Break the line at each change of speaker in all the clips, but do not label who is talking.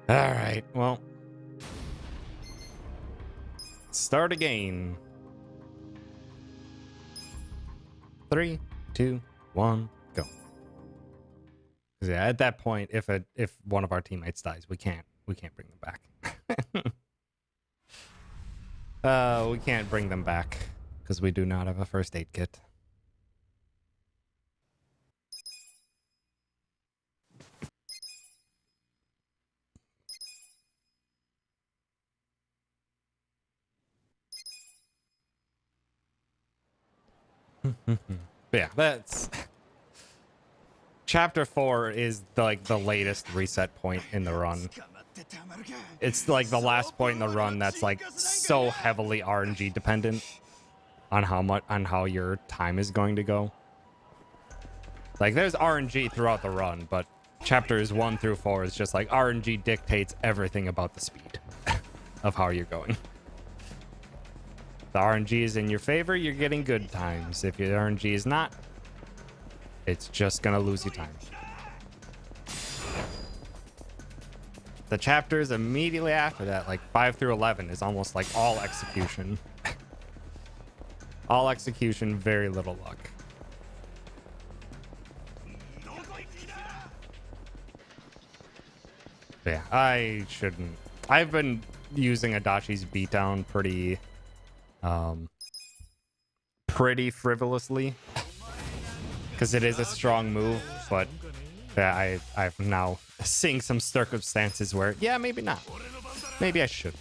All right, well, start again. 3, 2, 1, go. 'Cause yeah, at that point, if one of our teammates dies, we can't bring them back. We can't bring them back because we do not have a first aid kit. But yeah, that's chapter 4 is like the latest reset point in the run. It's like the last point in the run that's like so heavily RNG dependent on how your time is going to go. Like there's RNG throughout the run, but chapters 1 through 4 is just like RNG dictates everything about the speed of how you're going. The RNG is in your favor, you're getting good times. If your RNG is not, it's just gonna lose you time. The chapters immediately after that, like 5 through 11, is almost like all execution. All execution, very little luck. But yeah, I shouldn't. I've been using Adachi's beatdown pretty frivolously because it is a strong move, but yeah, I've now seeing some circumstances where, yeah, maybe not. Maybe I should.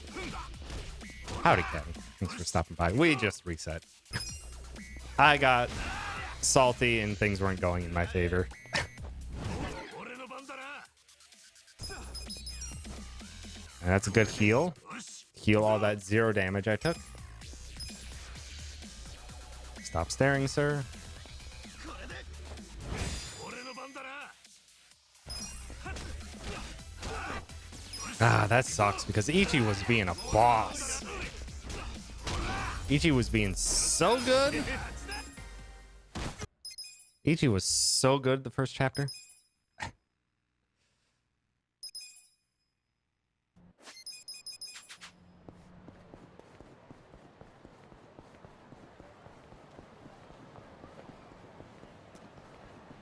Howdy, Kevin. Thanks for stopping by. We just reset. I got salty and things weren't going in my favor. And that's a good heal. Heal all that 0 damage I took. Stop staring, sir. Ah, that sucks because Ichi was being a boss. Ichi was being so good. Ichi was so good the first chapter.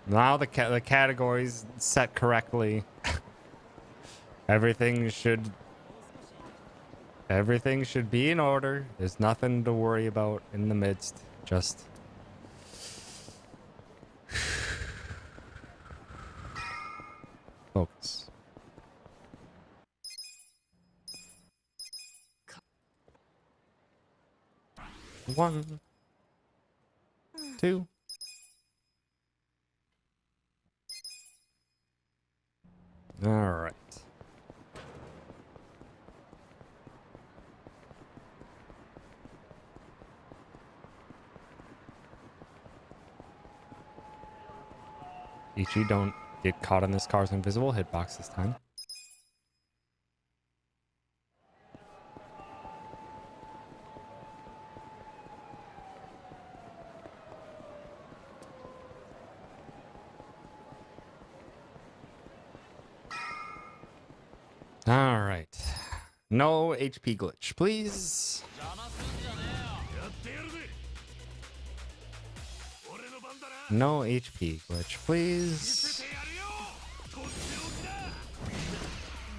Now the categories set correctly. Everything should be in order. There's nothing to worry about in the midst. Just focus. One, 2. All right. Ichi, don't get caught in this car's invisible hitbox this time. All right. No HP glitch, please. No HP glitch, please.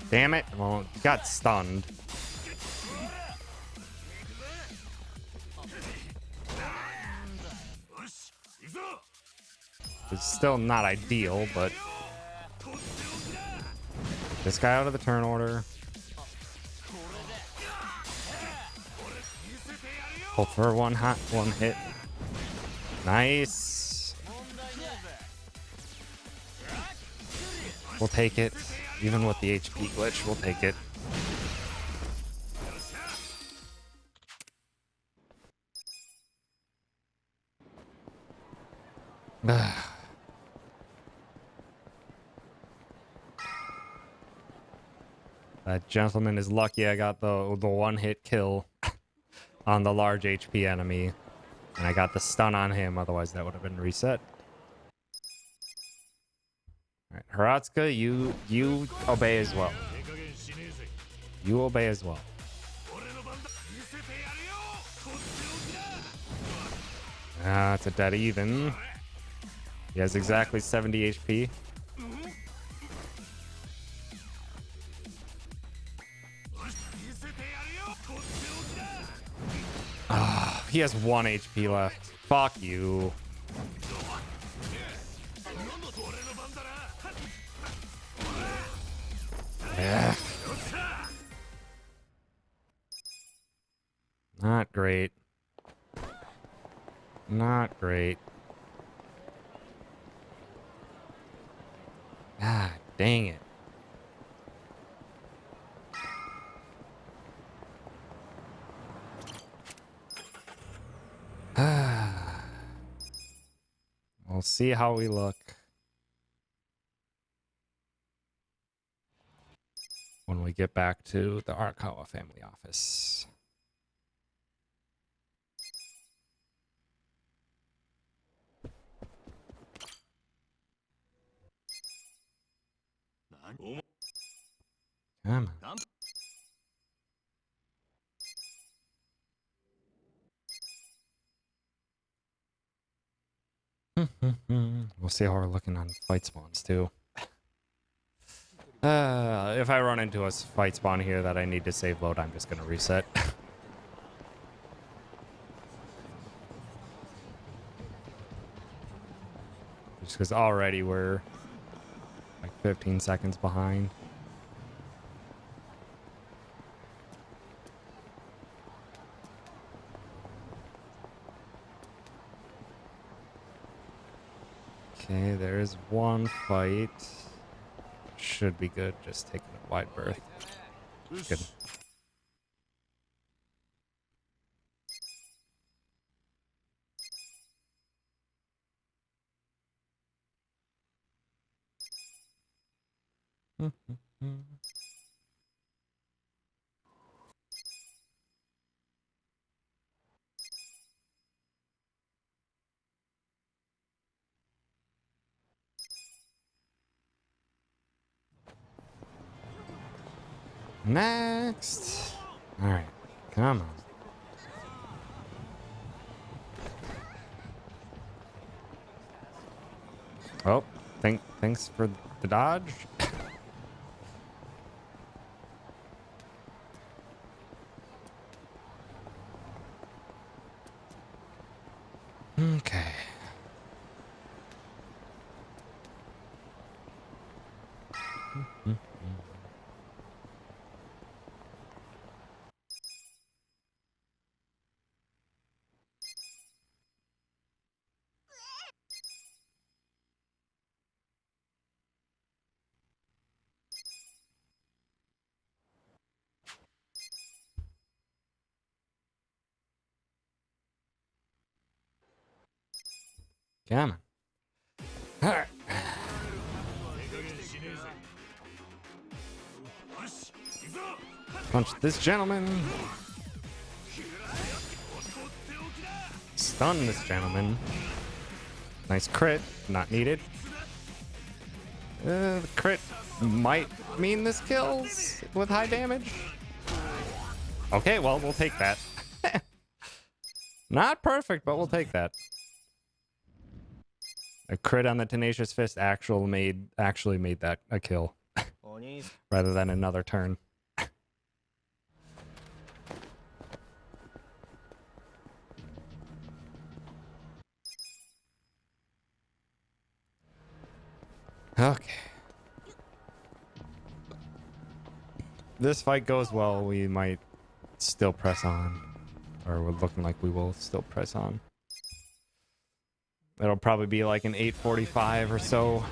Damn it. Well, got stunned. It's still not ideal, but this guy out of the turn order. Hope for one hit. Nice. We'll take it. Even with the HP glitch, we'll take it. That gentleman is lucky I got the one-hit kill on the large HP enemy. And I got the stun on him, otherwise that would have been reset. Alright, Haratsuka, you obey as well. You obey as well. Ah, it's a dead even. He has exactly 70 HP. Ah, he has 1 HP left. Fuck you. Yeah. Not great. Not great. Ah, dang it. We'll see how we look when we get back to the Arakawa family office. Come on. We'll see how we're looking on fight spawns too. If I run into a fight spawn here that I need to save load, I'm just gonna reset. Just because already we're like 15 seconds behind. Okay, there is one fight. Should be good, just taking a wide berth. Good. Next. All right, come on. Oh, thanks for the dodge. Okay. Come on. All right. Punch this gentleman. Stun this gentleman. Nice crit. Not needed. The crit might mean this kills with high damage. Okay, well, we'll take that. Not perfect, but we'll take that. A crit on the Tenacious Fist actually made that a kill. Rather than another turn. Okay. This fight goes well, we might still press on. Or we're looking like we will still press on. It'll probably be like an 8:45 or so.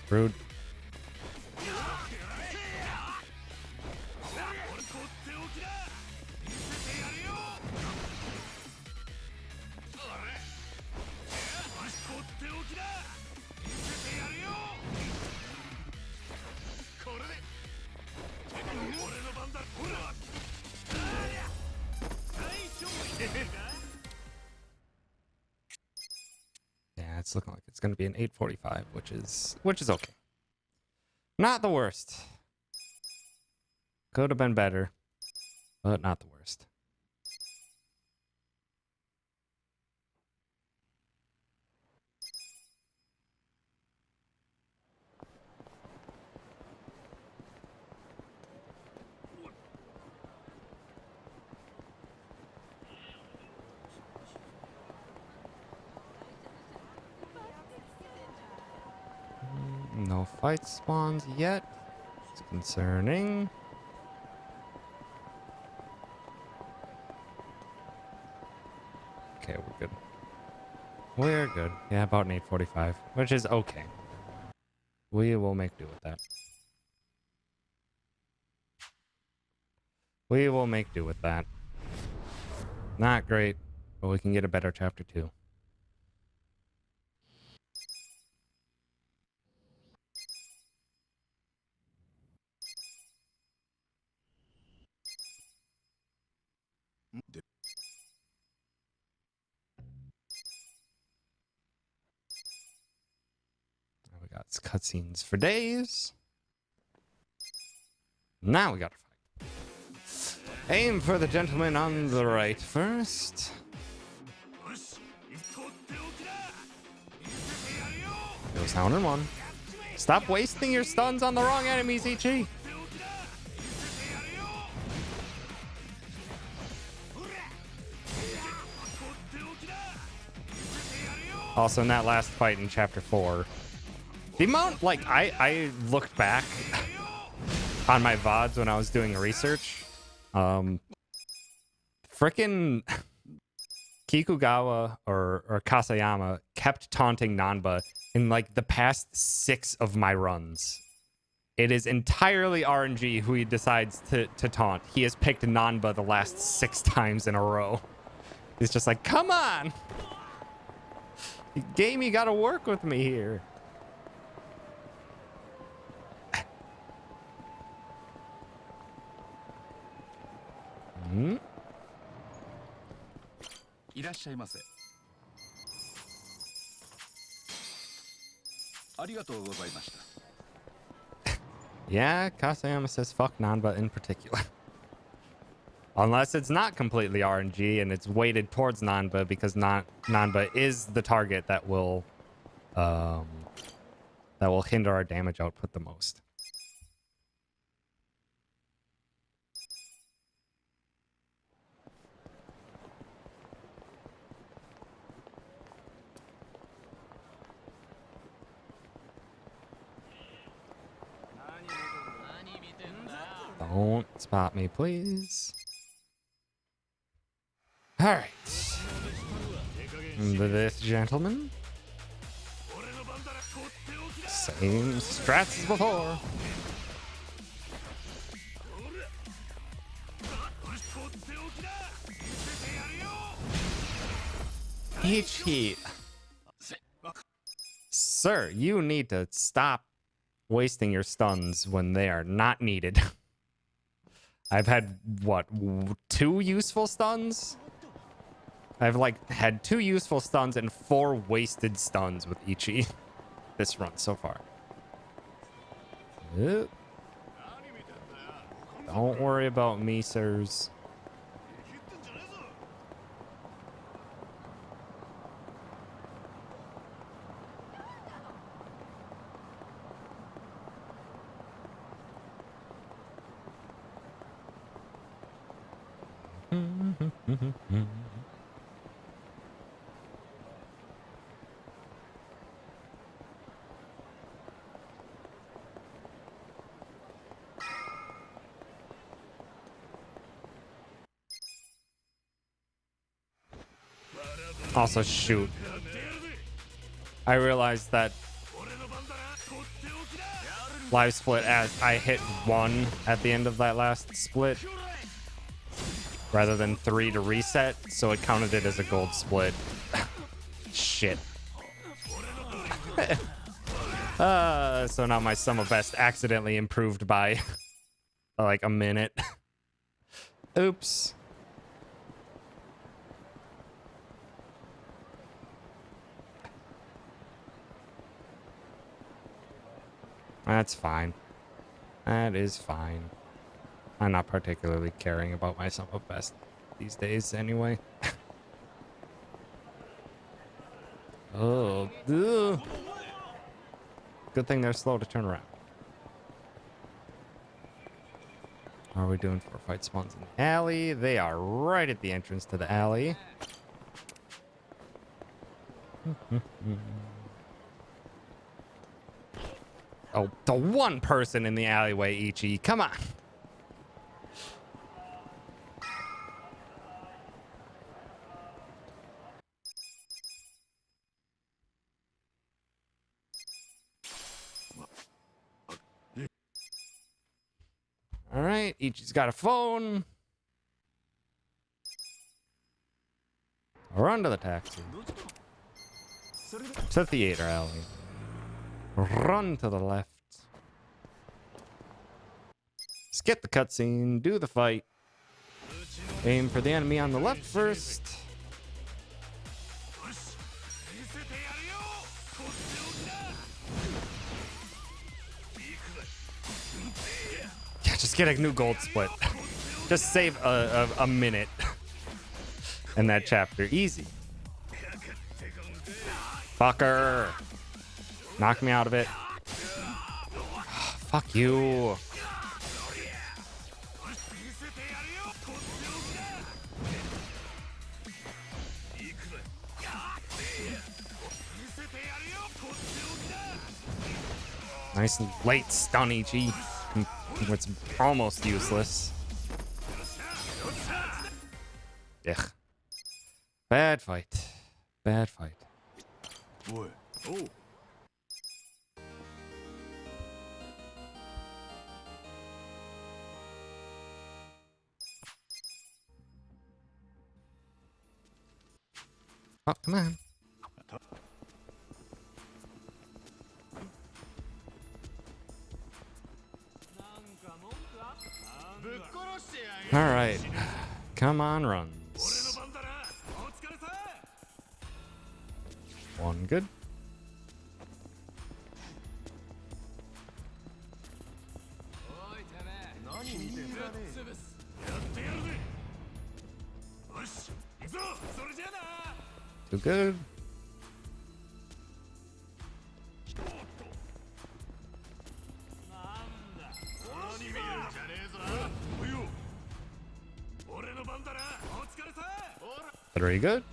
Rude. It's looking like it's going to be an 8:45, which is okay. Not the worst. Could have been better, but not the worst. No fight spawns yet. It's concerning. Okay, we're good. We're good. Yeah, about an 8:45, which is okay. We will make do with that. We will make do with that. Not great, but we can get a better chapter 2. We got cutscenes for days. Now we gotta fight. Aim for the gentleman on the right first. Goes down in one. Stop wasting your stuns on the wrong enemies, Ichi. Also, in that last fight in chapter 4, the amount, like, I looked back on my VODs when I was doing research. Frickin' Kikugawa or Kasayama kept taunting Nanba in, like, the past 6 of my runs. It is entirely RNG who he decides to taunt. He has picked Nanba the last 6 times in a row. He's just like, come on! Game, you gotta work with me here. Yeah, Kasayama says fuck Nanba in particular. Unless it's not completely RNG and it's weighted towards Nanba because Nanba is the target that will hinder our damage output the most. Don't spot me, please. All right. This gentleman. Same strats as before. Each heat. Sir, you need to stop wasting your stuns when they are not needed. I've had, what, 2 useful stuns? I've, like, had 2 useful stuns and 4 wasted stuns with Ichi this run so far. Don't worry about me, sirs. Also, shoot. I realized that live split as I hit 1 at the end of that last split rather than 3 to reset, so it counted it as a gold split. Shit. So now my sum of best accidentally improved by like a minute. Oops. That's fine. That is fine. I'm not particularly caring about myself at best these days anyway. Oh, ugh. Good thing they're slow to turn around. How are we doing for fight spawns in the alley? They are right at the entrance to the alley. Oh, the one person in the alleyway, Ichi. Come on. All right, Ichi's got a phone. Run to the taxi. To the theater alley. Run to the left. Skip the cutscene. Do the fight. Aim for the enemy on the left first. Yeah, just get a new gold split. Just save a minute in that chapter. Easy. Fucker. Knock me out of it. Fuck you. Nice late stun, Ichi. It's almost useless. Ugh. Bad fight. Bad fight. Oh, come on. All right. Come on, runs. One good. Too good. Very good.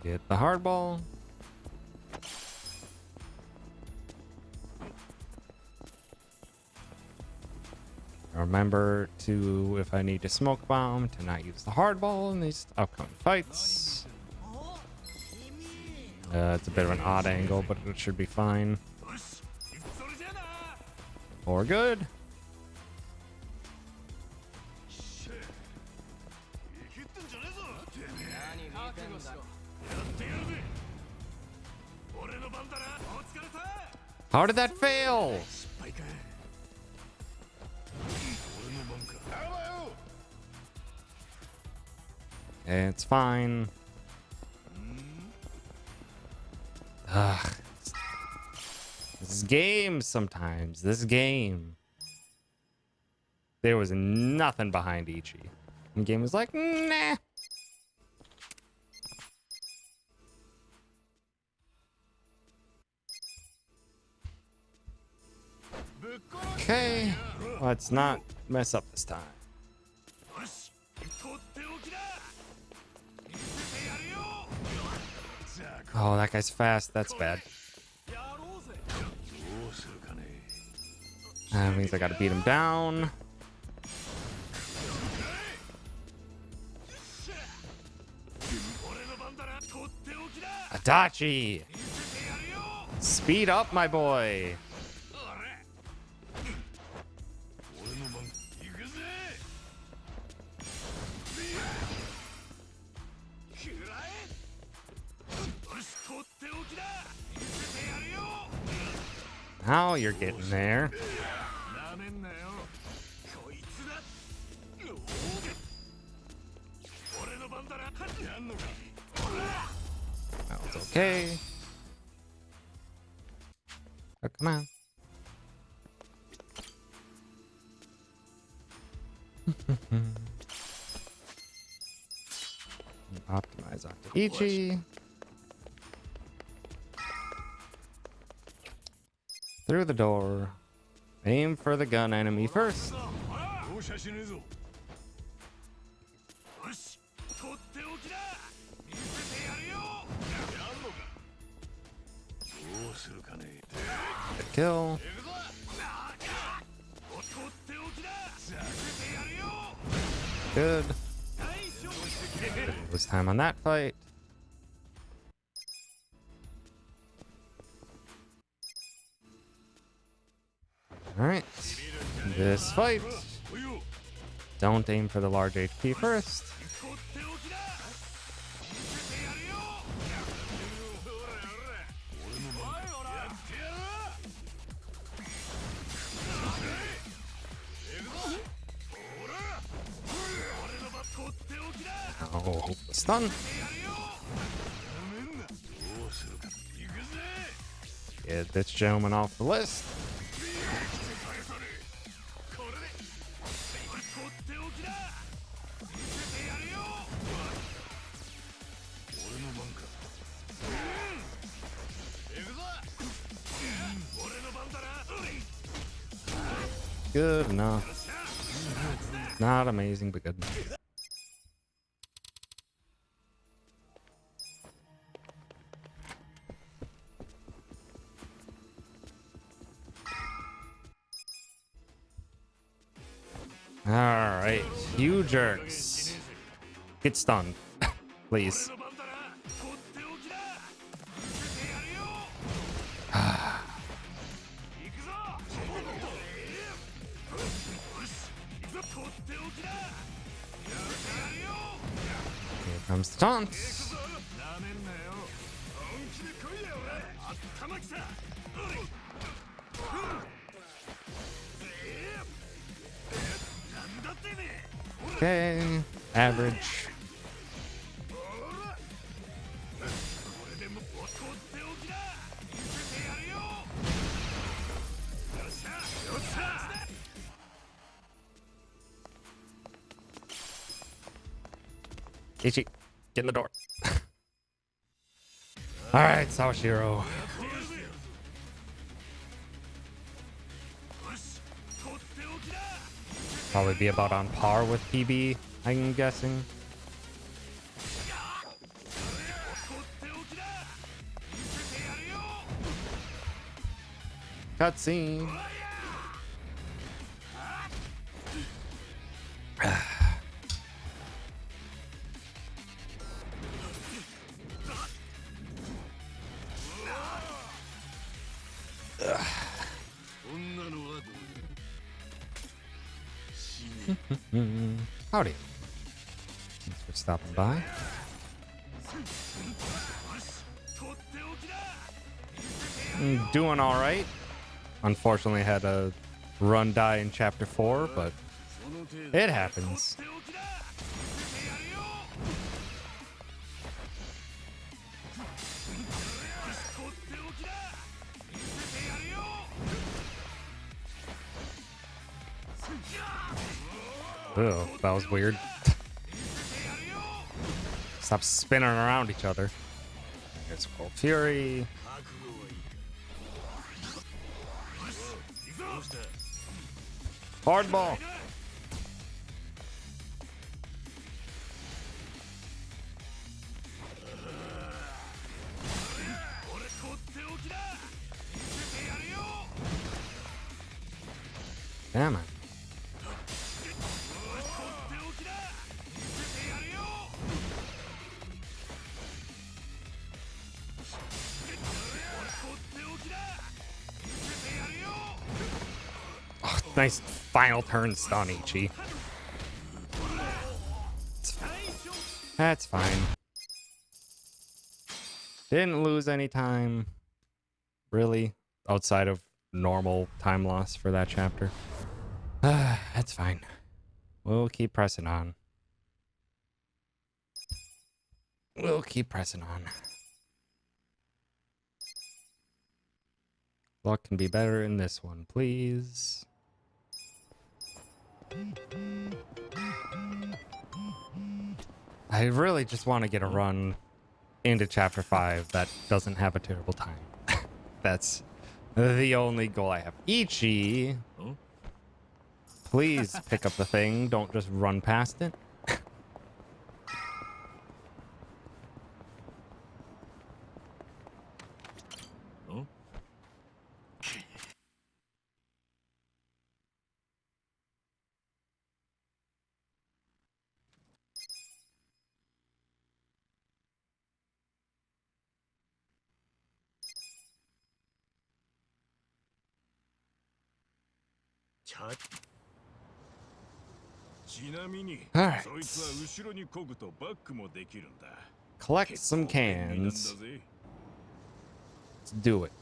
Get the hardball. Remember to, if I need to smoke bomb, to not use the hardball in these upcoming fights. It's a bit of an odd angle, but it should be fine. Or good. How did that fail? It's fine. Ugh. This is game sometimes. This game. There was nothing behind Ichi. And the game was like, nah. Okay. Let's not mess up this time. Oh, that guy's fast. That's bad. That means I gotta beat him down. Adachi! Speed up, my boy! Now you're getting there. Okay. Oh, come on. Optimize onto Ichi. Through the door. Aim for the gun enemy first. Good kill. Good. Didn't lose time on that fight. Alright. This fight. Don't aim for the large HP first. Oh, stun. Get this gentleman off the list. Good enough. Not amazing, but good. Alright, you jerks. Get stunned, please. Here comes the taunt. Okay, average. Ichi, get in the door. All right, Sawashiro. Probably be about on par with PB, I'm guessing. Cutscene. Howdy. Thanks for stopping by. Doing all right. Unfortunately, had a run die in chapter 4, but it happens. Ugh, that was weird. Stop spinning around each other. Here's Cold Fury. Hardball. Damn it. Oh, nice final turn stun, Ichi. That's fine. Didn't lose any time, really, outside of normal time loss for that chapter. That's fine. We'll keep pressing on. We'll keep pressing on. Luck can be better in this one, please. I really just want to get a run into Chapter 5 that doesn't have a terrible time. That's the only goal I have. Ichi, please pick up the thing. Don't just run past it. Alright. Collect some cans. Let's do it.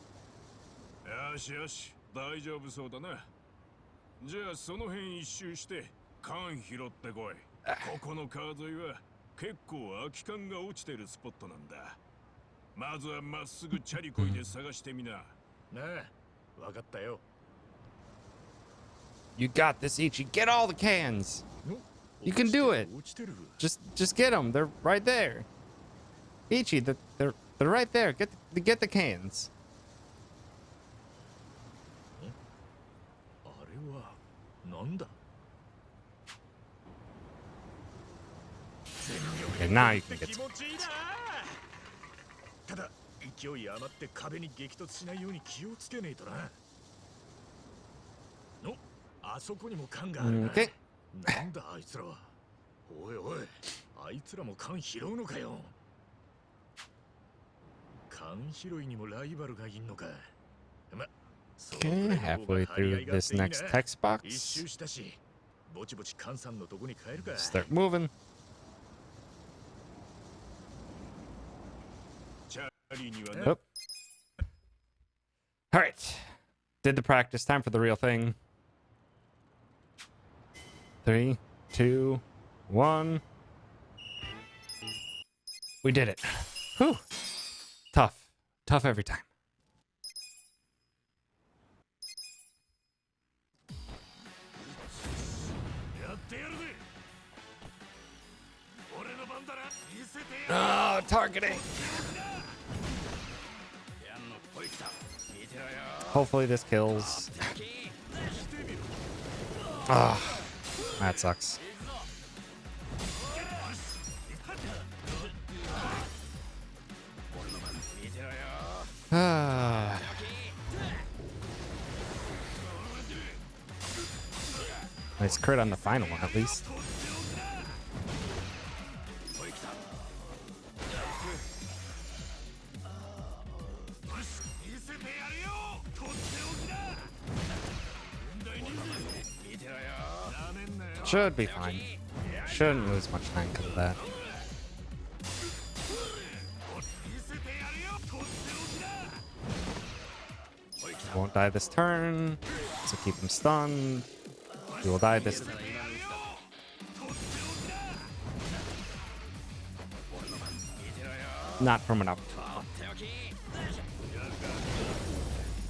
大丈夫そうだな。じゃあその辺一周して缶拾ってこい。ここの川沿いは結構空き缶が落ちてるスポットなんだ。まずはまっすぐチャリこいで探してみな。なあ、わかったよ。
You got this, Ichi. Get all the cans. You can do it. Just get them. They're right there. Ichi, they're right there. Get the cans. Okay, now you can get some cans.
ただ勢い余って壁に激突しないように気をつけねえとな。の、あそこにも缶があるな。
Okay.
なんだあいつらは。おいおい、あいつらも缶拾うのかよ。缶拾いにもライバルがいんのか。ま、
Okay, halfway through this next text box.
一周したし、ぼちぼち缶さんのとこに帰るか。
Start moving. Oh. All right. Did the practice. Time for the real thing. 3, 2, 1. We did it. Whew. Tough. Tough every time. Oh, targeting. Hopefully this kills. Ah, that sucks. Ah. Nice crit on the final one, at least. Should be fine. Shouldn't lose much time because of that. Won't die this turn, so keep him stunned. He will die this turn. Not from an up.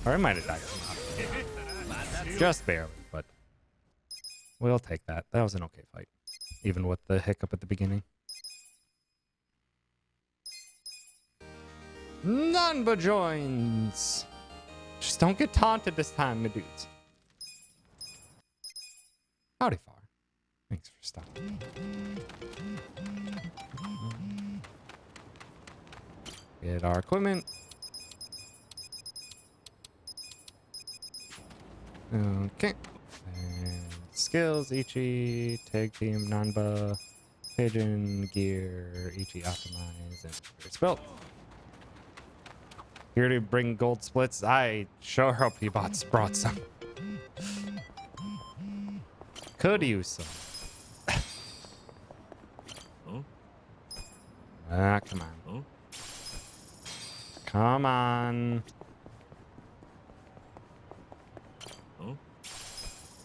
Or I might have died from up. Just barely, but we'll take that. That was an okay fight, even with the hiccup at the beginning. None but joins. Just don't get taunted this time, my dudes. Howdy, Far. Thanks for stopping. Get our equipment. Okay. And skills, Ichi, tag team, Nanba, pigeon, gear, Ichi optimize, and spell. Here to bring gold splits. I sure hope he brought some. Could use some. Ah, come on. Come on.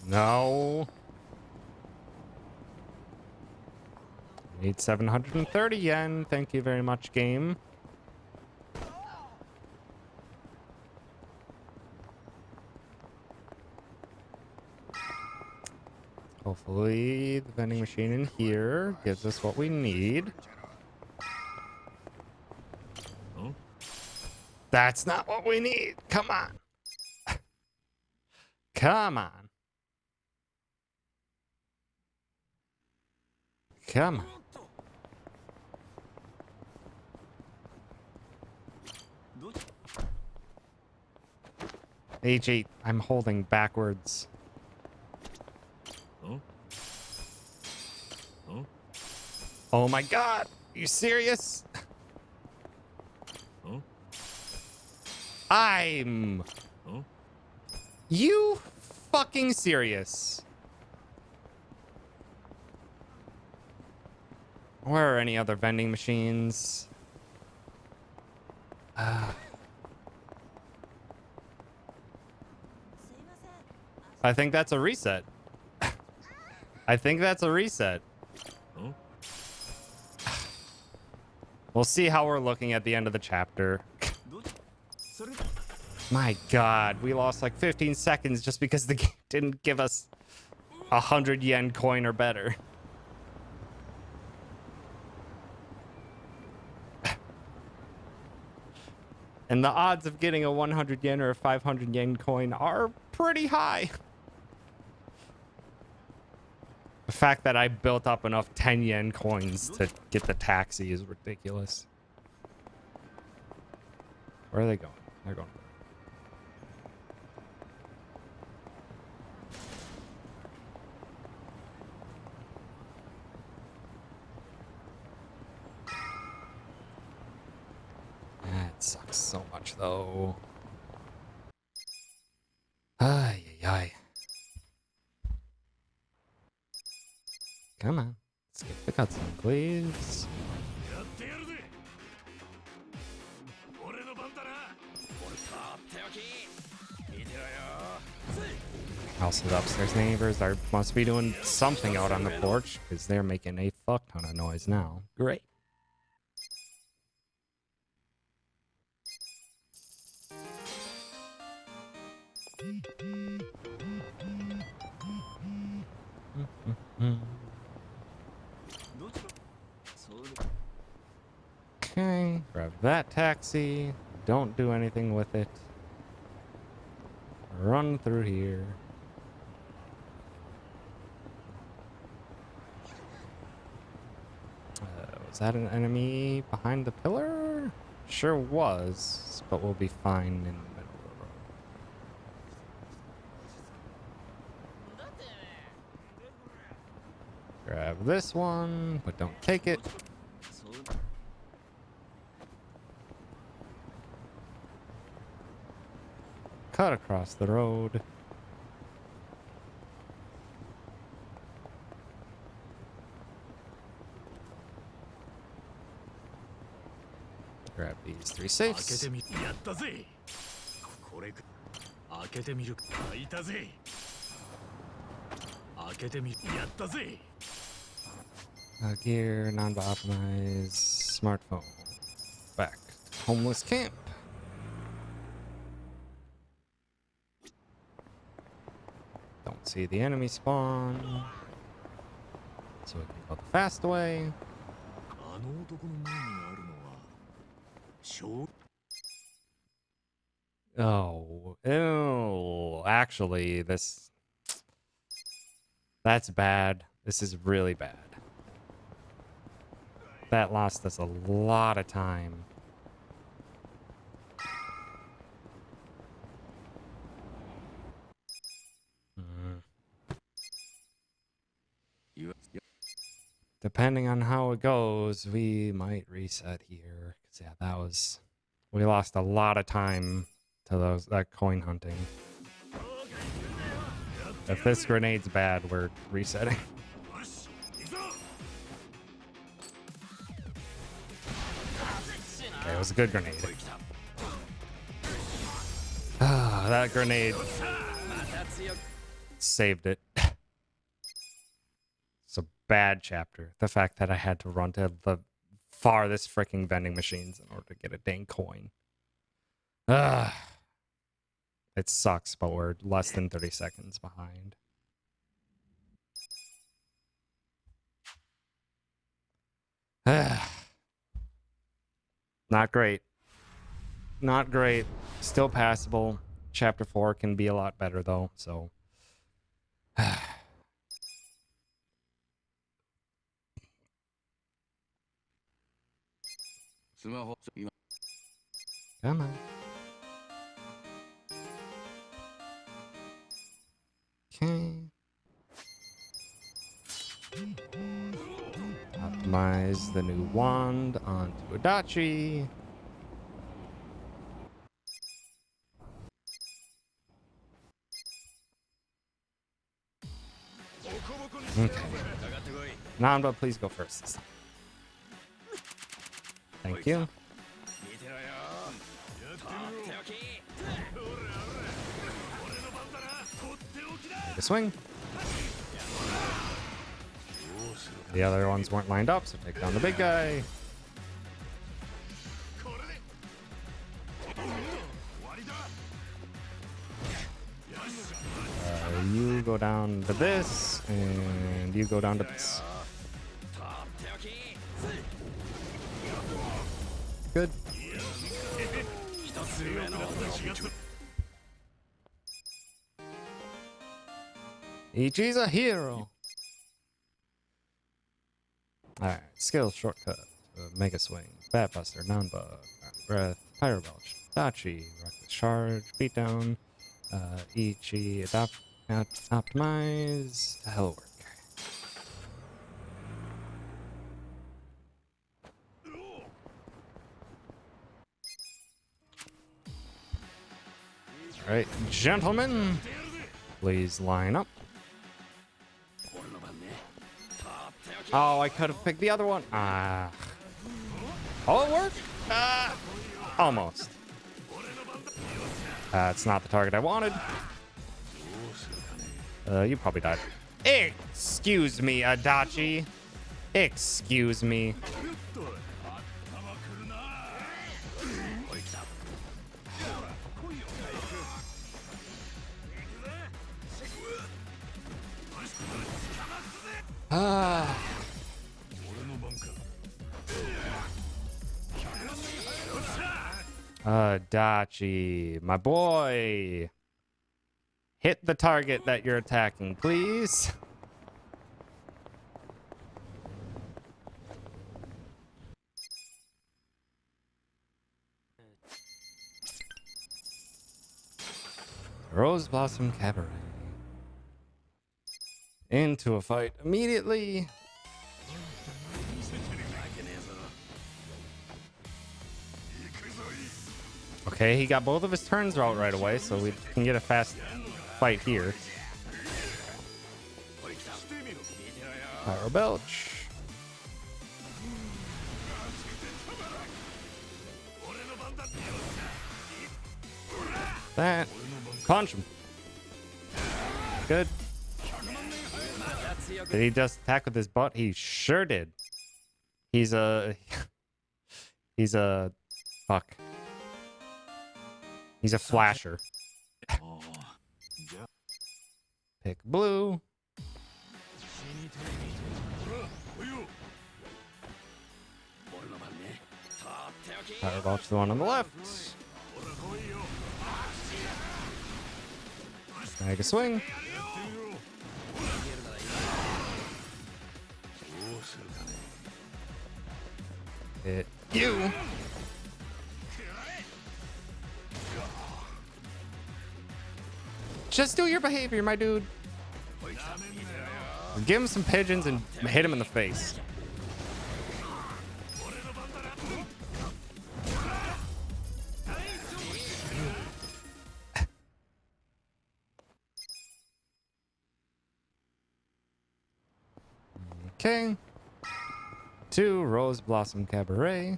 No. Need 730 yen. Thank you very much, game. Hopefully the vending machine in here gives us what we need. That's not what we need. Come on. Come on. Come on. H8, I'm holding backwards. Oh my god. Are you serious? I'm... You fucking serious? Where are any other vending machines? I think that's a reset. I think that's a reset. We'll see how we're looking at the end of the chapter. My god, we lost like 15 seconds just because the game didn't give us 100 yen coin or better. And the odds of getting a 100 yen or a 500 yen coin are pretty high. The fact that I built up enough 10 yen coins to get the taxi is ridiculous. Where are they going? They're going. That sucks so much, though. Ay, ay, ay. Come on. Skip the cutscene, please. Also, the upstairs neighbors must be doing something out on the porch because they're making a fuck ton of noise now. Great. Okay, grab that taxi. Don't do anything with it. Run through here. Was that an enemy behind the pillar? Sure was, but we'll be fine in the middle of the road. Grab this one, but don't take it. Cut across the road. Grab these 3 safes. Gear, non-optimized, smartphone. Back to homeless camp. Don't see the enemy spawn. So we can go the fast way. Oh, ew. Actually, that's bad. This is really bad. That lost us a lot of time. Depending on how it goes, we might reset here. 'Cause yeah, we lost a lot of time to that coin hunting. If this grenade's bad, we're resetting. Okay, it was a good grenade. Ah, that grenade saved it. It's a bad chapter. The fact that I had to run to the farthest freaking vending machines in order to get a dang coin. Ah, it sucks, but we're less than 30 seconds behind. Not great. Not great. Still passable. Chapter 4 can be a lot better though, so. Come on. Okay. Optimize the new wand onto Adachi. Okay. Namba, please go first this time. Thank you. Make a swing. The other ones weren't lined up, so take down the big guy. You go down to this, and you go down to this. Good. Ichi's a hero. Alright, skill shortcut. Mega swing, bat buster, non-bug, breath, pyro belch, dachi, reckless charge, beatdown, Ichi, optimize, hell work. Alright, gentlemen, please line up. Oh, I could have picked the other one. Ah. Oh, it worked? Almost. It's not the target I wanted. You probably died. Excuse me, Adachi. Excuse me. Adachi, my boy. Hit the target that you're attacking, please. Rose Blossom Cabaret. Into a fight immediately. Okay, he got both of his turns out right away, so we can get a fast fight here. Pyro Belch. That. Punch him. Good. Did he just attack with his butt? He sure did. He's a... He's a... Fuck. He's a flasher. Pick blue. Power Belch the one on the left. Make a swing. Hit you. Just do your behavior, my dude. Give him some pigeons and hit him in the face. Okay. 2 Rose Blossom Cabaret.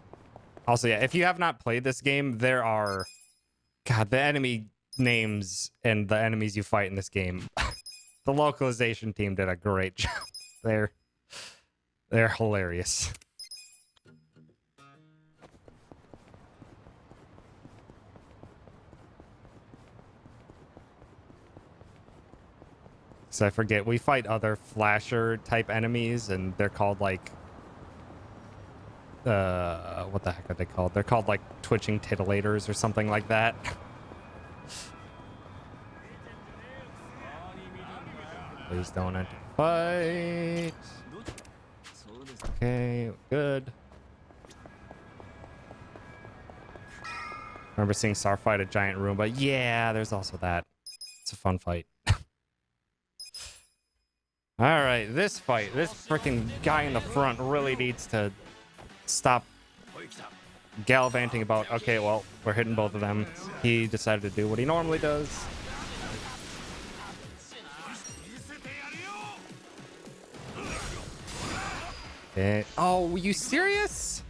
Also, yeah, if you have not played this game, there are... God, the enemy names and the enemies you fight in this game. The localization team did a great job. They're hilarious. So I forget, we fight other flasher type enemies and they're called like what the heck are they called? They're called like twitching titillators or something like that. Please don't enter the fight. Okay, good. Remember seeing Star fight a giant Roomba? Yeah, there's also that. It's a fun fight. Alright, this fight. This freaking guy in the front really needs to stop gallivanting about, okay, well, we're hitting both of them. He decided to do what he normally does. Okay. Oh, you serious?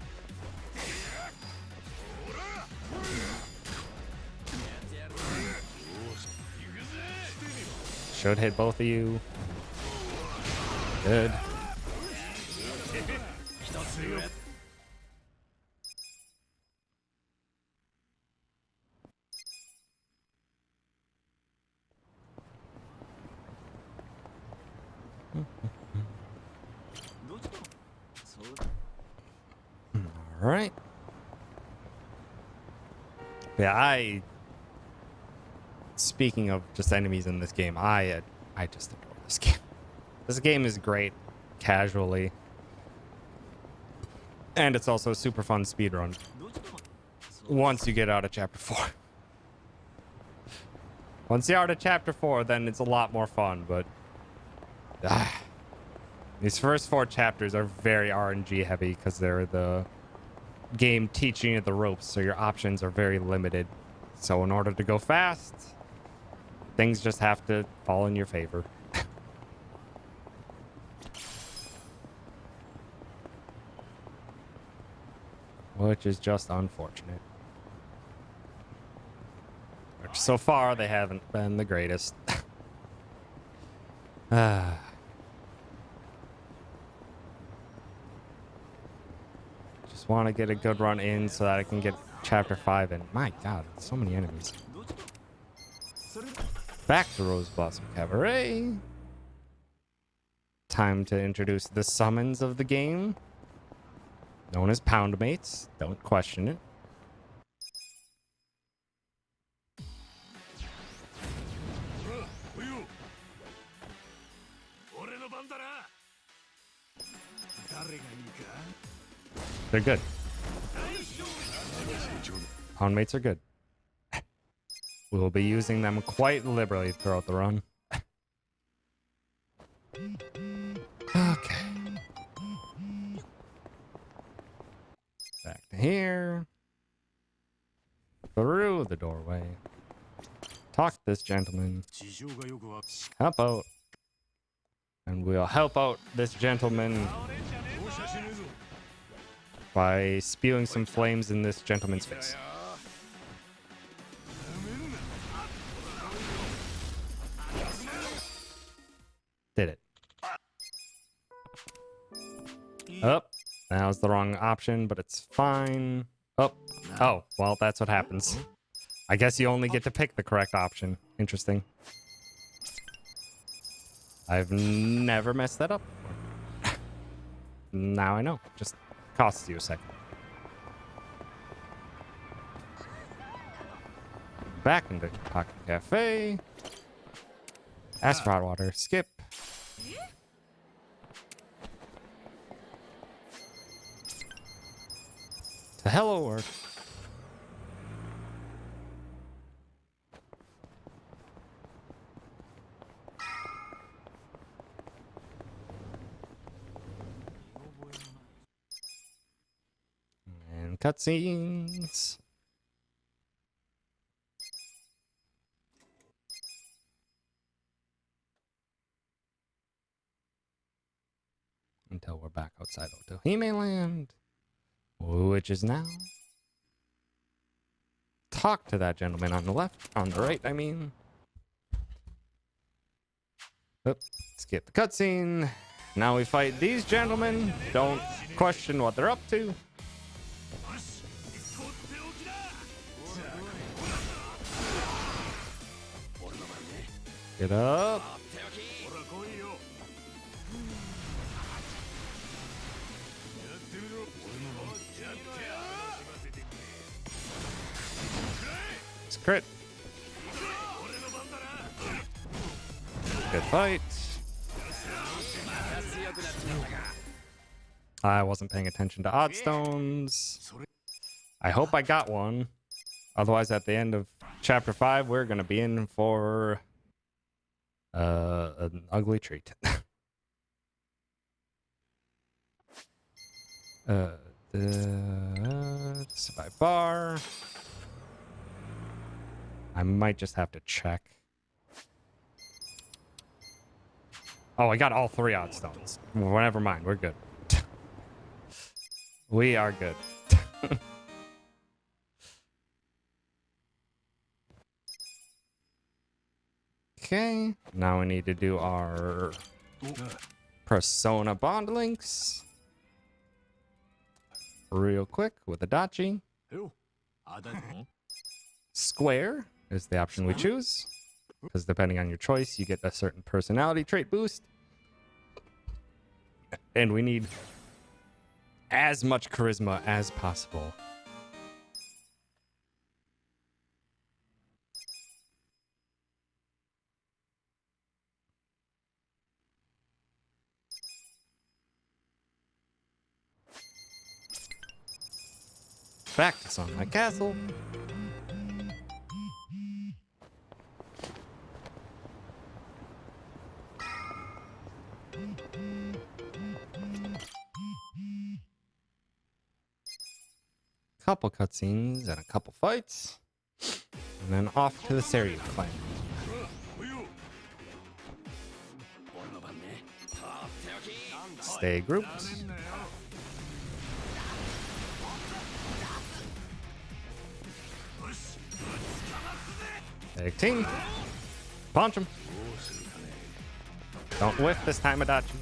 Should hit both of you. Good. All right. Yeah, speaking of just enemies in this game, I just adore this game. This game is great casually. And it's also a super fun speedrun. Once you get out of chapter 4. Once you're out of chapter 4, then it's a lot more fun, but these first 4 chapters are very RNG heavy because they're the game teaching you the ropes, so your options are very limited. So in order to go fast, things just have to fall in your favor. Which is just unfortunate. Which so far they haven't been the greatest. Just want to get a good run in so that I can get chapter 5 in. My god, so many enemies. Back to Rose Blossom Cabaret. Time to introduce the summons of the game. Known as pound mates. Don't question it. They're good. Pound mates are good. We will be using them quite liberally throughout the run. Okay. Back to here. Through the doorway. Talk to this gentleman. Help out. And we'll help out this gentleman by spewing some flames in this gentleman's face. Did it. Oh, that was the wrong option, but it's fine. Oh, well, that's what happens. I guess you only get to pick the correct option. Interesting. I've never messed that up before. Now I know. Just costs you a second. Back into Pocket Cafe. Ask for hot water. Skip. To hello world. And cutscenes. Until we're back outside Otohime Land, which is now. Talk to that gentleman on the left, on the right, I mean. Oop, skip the cutscene. Now we fight these gentlemen. Don't question what they're up to. Get up. Nice crit. Good fight. I wasn't paying attention to odd stones. I hope I got one. Otherwise, at the end of chapter 5, we're gonna be in for an ugly treat. Survive bar. I might just have to check. Oh, I got all 3 odd stones. Well, never mind, we're good. We are good. Okay, now we need to do our persona bond links real quick with a dachi. Square is the option we choose, because depending on your choice, you get a certain personality trait boost. And we need as much charisma as possible. Practice on my castle. Couple cutscenes and a couple fights, and then off to the Seiryu clan. Stay grouped. Tag team. Punch him. Don't whiff this time, Adachi.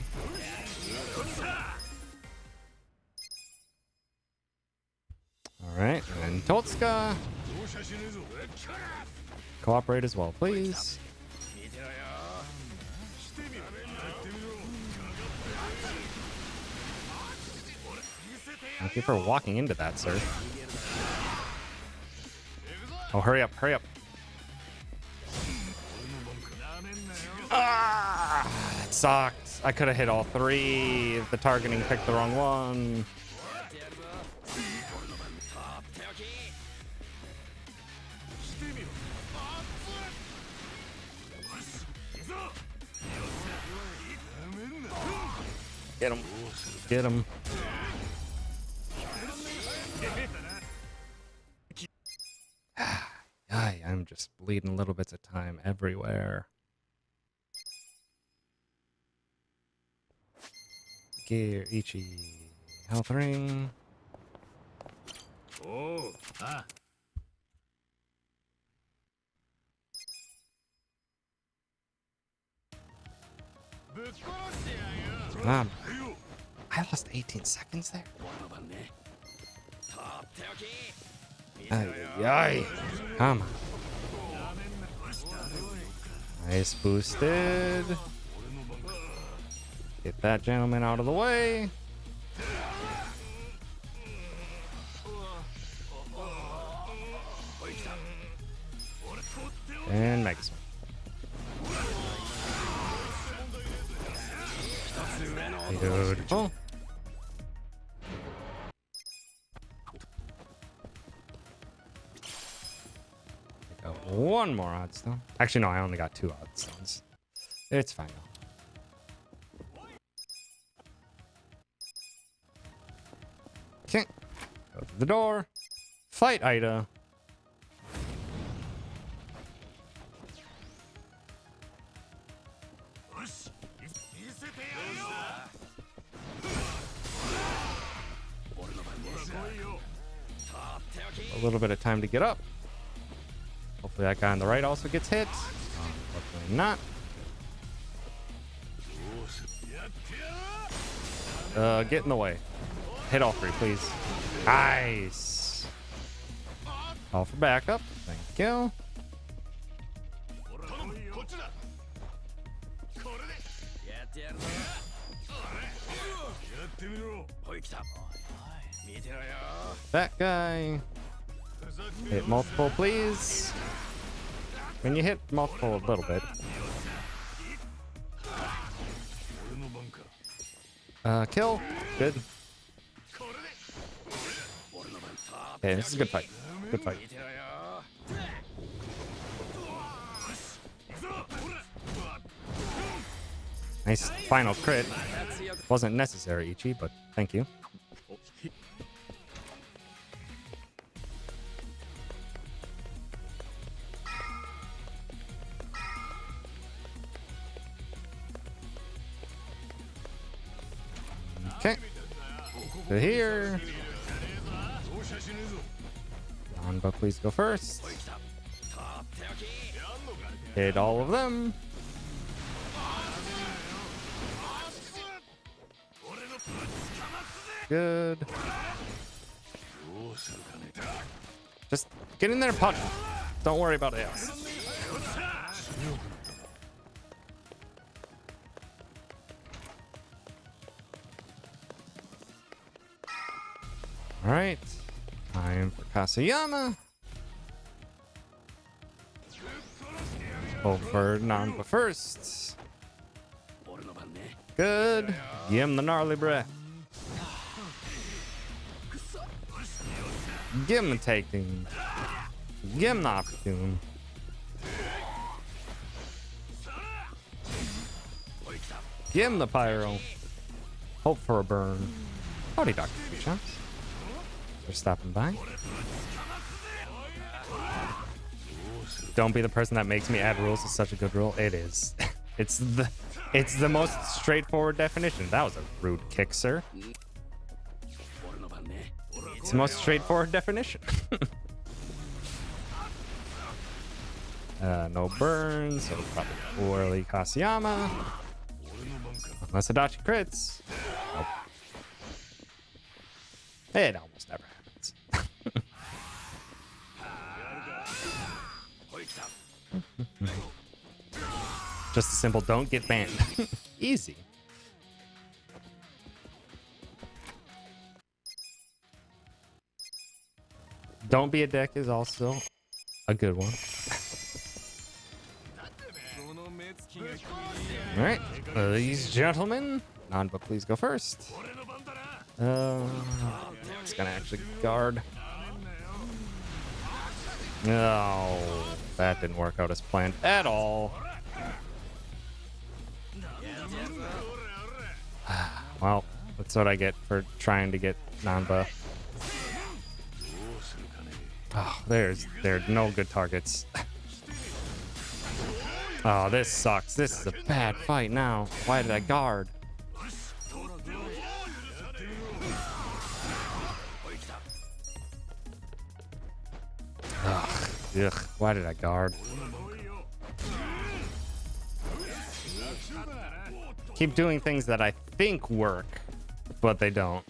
Alright, and Totsuka. Cooperate as well, please. Thank you for walking into that, sir. Oh, hurry up, hurry up. Ah, that sucked. I could have hit all 3 if the targeting picked the wrong one. Get him. Get him. I'm just bleeding little bits of time everywhere. Gear, Ichi, health ring.
Oh, ah.
I lost 18 seconds there. Ay, ay, ay. Come on. Nice boosted. Get that gentleman out of the way. And Mega Swing. Beautiful. Got one more odd stone. Actually, no, I only got 2 odd stones. It's fine though. Okay. Go to the door. Fight Ida. A little bit of time to get up. Hopefully that guy on the right also gets hit. Hopefully not. Get in the way. Hit all 3, please. Nice. Call for backup. Thank you. That guy. Hit multiple, please. When you hit multiple a little bit. Kill. Good. Okay, this is a good fight. Good fight. Nice final crit. Wasn't necessary, Ichi, but thank you. Okay. So here. Nanba, please go first. Hit all of them. Good. Just get in there and punch. Don't worry about it else. All right. Time for Kasayama. Hope for Nanba first. Good. Give him the gnarly breath. Give him the taking. Give him the opportune. Give him the pyro. Hope for a burn. Howdy, Dr. Chance. For stopping by. Don't be the person that makes me add rules is such a good rule. It is. It's the most straightforward definition. That was a rude kick, sir. It's the most straightforward definition. No burns, so probably poorly Kasayama. Unless Adachi crits. Nope. It almost never happens. Just a simple don't get banned. Easy. Don't be a dick is also a good one. All right, these gentlemen. Nanba, please go first. It's gonna actually guard. No, that didn't work out as planned at all. Well, that's what I get for trying to get Nanba. Oh, there are no good targets. Oh, this sucks. This is a bad fight now. Why did I guard? Ugh, why did I guard? Keep doing things that I think work, but they don't.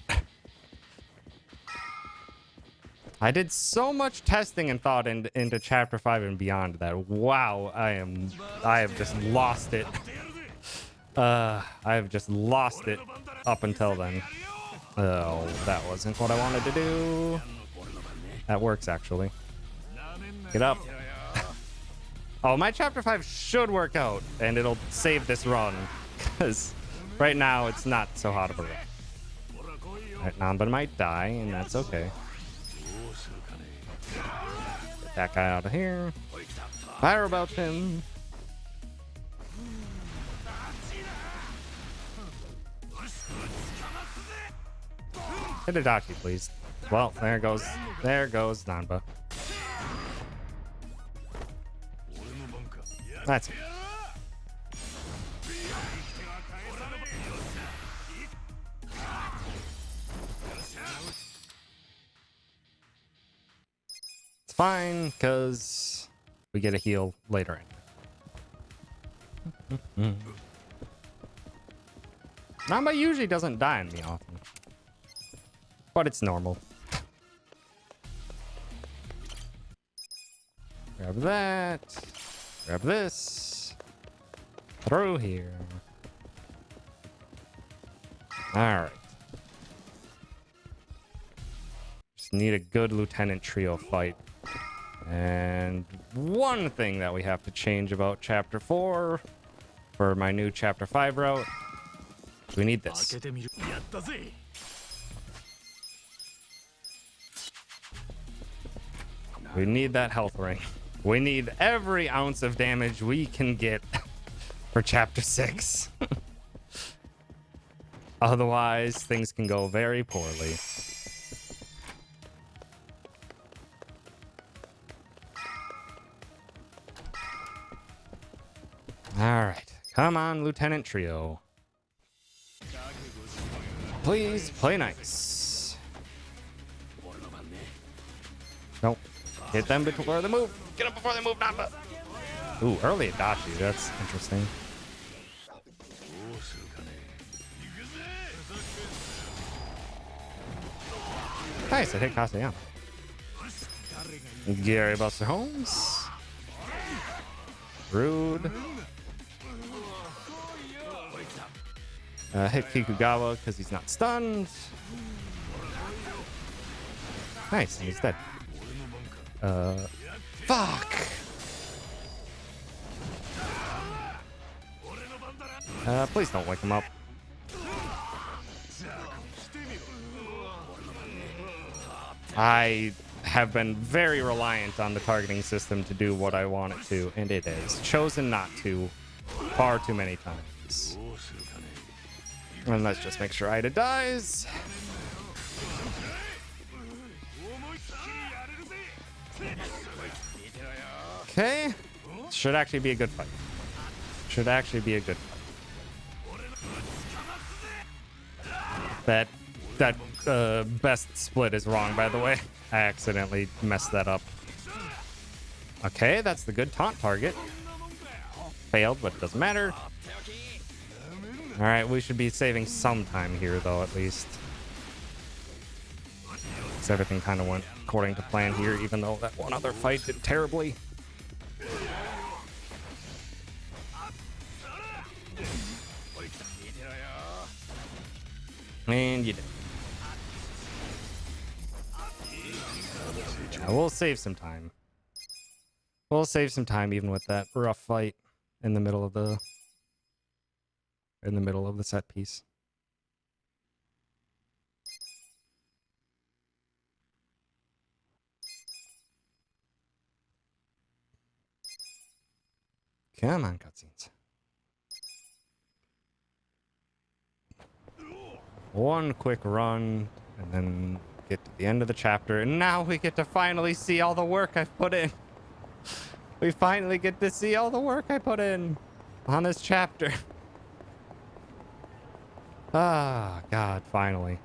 I did so much testing and thought into chapter 5 and beyond that wow, I have just lost it. I have just lost it up until then. Oh, that wasn't what I wanted to do. That works actually. Get up. Oh, my chapter 5 should work out and it'll save this run because right now it's not so hot of a run. Right, Nanba might die and that's okay. Get that guy out of here. Fire about him. Hit Adachi, please. Well, there goes Nanba. That's it. It's fine, because we get a heal later in. Nanba usually doesn't die on me often. But it's normal. Grab that. Grab this. Throw here. Alright. Just need a good Lieutenant Trio fight. And one thing that we have to change about Chapter 4 for my new Chapter 5 route, we need this. We need that health ring. We need every ounce of damage we can get for Chapter 6. Otherwise, things can go very poorly. All right. Come on, Lieutenant Trio. Please play nice. Nope. Hit them before they move. Get them before they move, Nappa. Ooh, early Adachi. That's interesting. Nice, I hit Kasayama. Gary Buster Holmes. Rude. Hit Kikugawa because he's not stunned. Nice, he's dead. Fuck! Please don't wake him up. I have been very reliant on the targeting system to do what I want it to, and it has chosen not to far too many times. And let's just make sure Ida dies. Okay. Should actually be a good fight. Should actually be a good fight. That best split is wrong, by the way. I accidentally messed that up. Okay, that's the good taunt target. Failed, but it doesn't matter. All right, we should be saving some time here, though, at least. Because everything kind of went according to plan here, even though that one other fight did terribly. And you did. Yeah, we'll save some time. We'll save some time even with that rough fight in the middle of the set piece. Come on, cutscenes. One quick run, and then get to the end of the chapter, and now we get to finally see all the work I've put in. We finally get to see all the work I put in on this chapter. Ah, God, finally.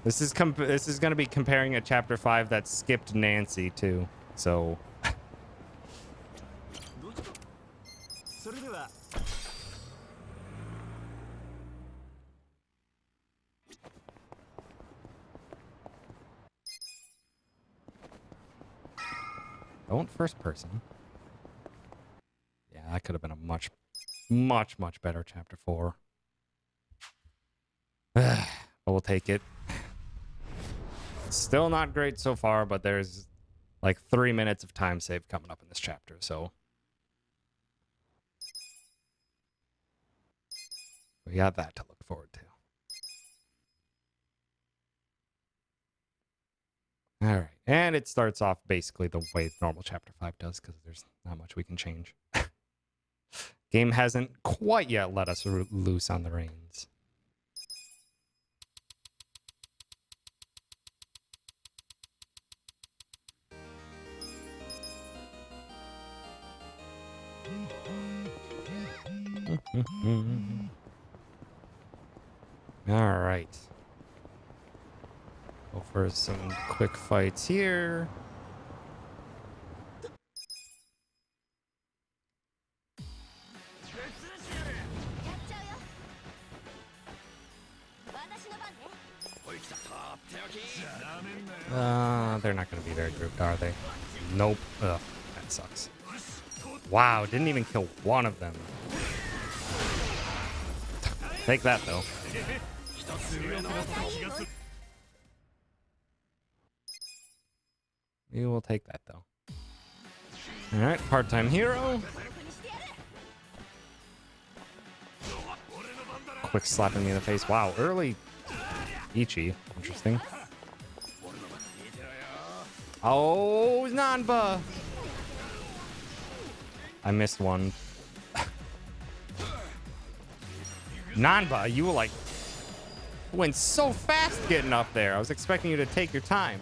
This is going to be comparing a chapter 5 that skipped Nancy too. So don't first person. Yeah, that could have been a much better chapter 4. But we'll take it. Still not great so far, but there's like 3 minutes of time save coming up in this chapter, so we got that to look forward to. All right, and it starts off basically the way normal chapter 5 does, because there's not much we can change. Game hasn't quite yet let us loose on the reins. All right. Go for some quick fights here. They're not going to be very grouped, are they? Nope. Ugh, that sucks. Wow, didn't even kill one of them. Take that, though. We will take that, though. All right, part-time hero. Quick slapping me in the face. Wow, early Ichi. Interesting. Oh, Nanba! I missed one. Nanba, you were like... went so fast getting up there. I was expecting you to take your time.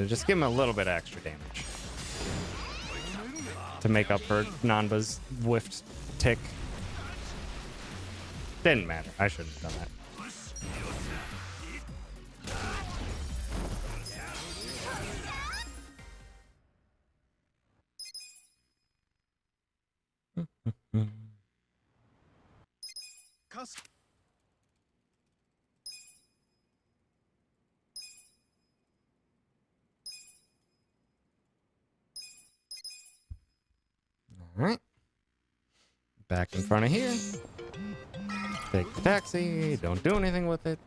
Just give him a little bit of extra damage. To make up for Nanba's whiffed tick. Didn't matter. I shouldn't have done that. All right. Back in front of here. Take the taxi. Don't do anything with it.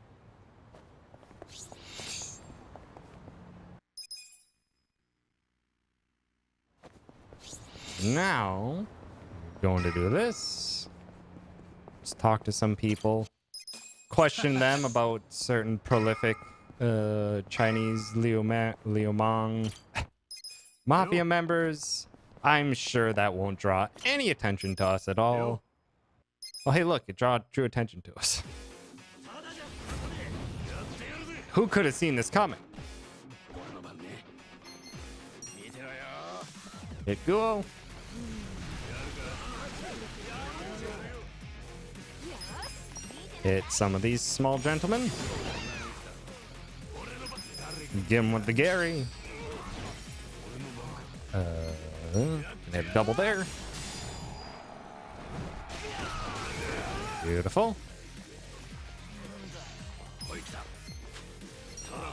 Now, we're going to do this. Just talk to some people. Question them about certain prolific Chinese Liumang mafia members. I'm sure that won't draw any attention to us at all. Oh, hey, look, it drew attention to us. Who could have seen this coming? Hit Guo. Hit some of these small gentlemen. Give him with the Gary. Can hit a double there. Beautiful.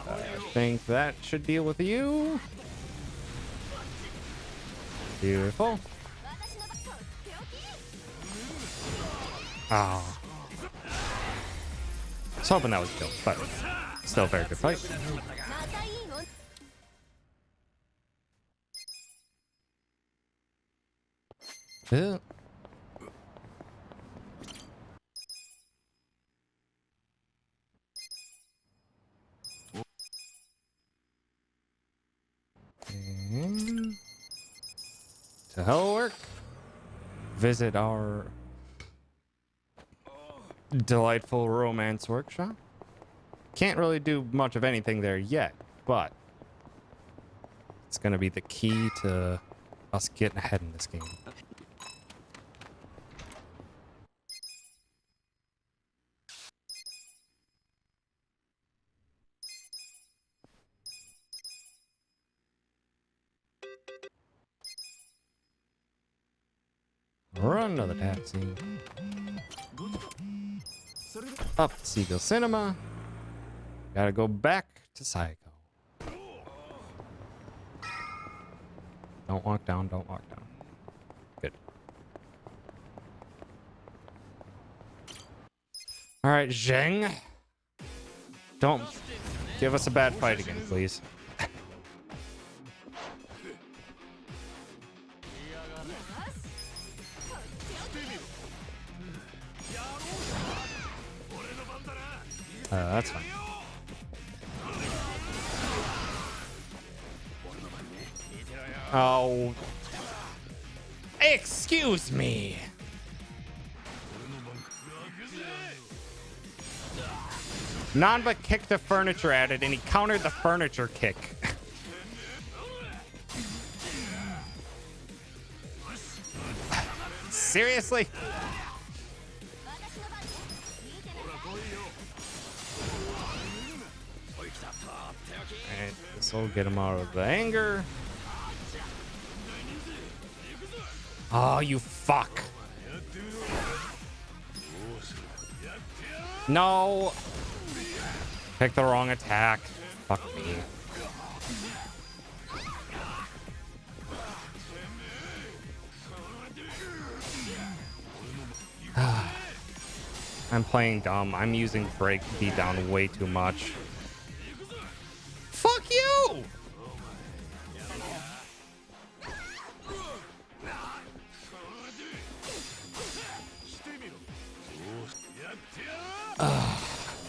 I think that should deal with you. Beautiful. Oh. I was hoping that was killed, but still a very good fight. Yeah. And to hell work. Visit our delightful romance workshop. Can't really do much of anything there yet, but it's gonna be the key to us getting ahead in this game. Run another taxi. Up to Seagull Cinema. Gotta go back to Psycho. Don't walk down, don't walk down. Good. Alright, Zheng. Don't give us a bad fight again, please. That's fine. Oh. Excuse me. Nanba kicked the furniture at it and he countered the furniture kick. Seriously? And this will get him out of the anger. Oh, you fuck. No. Pick the wrong attack. Fuck me. I'm playing dumb. I'm using break beatdown way too much.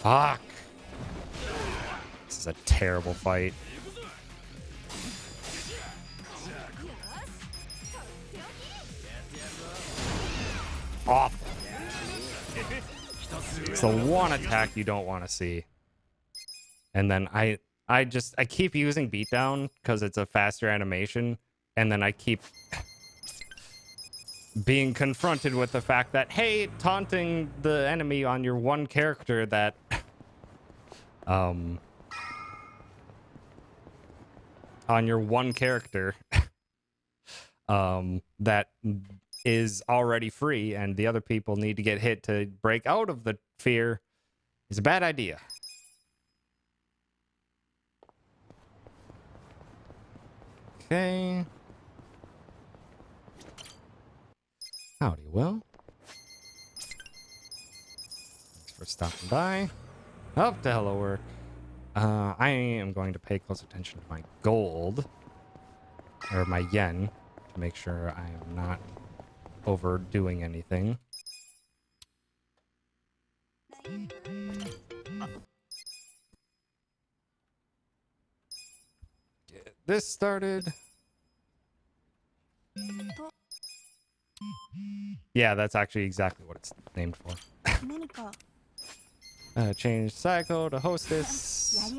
Fuck. This is a terrible fight. Awful. It's the one attack you don't want to see. And then I keep using beatdown because it's a faster animation, and then I keep being confronted with the fact that, hey, taunting the enemy on your one character that on your one character that is already free and the other people need to get hit to break out of the fear is a bad idea. Okay. Howdy, Will. Thanks for stopping by. Up to hello work. I am going to pay close attention to my gold, or my yen, to make sure I am not overdoing anything. Get this started. Yeah, that's actually exactly what it's named for. Change cycle to hostess.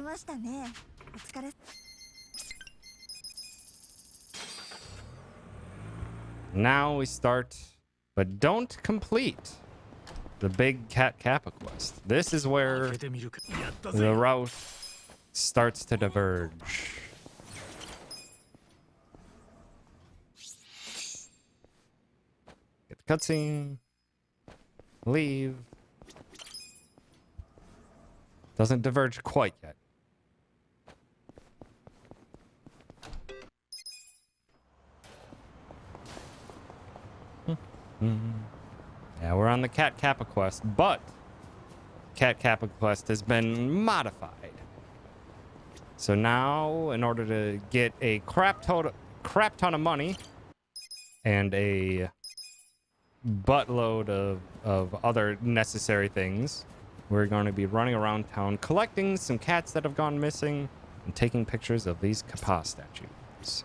Now we start, but don't complete the big Cat Kappa quest. This is where the route starts to diverge. Get the cutscene. Leave. Doesn't diverge quite yet. Yeah, we're on the Cat Kappa quest, but Cat Kappa quest has been modified. So now, in order to get a crap ton of money and a buttload of other necessary things, we're going to be running around town collecting some cats that have gone missing and taking pictures of these Kappa statues.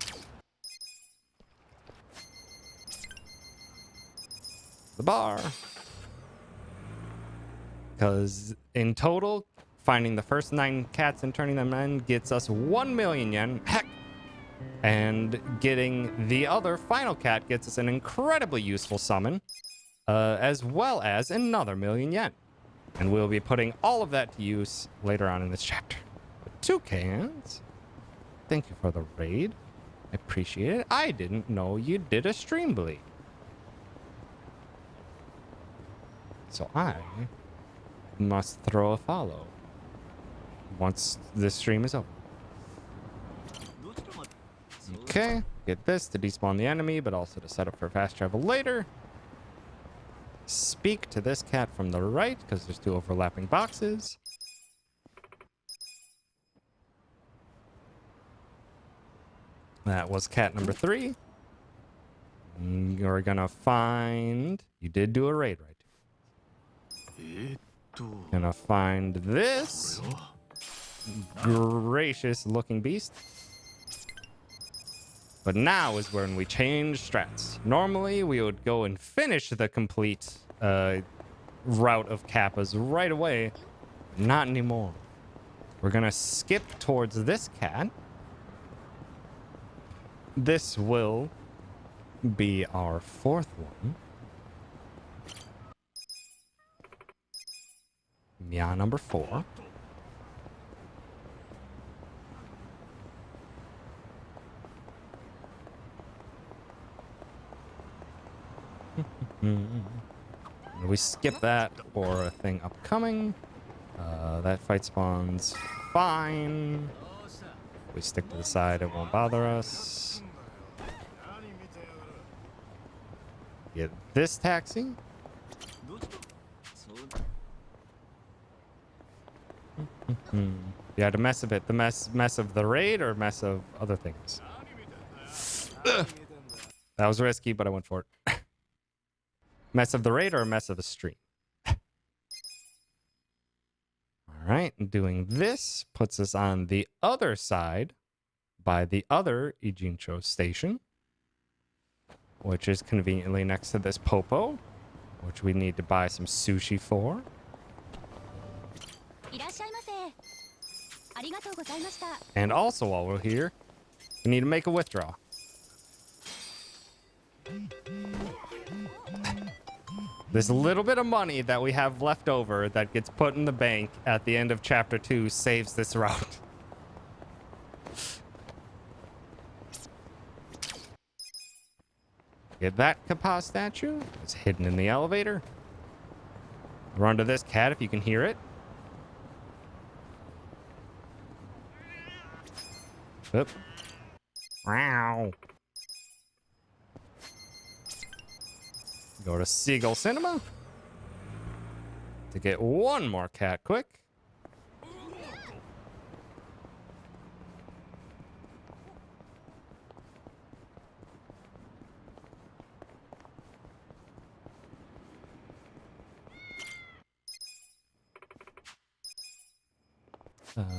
The bar. Because in total, finding the first 9 cats and turning them in gets us 1 million yen. Heck! And getting the other final cat gets us an incredibly useful summon, as well as another 1,000,000 yen. And we'll be putting all of that to use later on in this chapter. But 2 cans. Thank you for the raid. I appreciate it. I didn't know you did a stream bleed. So I must throw a follow once this stream is over. Okay, get this to despawn the enemy, but also to set up for fast travel later. Speak to this cat from the right, because there's 2 overlapping boxes. That was cat number 3. You're gonna find... You did do a raid, right? Gonna find this gracious looking beast. But now is when we change strats. Normally we would go and finish the complete route of Kappas right away. Not anymore. We're gonna skip towards this cat. This will be our 4th one. Yeah, number 4. We skip that for a thing upcoming. That fight spawns fine. We stick to the side, it won't bother us. Get this taxi. Yeah, to mess of it. The mess of the raid or mess of other things? Ugh. That was risky, but I went for it. Mess of the raid or a mess of the stream? All right, and doing this puts us on the other side by the other Ijincho station, which is conveniently next to this Popo, which we need to buy some sushi for. And also, while we're here, we need to make a withdrawal. This little bit of money that we have left over that gets put in the bank at the end of chapter 2 saves this route. Get that Kappa statue. It's hidden in the elevator. Run to this cat if you can hear it. Oop. Wow. Go to Seagull Cinema to get one more cat quick.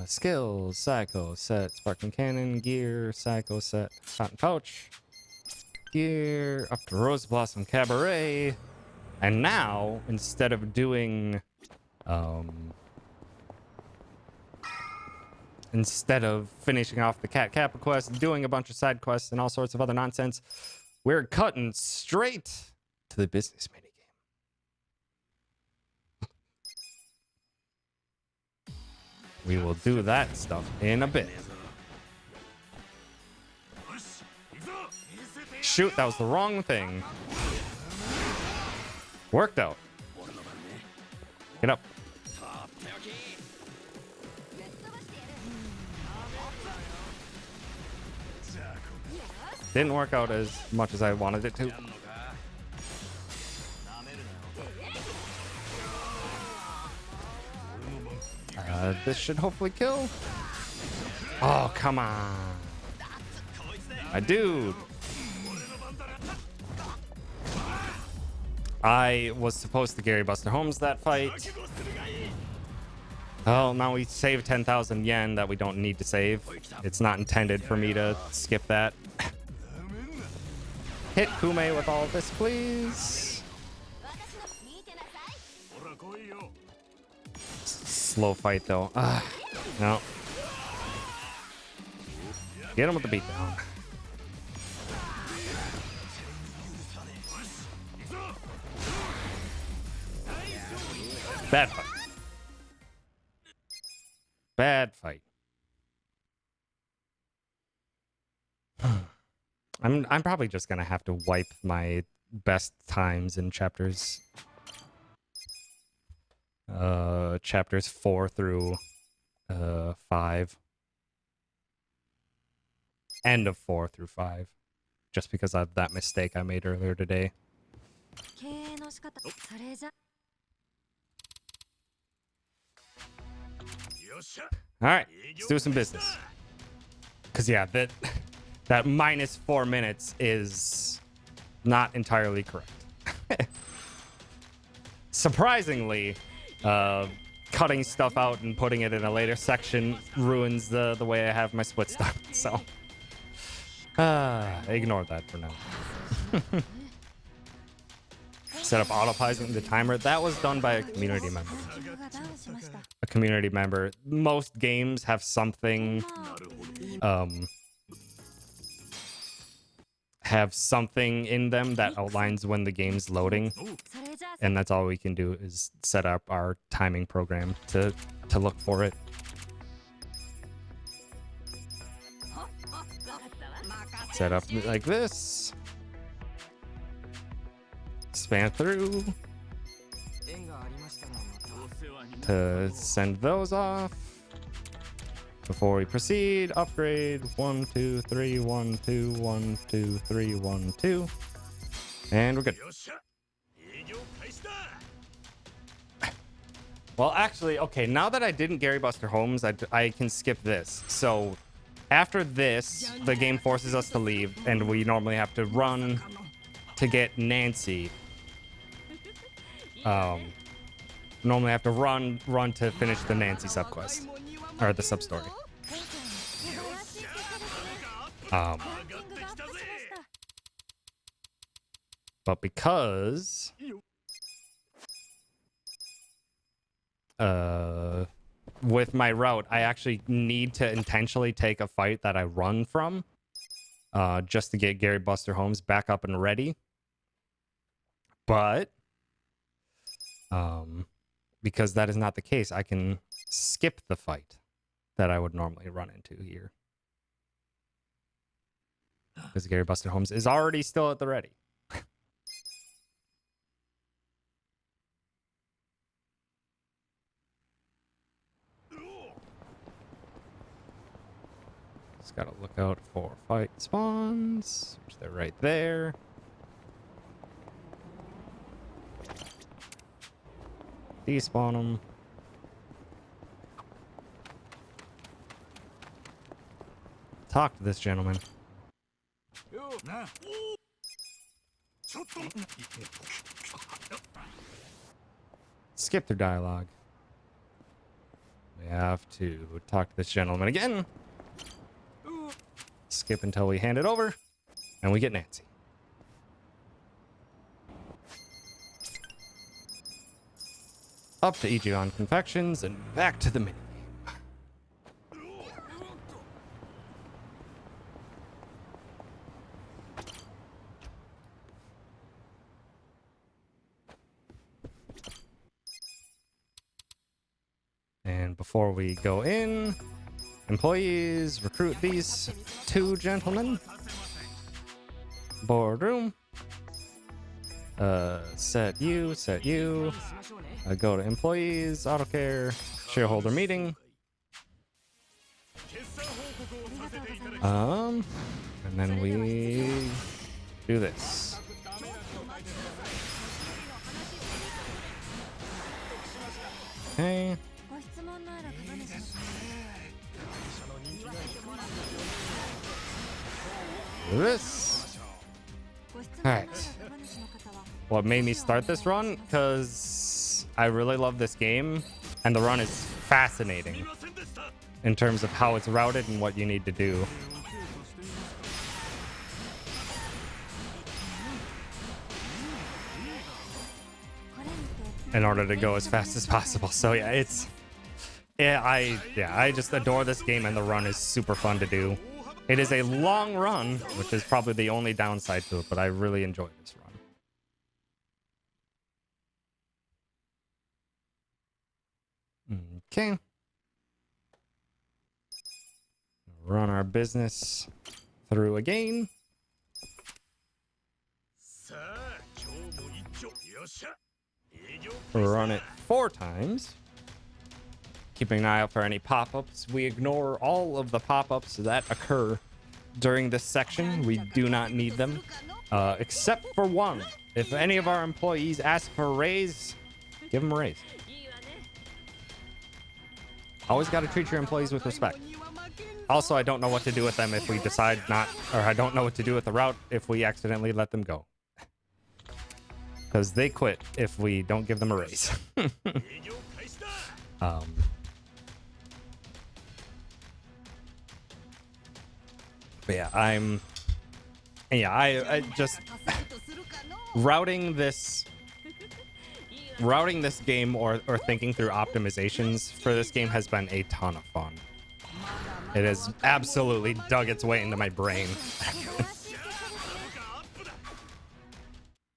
Skills, Psycho Set, Sparking Cannon, Gear, Psycho Set, Cotton Pouch, Gear, up to Rose Blossom Cabaret. And now, instead of doing, instead of finishing off the Cat Kappa quest, doing a bunch of side quests and all sorts of other nonsense, we're cutting straight to the business minigame. We will do that stuff in a bit. Shoot, that was the wrong thing. Worked out. Get up. Didn't work out as much as I wanted it to. This should hopefully kill. Oh, come on. My dude. I was supposed to Gary Buster Holmes that fight. Oh, now we saved 10,000 yen that we don't need to save. It's not intended for me to skip that. Hit Kume with all of this, please. Slow fight, though. No. Get him with the beatdown. Bad fight. Bad fight. I'm probably just gonna have to wipe my best times in chapters chapters 4 through 5. End of 4 through 5. Just because of that mistake I made earlier today. Alright, let's do some business. Cause yeah, that minus 4 minutes is not entirely correct. Surprisingly, cutting stuff out and putting it in a later section ruins the way I have my splits done. So, ignore that for now. Set up autopilot the timer. That was done by a community member. A community member. Most games have something, in them that outlines when the game's loading. And that's all we can do is set up our timing program to look for it. Set up like this. Span through. To send those off. Before we proceed, upgrade 1, 2, 3, 1, 2, 1, 2, 3, 1, 2. And we're good. Well, actually, okay, now that I didn't Gary Buster Holmes, I can skip this. So after this, the game forces us to leave, and we normally have to run to get Nancy. normally have to run to finish the Nancy subquest or the sub story. But because with my route, I actually need to intentionally take a fight that I run from just to get Gary Buster Holmes back up and ready. But because that is not the case, I can skip the fight that I would normally run into here. Because Gary Buster Holmes is already still at the ready. Just gotta look out for fight spawns, which they're right there. Despawn them. Talk to this gentleman. Skip through dialogue. We have to talk to this gentleman again. Skip until we hand it over, and we get Nancy. Up to Ichiban Confections and back to the mini. And before we go in, employees, recruit these two gentlemen. Boardroom. Set you. Go to employees, auto care, shareholder meeting. And then we do this. Okay. Do this. Alright. What made me start this run? Because I really love this game, and the run is fascinating in terms of how it's routed and what you need to do. In order to go as fast as possible. So yeah, I just adore this game, and the run is super fun to do. It is a long run, which is probably the only downside to it, but I really enjoy this run. Okay. Run our business through again. Run it 4 times. Keeping an eye out for any pop-ups. We ignore all of the pop-ups that occur during this section. We do not need them, except for one. If any of our employees ask for a raise, give them a raise. Always got to treat your employees with respect. Also, I don't know what to do with them if we decide not, or I don't know what to do with the route if we accidentally let them go. Because they quit if we don't give them a raise. But yeah, I just routing this game or thinking through optimizations for this game has been a ton of fun. It has absolutely dug its way into my brain.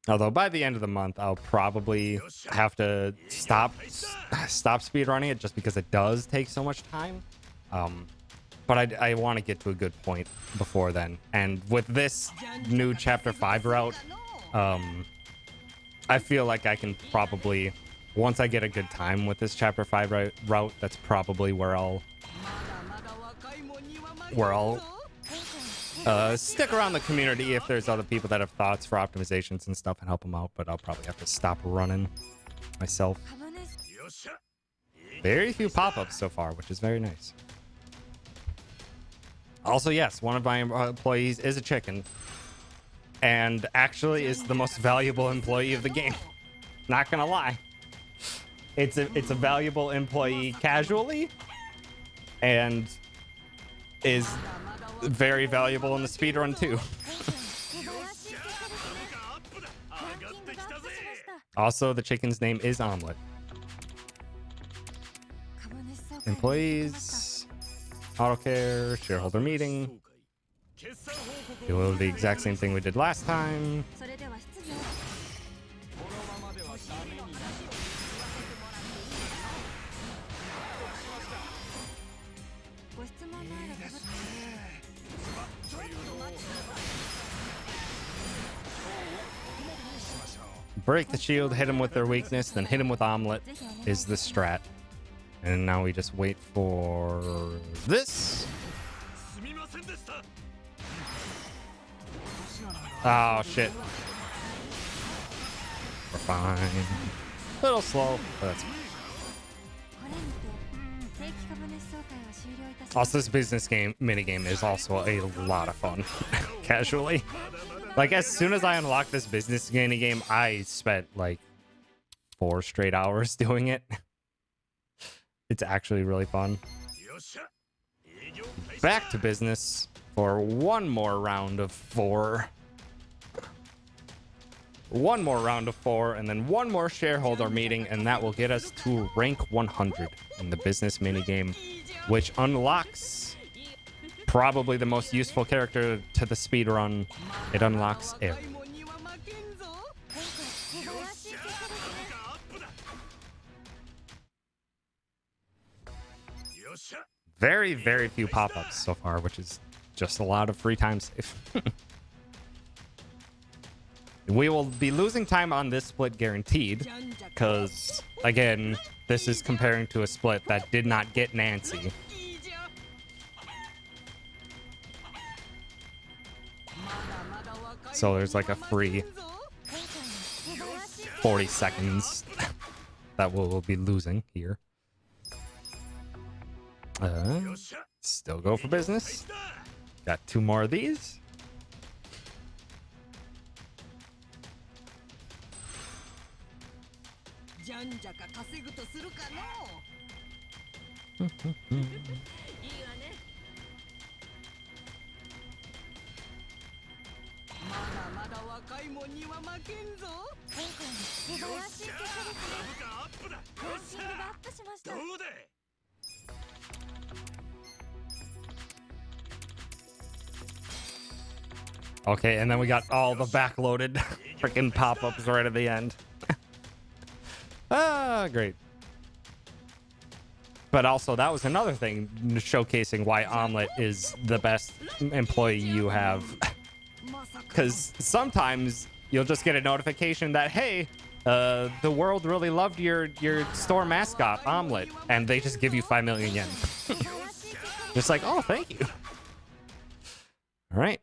Although by the end of the month, I'll probably have to stop speedrunning it just because it does take so much time. But I want to get to a good point before then. And with this new Chapter 5 route, I feel like I can probably, once I get a good time with this Chapter 5 route, that's probably where I'll stick around the community if there's other people that have thoughts for optimizations and stuff and help them out. But I'll probably have to stop running myself. Very few pop-ups so far, which is very nice. Also, yes, one of my employees is a chicken, and actually is the most valuable employee of the game. Not gonna lie. it's a valuable employee casually, and is very valuable in the speedrun too. Also, the chicken's name is Omelet. Employees, auto care, shareholder meeting. Do the exact same thing we did last time. Break the shield, hit him with their weakness, then hit him with Omelet is the strat. And now we just wait for this. Oh, shit. We're fine. A little slow, but that's fine. Also, this business game minigame is also a lot of fun. Casually. Like, as soon as I unlocked this business minigame, I spent, like, 4 straight hours doing it. It's actually really fun. Back to business for one more round of 4. One more round of 4, and then one more shareholder meeting, and that will get us to rank 100 in the business minigame, which unlocks probably the most useful character to the speedrun. It unlocks Air. Very, very few pop-ups so far, which is just a lot of free time save. We will be losing time on this split guaranteed, because, again, this is comparing to a split that did not get Nancy. So there's like a free 40 seconds that we'll be losing here. Still go for business. Got 2 more of these. Okay, and then we got all the backloaded freaking pop-ups right at the end. Ah, great. But also, that was another thing showcasing why Omelet is the best employee you have. Because sometimes you'll just get a notification that, hey, the world really loved your store mascot, Omelet, and they just give you 5 million yen. Just like, oh, thank you. All right.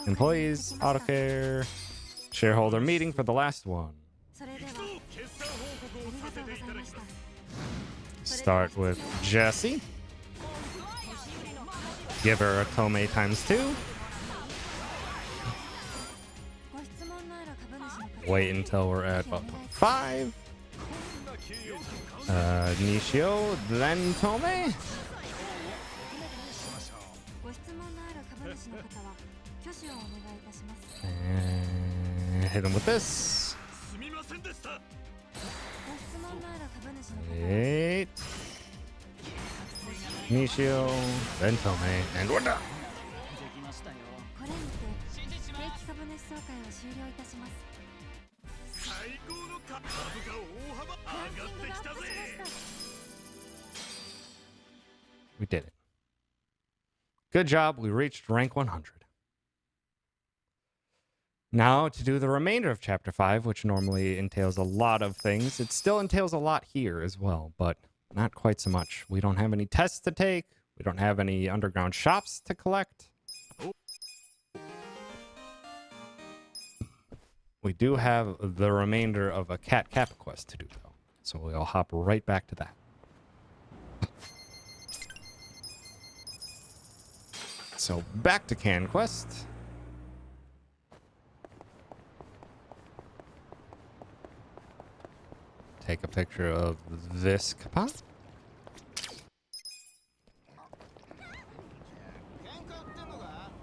Employees, auto care, shareholder meeting for the last one. Start with Jessie. Give her a Tome ×2. Wait until we're at about 25. Nishio, then Tome. And hit him with this. 8. Nishio, then Tome, and we're done. We did it. Good job. We reached rank 100. Now, to do the remainder of Chapter 5, which normally entails a lot of things, it still entails a lot here as well, but not quite so much. We don't have any tests to take. We don't have any underground shops to collect. We do have the remainder of a Cat Kappa quest to do, though. So we'll hop right back to that. So back to Can Quest. take a picture of this kappa.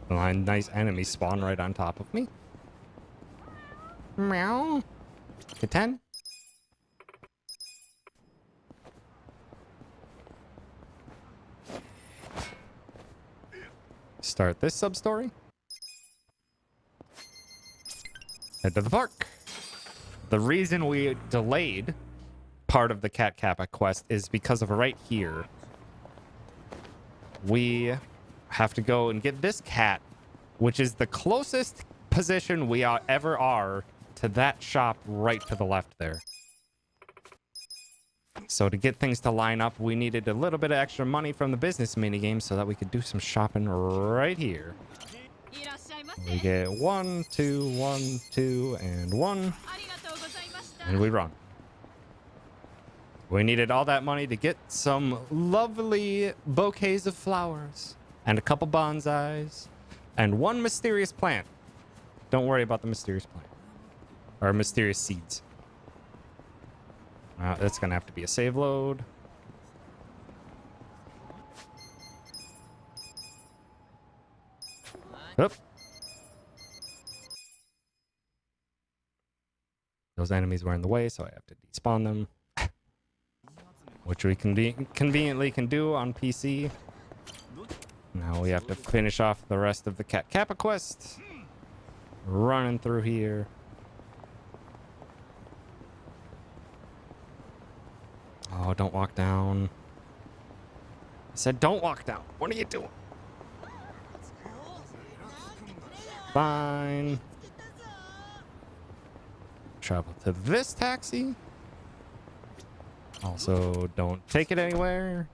A nice enemy spawn right on top of me. Meow. Hit 10. Start this sub-story. Head to the park. The reason we delayed part of the Cat Kappa quest is because of right here. We have to go and get this cat, which is the closest position we ever are to that shop right to the left there. So to get things to line up, we needed a little bit of extra money from the business minigame so that we could do some shopping right here. We get 1, 2, 1, 2, and 1. And we run. We needed all that money to get some lovely bouquets of flowers and a couple bonsais and one mysterious plant. Don't worry about the mysterious plant. Or mysterious seeds. That's going to have to be a save load. Oop. Those enemies were in the way, so I have to despawn them. Which we conveniently can do on PC. Now we have to finish off the rest of the Cat Kappa quest. Running through here. Oh, don't walk down. I said don't walk down. What are you doing? Fine. Travel to this taxi. Also, don't take it anywhere.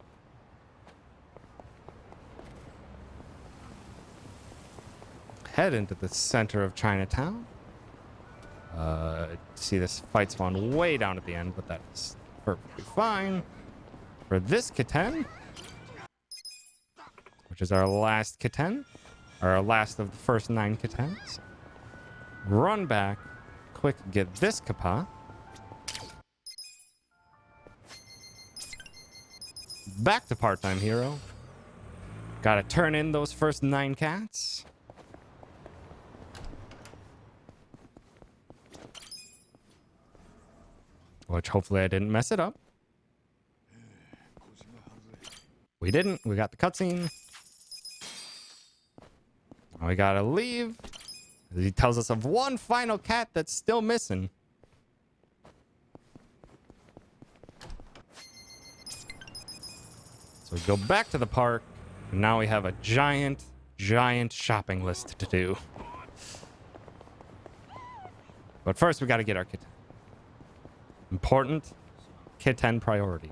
Head into the center of Chinatown. See this fight spawn way down at the end, but that's perfectly fine. For this kitten, which is our last kitten, or our last of the first 9 kittens. Run back, quick, get this kappa. Back to part-time hero. Gotta turn in those first 9 cats. Which hopefully I didn't mess it up. We didn't. We got the cutscene. We gotta leave. He tells us of one final cat that's still missing. So we go back to the park. And now we have a giant shopping list to do. But first we gotta get our kitten. Important kitten priority.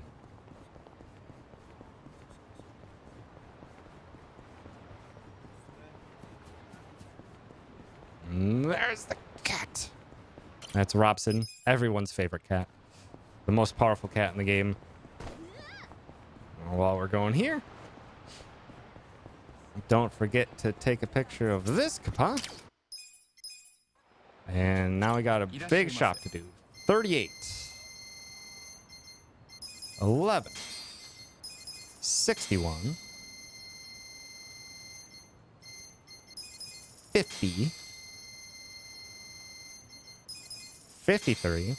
There's the cat. That's Robson, everyone's favorite cat. The most powerful cat in the game. While we're going here, don't forget to take a picture of this kappa. And now we got a big shop to do. 38. 11. 61. 50. 53.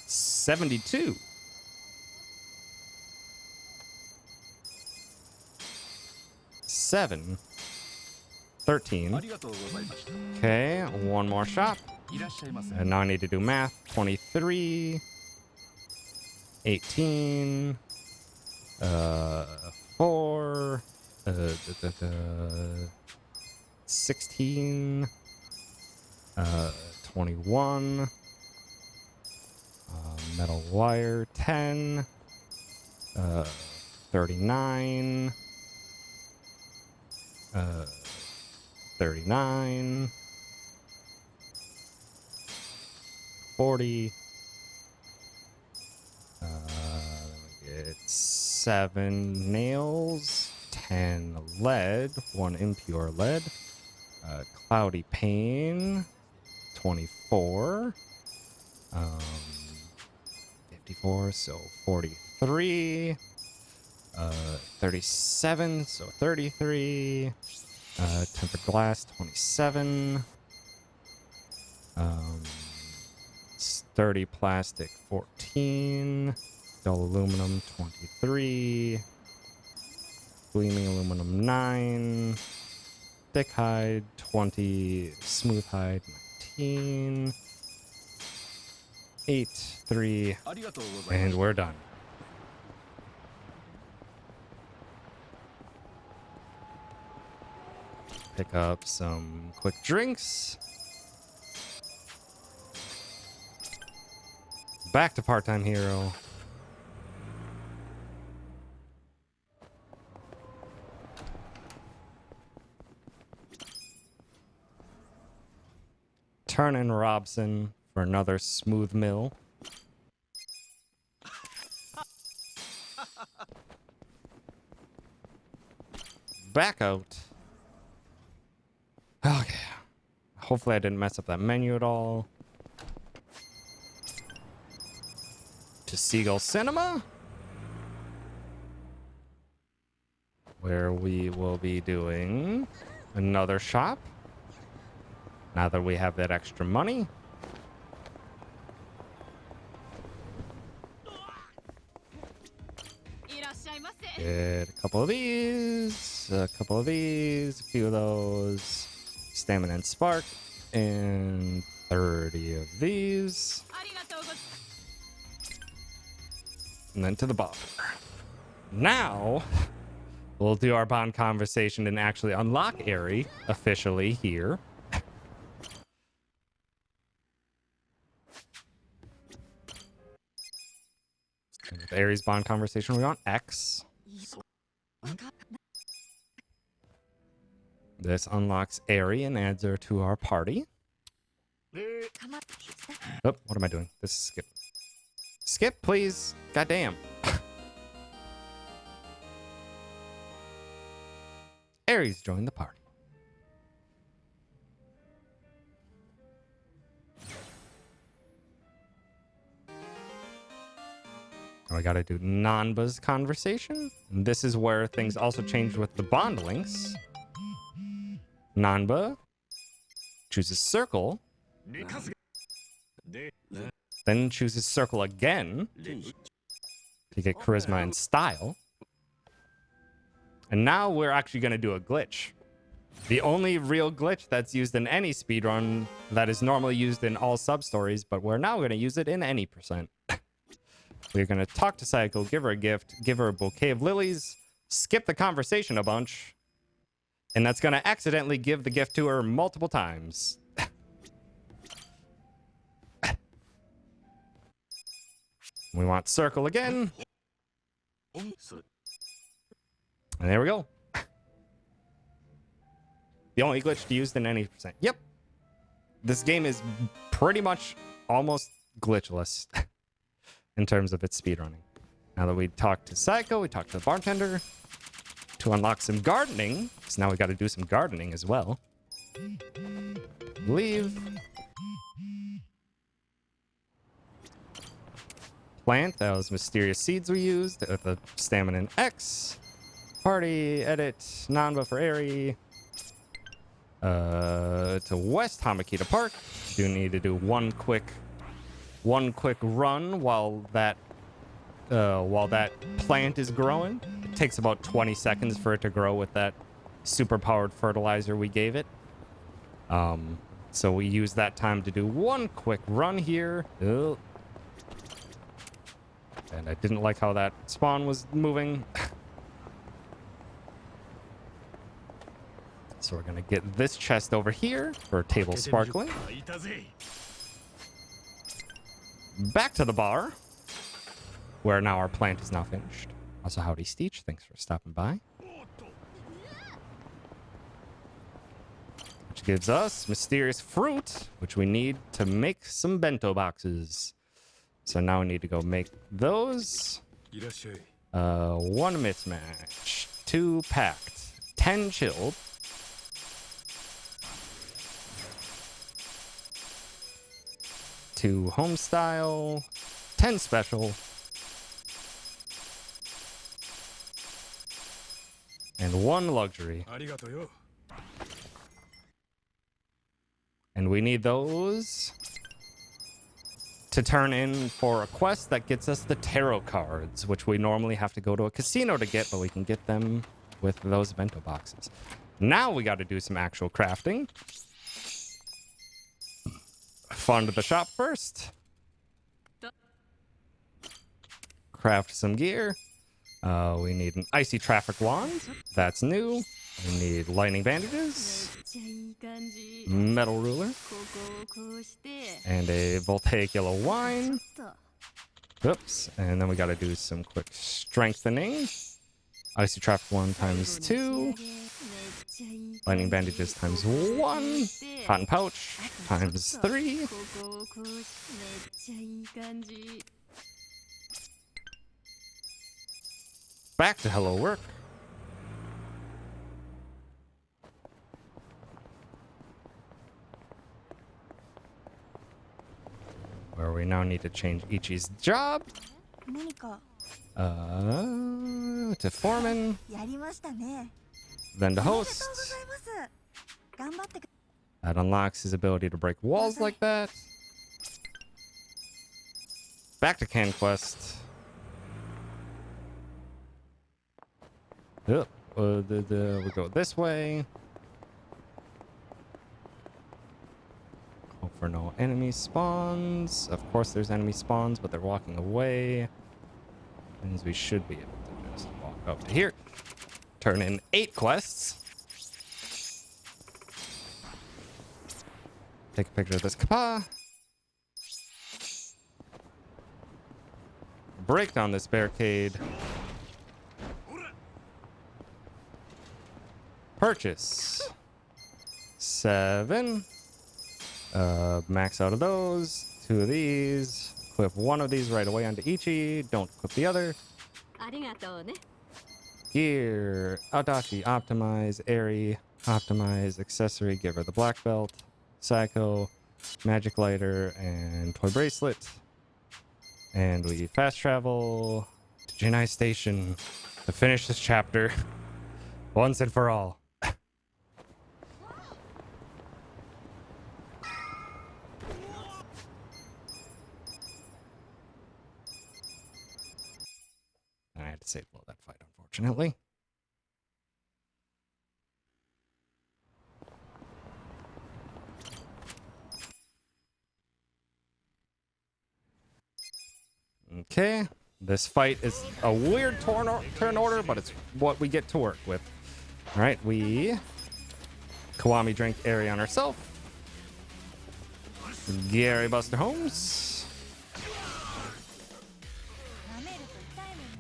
72. 7. 13. Okay, one more shop. And now I need to do math. 23. 18. 4. 16. 21. Metal wire. 10. 39. 39. 40. Get 7 nails, 10 lead, 1 impure lead, cloudy pane, 24, Um, 54, so 43. 37, so 33. Tempered glass, 27. 30 plastic, 14. Dull aluminum, 23. Gleaming aluminum, 9. Thick hide, 20. Smooth hide, 19. 8, 3. And we're done. Pick up some quick drinks. Back to part-time hero. Turn in Robson for another smooth mill. Back out. Okay. Hopefully I didn't mess up that menu at all. To Seagull Cinema, where we will be doing another shop. Now that we have that extra money. Get a couple of these, a couple of these, a few of those. Stamina and Spark, and 30 of these. And then to the bar. Now, we'll do our bond conversation and actually unlock Aerie officially here. And with Aerie's bond conversation, we want X. This unlocks Aerie and adds her to our party. Oh, what am I doing? This is skip. Skip, please. Goddamn. Aerie's joined the party. Oh, I gotta do Nanba's conversation. And this is where things also change with the bond links. Nanba chooses circle. Then chooses circle again to get charisma and style. And now we're actually going to do a glitch. The only real glitch that's used in any speedrun that is normally used in all sub-stories, but we're now going to use it in any percent. We're going to talk to Psycho, give her a gift, give her a bouquet of lilies, skip the conversation a bunch, and that's going to accidentally give the gift to her multiple times. We want circle again. And there we go. The only glitch used in any percent. Yep. This game is pretty much almost glitchless in terms of its speedrunning. Now that we talked to Psycho, we talked to the bartender to unlock some gardening. So now we got to do some gardening as well. Leave. Plant those mysterious seeds we used with the stamina and X. Party, edit, Nanba for Aerie. To West Hamakita Park. Do need to do one quick run while that plant is growing. It takes about 20 seconds for it to grow with that super powered fertilizer we gave it. So we use that time to do one quick run here. Ugh. And I didn't like how that spawn was moving. So we're gonna get this chest over here for table sparkling. Back to the bar, where now our plant is now finished. Also, howdy Steech, thanks for stopping by. Which gives us mysterious fruit, which we need to make some bento boxes. So now we need to go make those. 1 mismatch, 2 packed, 10 chilled. 2 home style, 10 special, and 1 luxury. And we need those to turn in for a quest that gets us the tarot cards, which we normally have to go to a casino to get, but we can get them with those bento boxes. Now we got to do some actual crafting. Fund the shop first. Craft some gear. We need an icy traffic wand. That's new. We need lightning bandages. Metal ruler. And a voltaic yellow wine. Oops. And then we got to do some quick strengthening. Icy traffic wand times 2. Lightning bandages times 1. Cotton pouch times 3. Back to hello work. Where we now need to change Ichi's job. To foreman. Then to host. That unlocks his ability to break walls like that. Back to conquest. Yep. We go this way. Hope for no enemy spawns. Of course there's enemy spawns, but they're walking away. Means we should be able to just walk up to here. Turn in 8 quests. Take a picture of this kappa. Break down this barricade. Purchase 7. Max out of those. 2 of these. Equip 1 of these right away onto Ichi. Don't equip the other. Gear. Adachi. Optimize. Airy. Optimize. Accessory. Give her the black belt. Psycho. Magic lighter. And toy bracelet. And we fast travel to Jinai Station to finish this chapter once and for all. I had to save load that fight, unfortunately. Okay, this fight is a weird turn order, but it's what we get to work with. All right, we Kiwami drink Airy on herself. Gary Buster Holmes.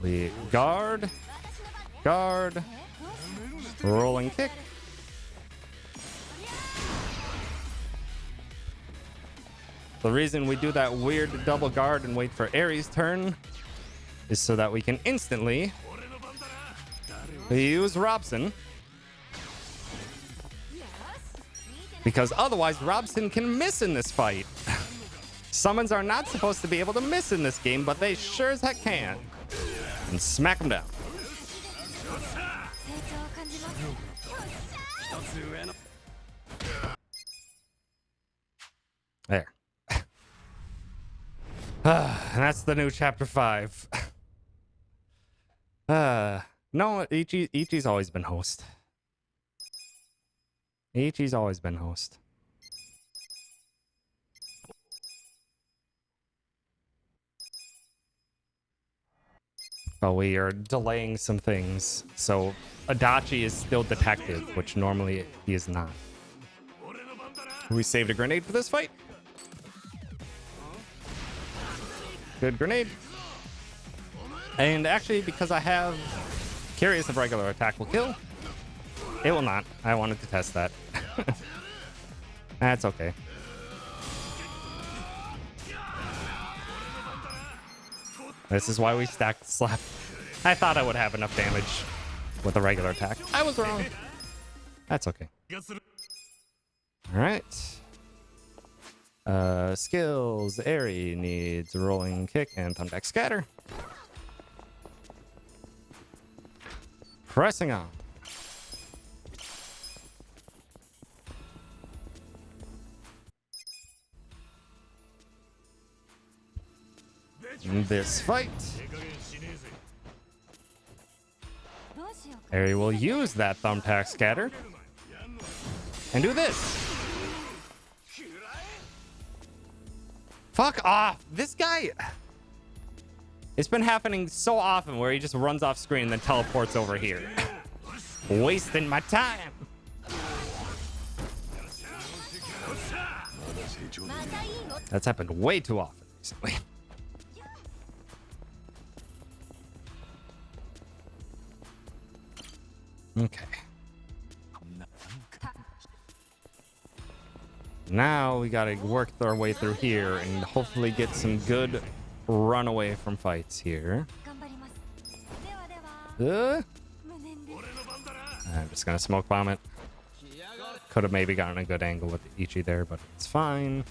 We guard, rolling kick. The reason we do that weird double guard and wait for Ares' turn is so that we can instantly use Robson. Because otherwise Robson can miss in this fight. Summons are not supposed to be able to miss in this game, but they sure as heck can. And smack him down. There. And that's the new chapter 5. No, Ichi's always been host. Ichi's always been host. But we are delaying some things. So Adachi is still detective, which normally he is not. We saved a grenade for this fight. Good grenade. And actually, because I have curious if regular attack will kill, it will not. I wanted to test that. That's okay. This is why we stacked the slap. I thought I would have enough damage with a regular attack. I was wrong. That's okay. All right. Skills. Airy needs rolling kick and thumbtack scatter. Pressing on. In this fight, Airy will use that thumbtack scatter and do this. Fuck off. This guy. It's been happening so often where he just runs off screen and then teleports over here. Wasting my time. That's happened way too often recently. Okay. Now we gotta work our way through here and hopefully get some good runaway from fights here. I'm just gonna smoke bomb it. Could have maybe gotten a good angle with Ichi there, but it's fine.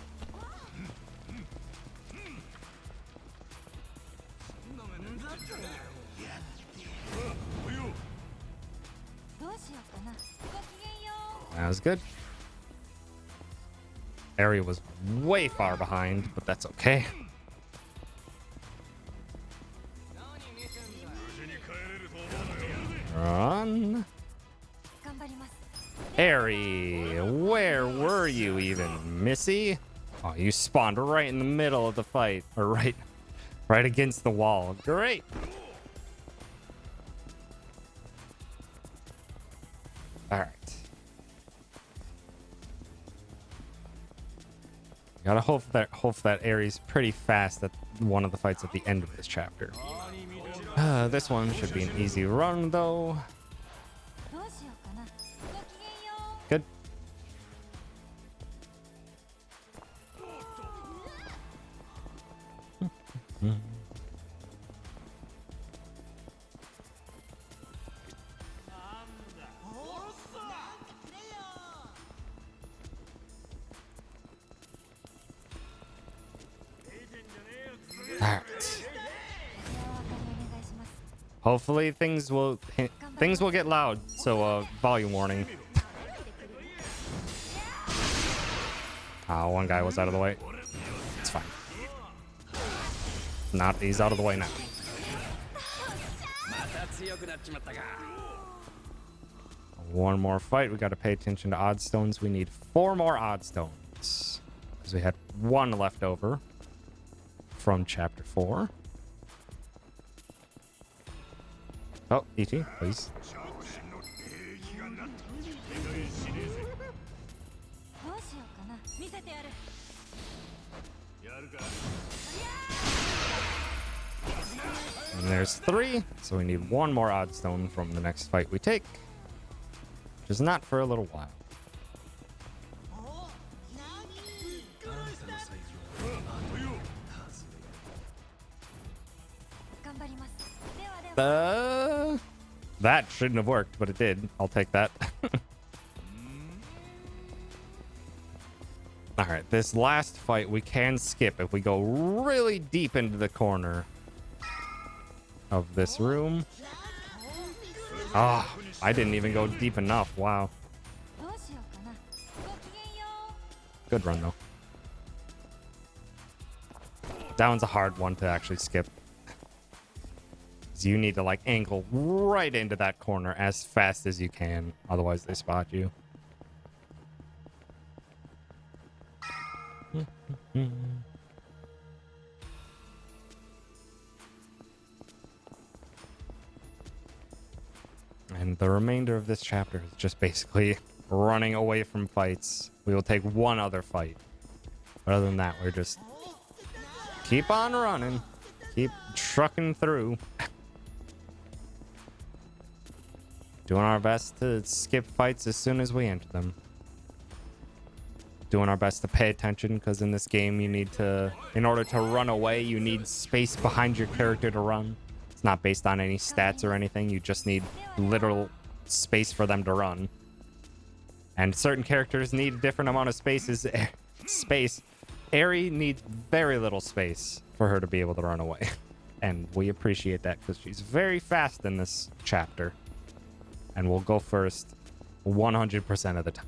That was good. Area was way far behind, but that's okay. Run. Airy, where were you even, Missy? Oh, you spawned right in the middle of the fight, or right against the wall. Great. All right. Gotta hope that Airy's pretty fast at one of the fights at the end of this chapter. This one should be an easy run, though. Good. Hopefully things will get loud, so volume warning. One guy was out of the way. It's fine. He's out of the way now. One more fight. We got to pay attention to odd stones. We need 4 more odd stones because we had 1 left over from chapter 4. Oh, E.T., please. And there's 3, so we need 1 more odd stone from the next fight we take, which is not for a little while. That shouldn't have worked, but it did. I'll take that. All right, this last fight we can skip if we go really deep into the corner of this room. Ah, I didn't even go deep enough. Wow. Good run, though. That one's a hard one to actually skip. You need to like angle right into that corner as fast as you can, otherwise they spot you. And the remainder of this chapter is just basically running away from fights. We will take 1 other fight, but other than that, we're just keep on running, keep trucking through. Doing our best to skip fights as soon as we enter them. Doing our best to pay attention, because in this game you need to, in order to run away, you need space behind your character to run. It's not based on any stats or anything. You just need literal space for them to run. And certain characters need a different amount of space Eri needs very little space for her to be able to run away. And we appreciate that because she's very fast in this chapter. And will go first 100% of the time.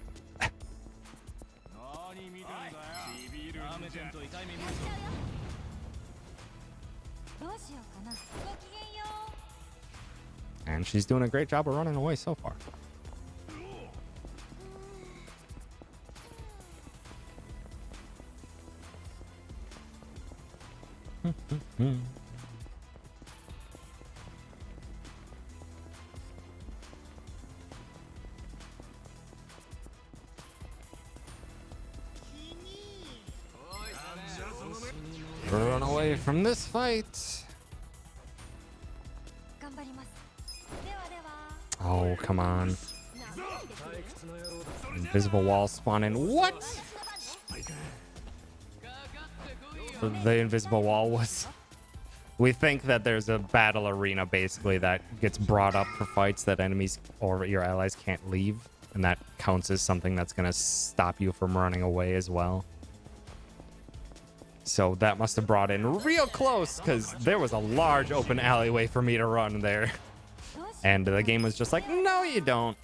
And she's doing a great job of running away so far. Run away from this fight. Oh, come on. Invisible wall spawning. What? The invisible wall was... We think that there's a battle arena, basically, that gets brought up for fights that enemies or your allies can't leave. And that counts as something that's going to stop you from running away as well. So that must have brought in real close, because there was a large open alleyway for me to run there. And the game was just like, no, you don't.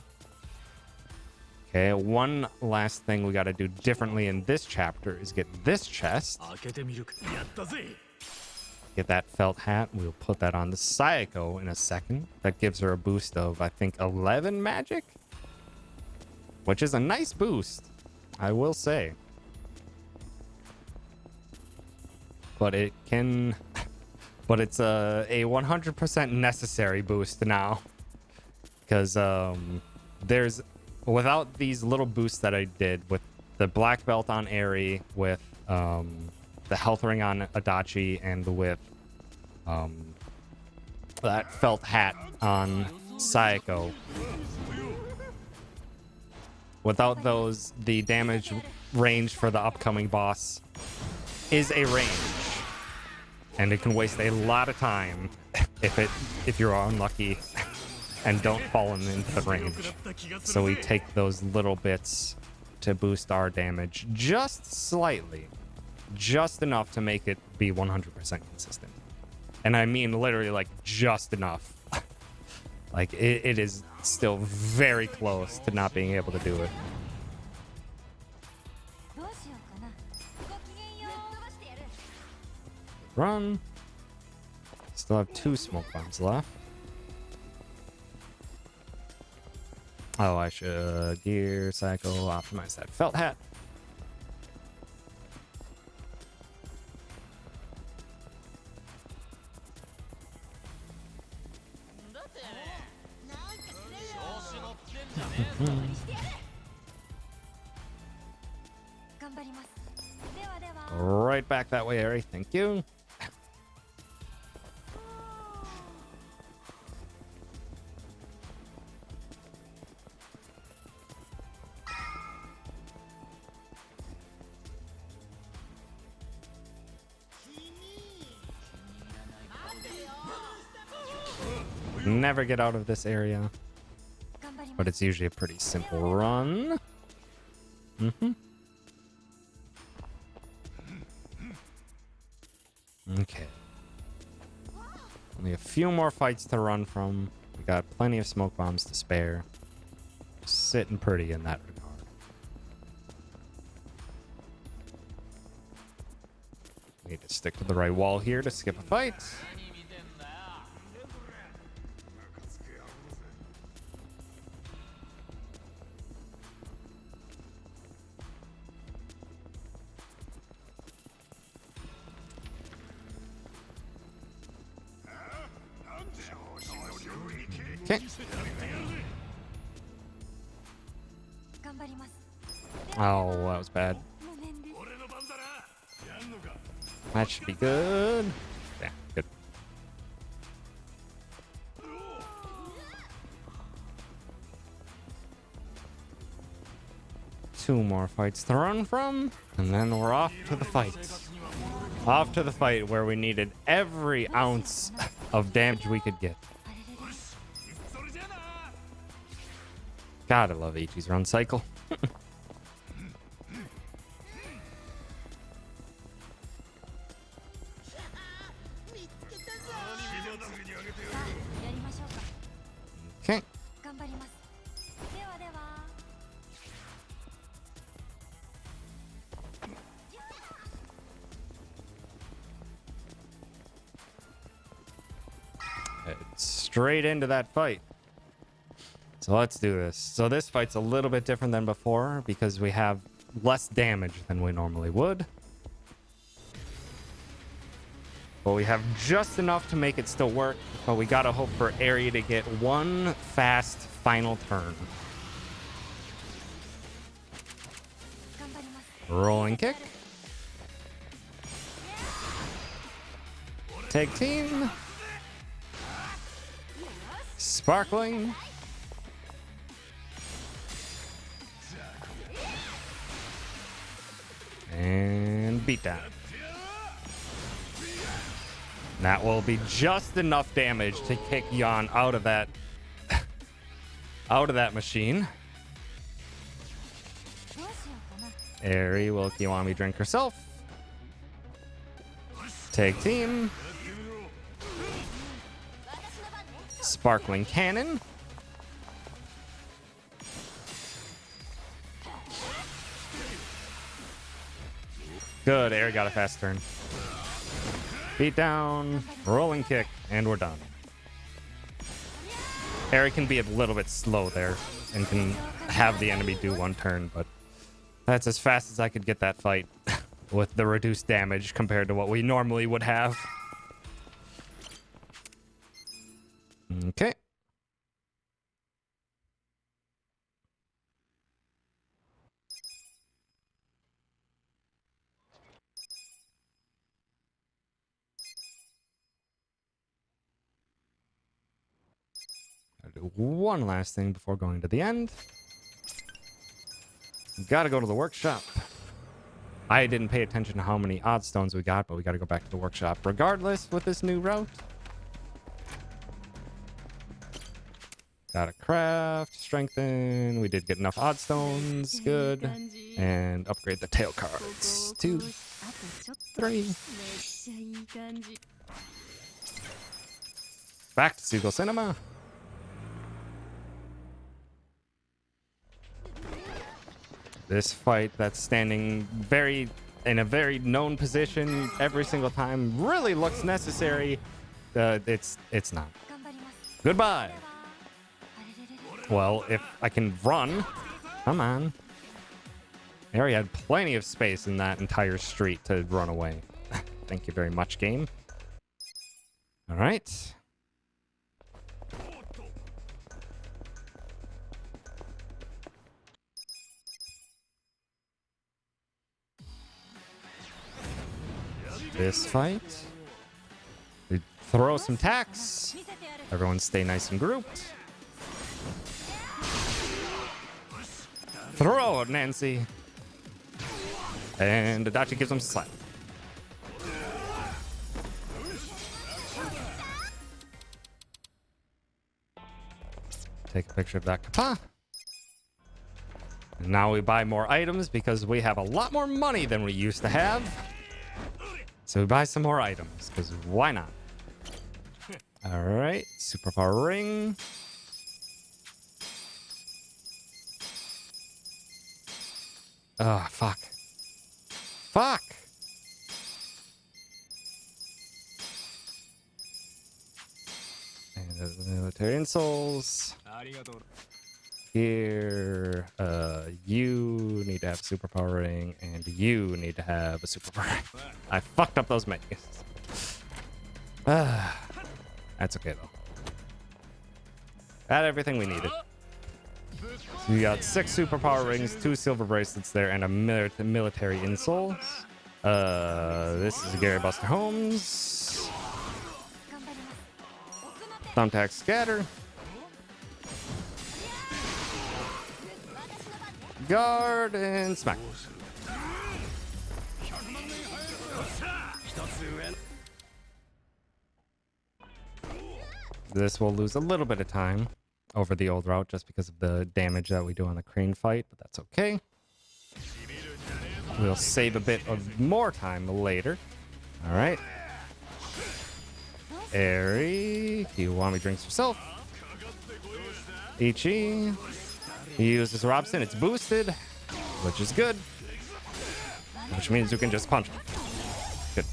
Okay, one last thing we got to do differently in this chapter is get this chest. Get that felt hat. We'll put that on the Sayako in a second. That gives her a boost of, I think, 11 magic. Which is a nice boost, I will say. But it can... But it's a 100% necessary boost now. Because there's... Without these little boosts that I did with the black belt on Eri, with the health ring on Adachi, and with that felt hat on Sayako. Without those, the damage range for the upcoming boss is a range. And it can waste a lot of time if you're unlucky and don't fall into the range. So we take those little bits to boost our damage just slightly. Just enough to make it be 100% consistent. And I mean literally like just enough. Like it is still very close to not being able to do it. Run. Still have 2 smoke bombs left. Oh, I should gear, cycle, optimize that felt hat. Right back that way, Eri. Thank you. Never get out of this area, but it's usually a pretty simple run. Okay. Only a few more fights to run from. We got plenty of smoke bombs to spare. Sitting pretty in that regard. Need to stick to the right wall here to skip a fight. Okay. Oh, that was bad. That should be good. Yeah, good. Two more fights to run from, and then we're off to the fight. Off to the fight where we needed every ounce of damage we could get. God, I love Ichi's run cycle. Okay.
頑張ります。ではでは。
Straight into that fight. So let's do this. So this fight's a little bit different than before because we have less damage than we normally would. But we have just enough to make it still work. But we gotta hope for Eri to get one fast final turn.
頑張ります。
Rolling kick. Tag team. Sparkling. And beat down. That will be just enough damage to kick Yan out of that machine.
どうしようかな。
Eri will Kiwami drink herself. Tag team. Sparkling cannon. Good, Eri got a fast turn. Beat down, rolling kick, and we're done. Eri can be a little bit slow there and can have the enemy do one turn, but that's as fast as I could get that fight with the reduced damage compared to what we normally would have. Okay. I'll do one last thing before going to the end. Gotta go to the workshop. I didn't pay attention to how many odd stones we got, but we gotta go back to the workshop regardless with this new route. Gotta craft, strengthen. We did get enough odd stones. Good. And upgrade the tail cards. 2, 3. Back to Seagull Cinema. This fight that's standing in a very known position every single time really looks necessary. It's not.
頑張ります。
Goodbye.
あれれれれ。
Well, if I can run, come on. Eri had plenty of space in that entire street to run away. Thank you very much, game. All right. This fight, we throw some tacks.
見せてやる。
Everyone stay nice and grouped. Throw it, Nancy. And Adachi gives him a slap. Take a picture of that kapa. And now we buy more items because we have a lot more money than we used to have. So we buy some more items, because why not? Alright, superpower ring. Ah, fuck. Fuck! And the military insoles. Here, you need to have a superpower ring, and you need to have a superpower ring. I fucked up those menus. That's okay, though. Got everything we needed. So we got 6 superpower rings, 2 silver bracelets there, and a military insole. This is Gary Buster Holmes.
頑張ります。奥の手。
Thumbtack scatter. Guard and smack. This will lose a little bit of time over the old route just because of the damage that we do on the crane fight, but that's okay. We'll save a bit of more time later. All right. Eri, Kiwami drinks herself. Ichi. He uses Robson. It's boosted, which is good. Which means you can just punch him. Good.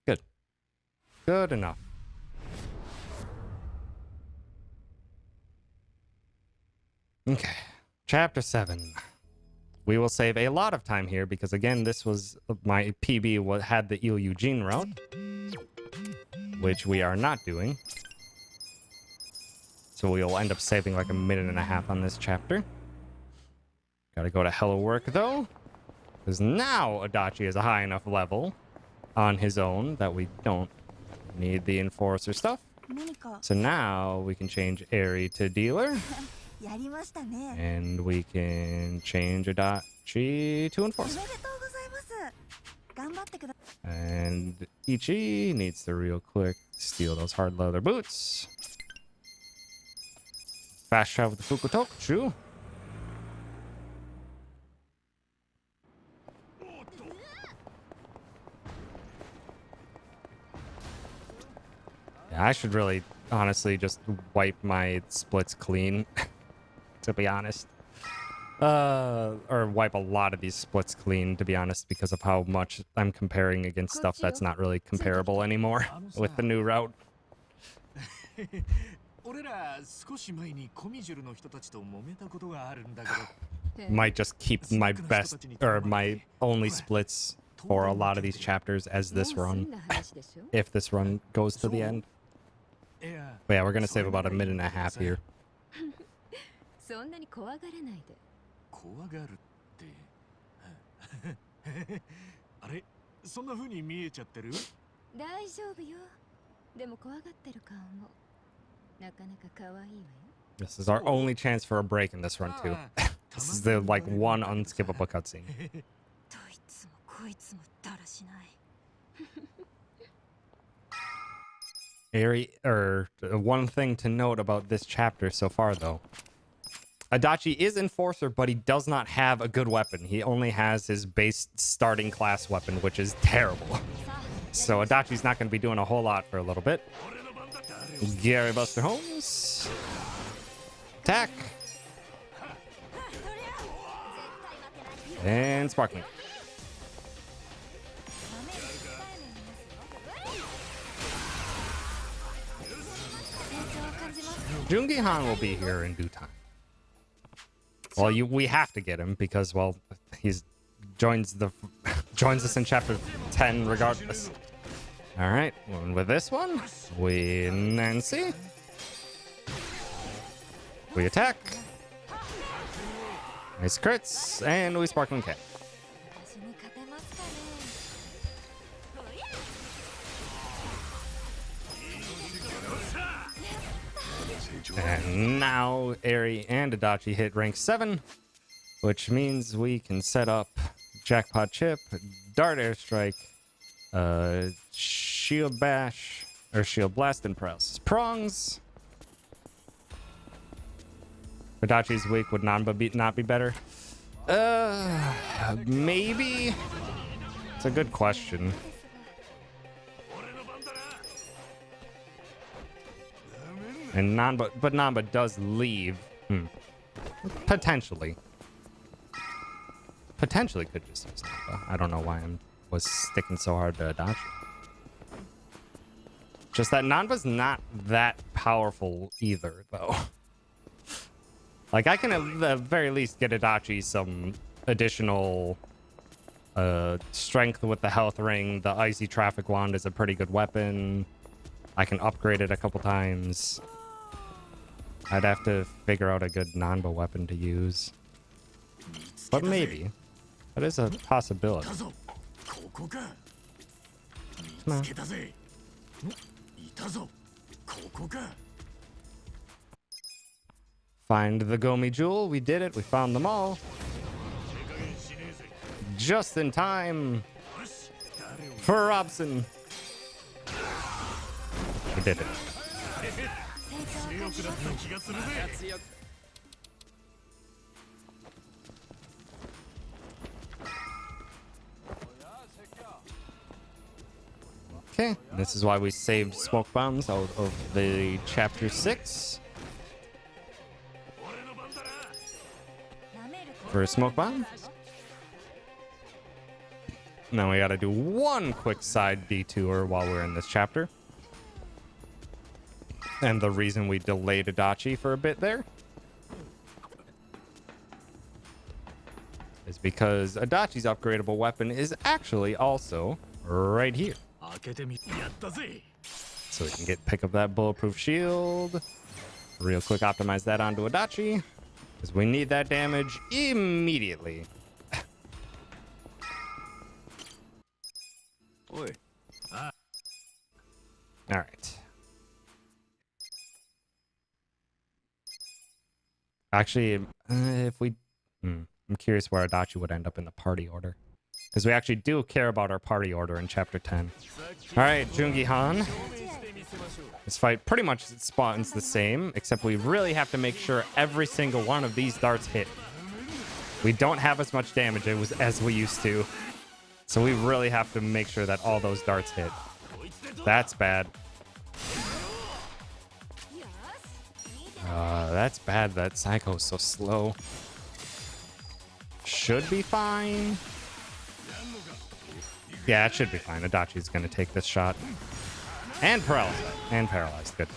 Good. Good enough. Okay. Chapter 7. We will save a lot of time here because, again, this was my PB had the Il Eugene route, which we are not doing. So we will end up saving like a minute and a half on this chapter. Gotta go to Hello Work, though, because now Adachi is a high enough level on his own that we don't need the Enforcer stuff. So now we can change Eri to Dealer. And we can change Adachi to Enforcer. And Ichi needs to real quick steal those hard leather boots. Fast travel to Fukutoku. Yeah, I should really, honestly, just wipe my splits clean. To be honest, or wipe a lot of these splits clean, to be honest, because of how much I'm comparing against stuff that's not really comparable anymore with the new route. Might just keep my best or my only splits for a lot of these chapters as this run, if this run goes to the end. But yeah, we're gonna save about a minute and a half here.
そんなに怖がらないで。
怖がるってあれそんな風に見えちゃってる？
大丈夫よ。でも怖がってる顔もなかなか可愛いわよ。
This is our only chance for a break in this run too. This is the like one unskippable cutscene.
どいつもこいつもだらしない。
One thing to note about this chapter so far, though. Adachi is Enforcer, but he does not have a good weapon. He only has his base starting class weapon, which is terrible. So Adachi's not going to be doing a whole lot for a little bit. Gary Buster Holmes. Attack. And Sparkling. Jungi Han will be here in due time. Well, we have to get him because, well, he's joins us in chapter 10 regardless. All right, and with this one, we Nancy. We attack. Nice crits, and we Sparkling Cat. And now Eri and Adachi hit rank 7, which means we can set up Jackpot Chip, Dart Airstrike, Shield Bash, or Shield Blast, and Paralysis Prongs. Adachi's weak, would Nanba not be better? Maybe? It's a good question. And Nanba does leave. Potentially could just use Nanba. I don't know why I was sticking so hard to Adachi. Just that Nanba's not that powerful either, though. Like, I can at the very least get Adachi some additional strength with the health ring. The icy traffic wand is a pretty good weapon. I can upgrade it a couple times. I'd have to figure out a good Nanba weapon to use. But maybe. That is a possibility. Come on. Find the Gomi Jewel. We did it. We found them all. Just in time for Robson. We did it. Okay, this is why we saved smoke bombs out of the chapter 6 for a smoke bomb. Now we gotta do one quick side detour while we're in this chapter. And the reason we delayed Adachi for a bit there is because Adachi's upgradable weapon is actually also right here. So we can pick up that bulletproof shield. Real quick optimize that onto Adachi, because we need that damage immediately. Alright. Actually, if we... I'm curious where Adachi would end up in the party order. Because we actually do care about our party order in Chapter 10. Alright, Jungi Han. This fight pretty much spawns the same, except we really have to make sure every single one of these darts hit. We don't have as much damage as we used to. So we really have to make sure that all those darts hit. That's bad. That's bad that Psycho's so slow. Should be fine. Yeah, it should be fine. Adachi's gonna take this shot. And paralyzed. And paralyzed. Good.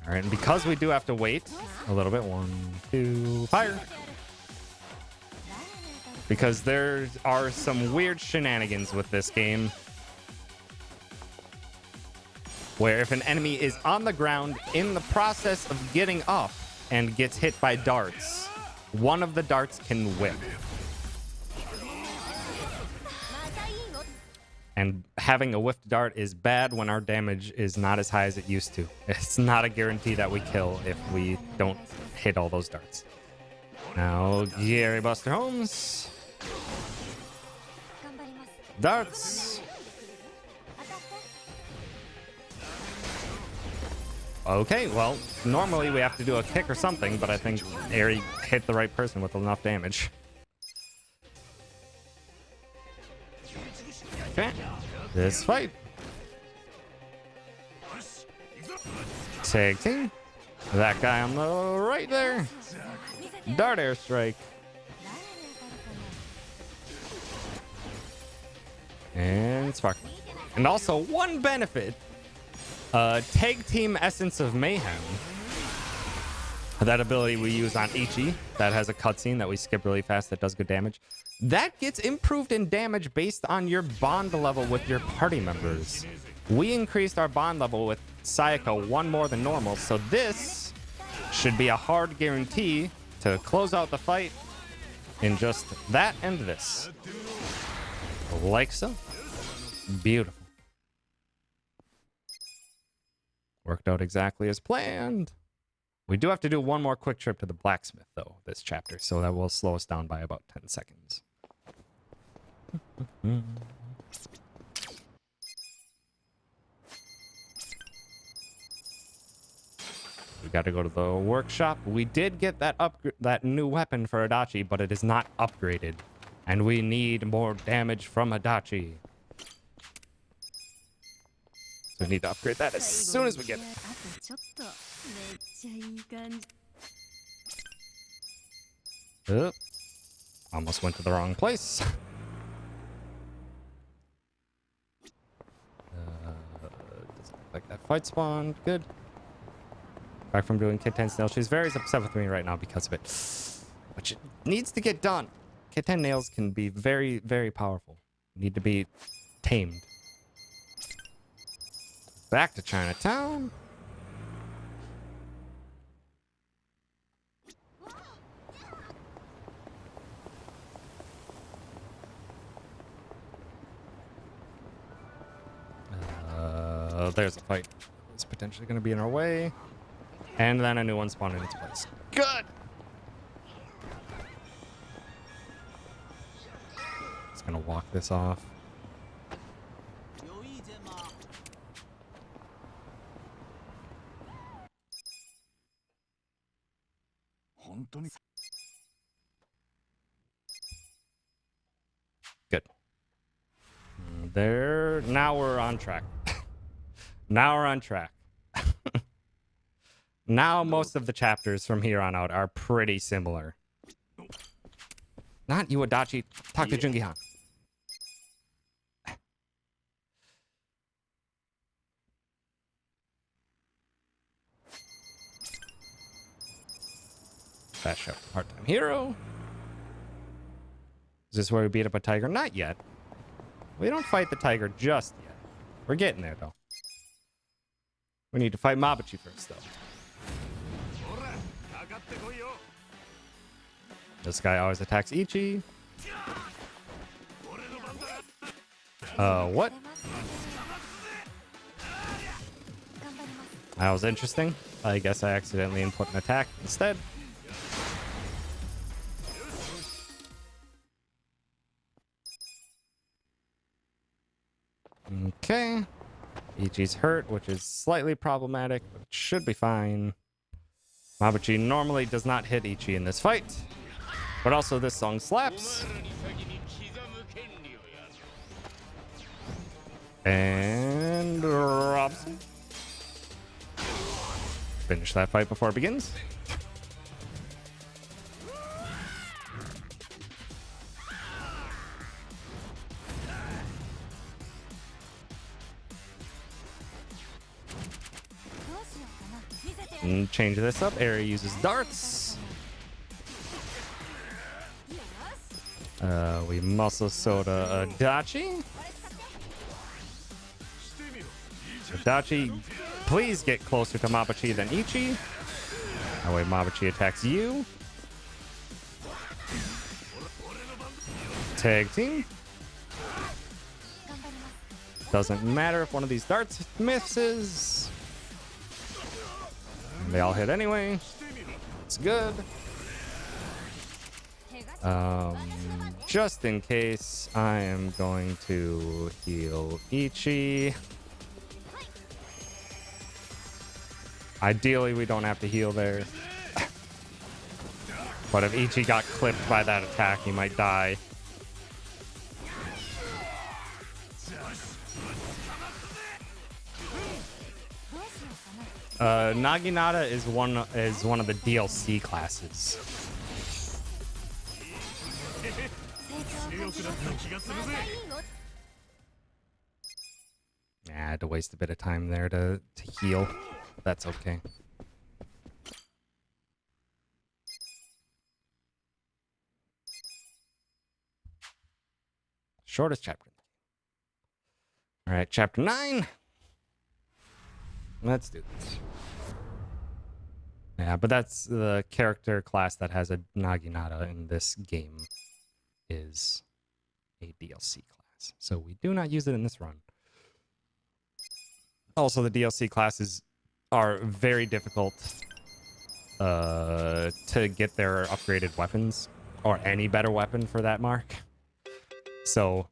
Alright, and because we do have to wait a little bit. 1, 2, fire. Because there are some weird shenanigans with this game, where if an enemy is on the ground in the process of getting up and gets hit by darts, one of the darts can whip. And having a whiffed dart is bad when our damage is not as high as it used to. It's not a guarantee that we kill if we don't hit all those darts. Now, Gary Buster Holmes. Darts. Okay, well, normally we have to do a kick or something, but I think Aerie hit the right person with enough damage. Okay, this fight. Tag team. That guy on the right there. Dart airstrike. And sparkling. And also one benefit. Tag team Essence of Mayhem. That ability we use on Ichi that has a cutscene that we skip really fast that does good damage. That gets improved in damage based on your bond level with your party members. We increased our bond level with Sayaka 1 more than normal, so this should be a hard guarantee to close out the fight in just that and this. Like so. Beautiful. Worked out exactly as planned. We do have to do one more quick trip to the blacksmith, though, this chapter, so that will slow us down by about 10 seconds. We got to go to the workshop. We did get that new weapon for Adachi, but it is not upgraded. And we need more damage from Adachi. So we need to upgrade that as soon as we get it. Almost went to the wrong place. Doesn't look like that fight spawned. Good. Back from doing Kit 10 nails. She's very upset with me right now because of it. Which it needs to get done. Kit 10 nails can be very, very powerful. Need to be tamed. Back to Chinatown. There's a fight. It's potentially going to be in our way. And then a new one spawned in its place. Good! It's going to walk this off. Good. there. Now we're on track. Now we're on track. Now most of the chapters from here on out are pretty similar. Not you, Adachi. Talk to Jungi-han. Fast Show, part-time hero. Is this where we beat up a tiger? Not yet. We don't fight the tiger just yet. We're getting there, though. We need to fight Mabuchi first, though. This guy always attacks Ichi. What? That was interesting. I guess I accidentally input an attack instead. Okay. Ichi's hurt, which is slightly problematic, but it should be fine. Mabuchi normally does not hit Ichi in this fight, but also this song slaps. And Robson. Finish that fight before it begins. And change this up. Area uses darts. We muscle soda Adachi. Adachi, please get closer to Mabuchi than Ichi. That way Mabuchi attacks you. Tag team. Doesn't matter if one of these darts misses. They all hit anyway. It's good. Just in case, I am going to heal Ichi. Ideally, we don't have to heal there. But if Ichi got clipped by that attack, he might die. Naginata is one of the DLC classes. Yeah, I had to waste a bit of time there to heal. That's okay. Shortest chapter. All right, chapter 9. Let's do this. Yeah, but that's the character class that has a Naginata in this game is a DLC class. So we do not use it in this run. Also, the DLC classes are very difficult to get their upgraded weapons or any better weapon for that mark. So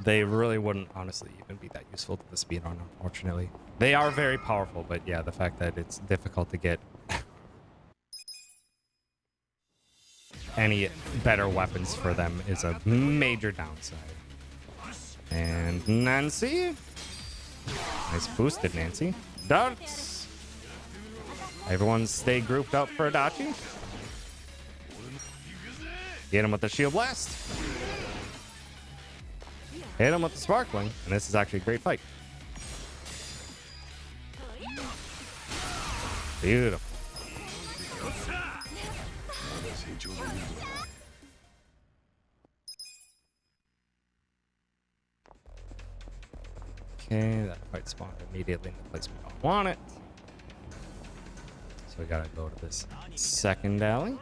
they really wouldn't honestly even be that useful to the speedrun, unfortunately. They are very powerful, but yeah, the fact that it's difficult to get any better weapons for them is a major downside. And Nancy. Nice boosted Nancy. Darts. Everyone stay grouped up for Adachi. Get him with the shield blast. Hit him with the sparkling. And this is actually a great fight. Beautiful. Okay, that fight spawned immediately in the place we don't want it. So we gotta go to this second alley.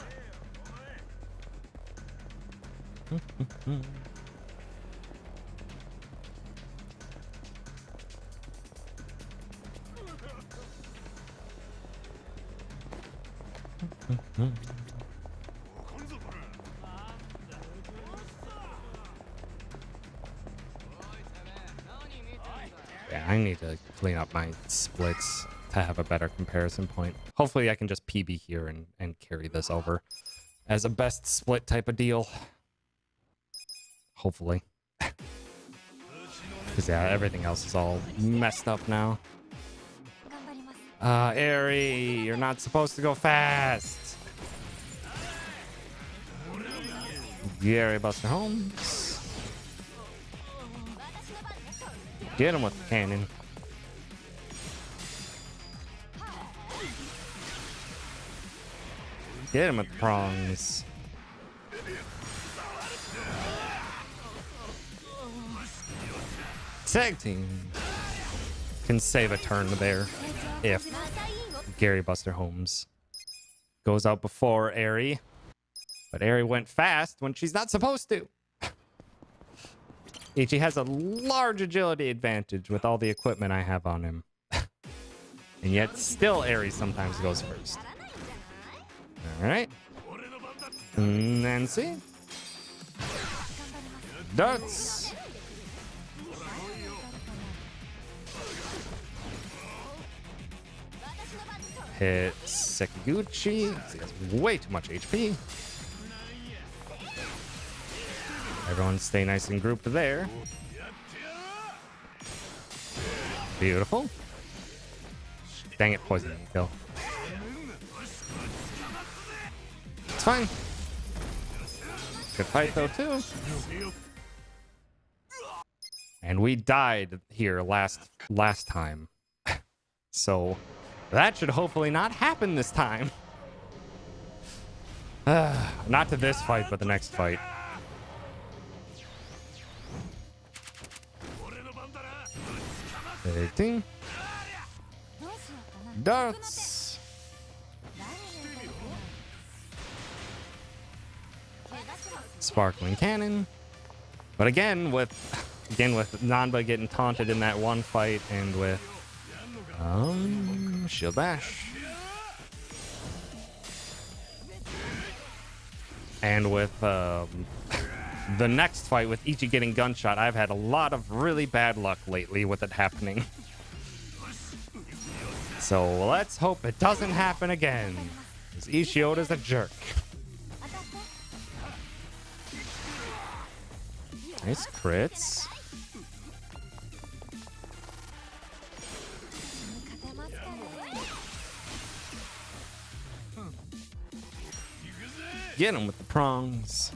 Yeah, I need to clean up my splits to have a better comparison point. Hopefully I can just PB here and carry this over as a best split type of deal. Hopefully. Because, yeah, everything else is all messed up now.
頑張ります
Eri, you're not supposed to go fast. Gary Buster Holmes. Get him with the cannon. Get him with the prongs. Tag team can save a turn there if Gary Buster Holmes goes out before Eri. But Eri went fast when she's not supposed to. Ichi has a large agility advantage with all the equipment I have on him. And yet still Eri sometimes goes first. Alright. Nancy. Darts. Hit Sekiguchi. He has way too much HP. Everyone stay nice and grouped there. Beautiful. Dang it, poison didn't kill. It's fine. Good fight though too. And we died here last time. So that should hopefully not happen this time. Not to this fight, but the next fight. Ding. Darts. Sparkling cannon. But again with Nanba getting taunted in that one fight and with shield bash. And with the next fight with Ichi getting gunshot, I've had a lot of really bad luck lately with it happening. So let's hope it doesn't happen again. Because Ishioda's a jerk. Nice crits. Get him with the prongs.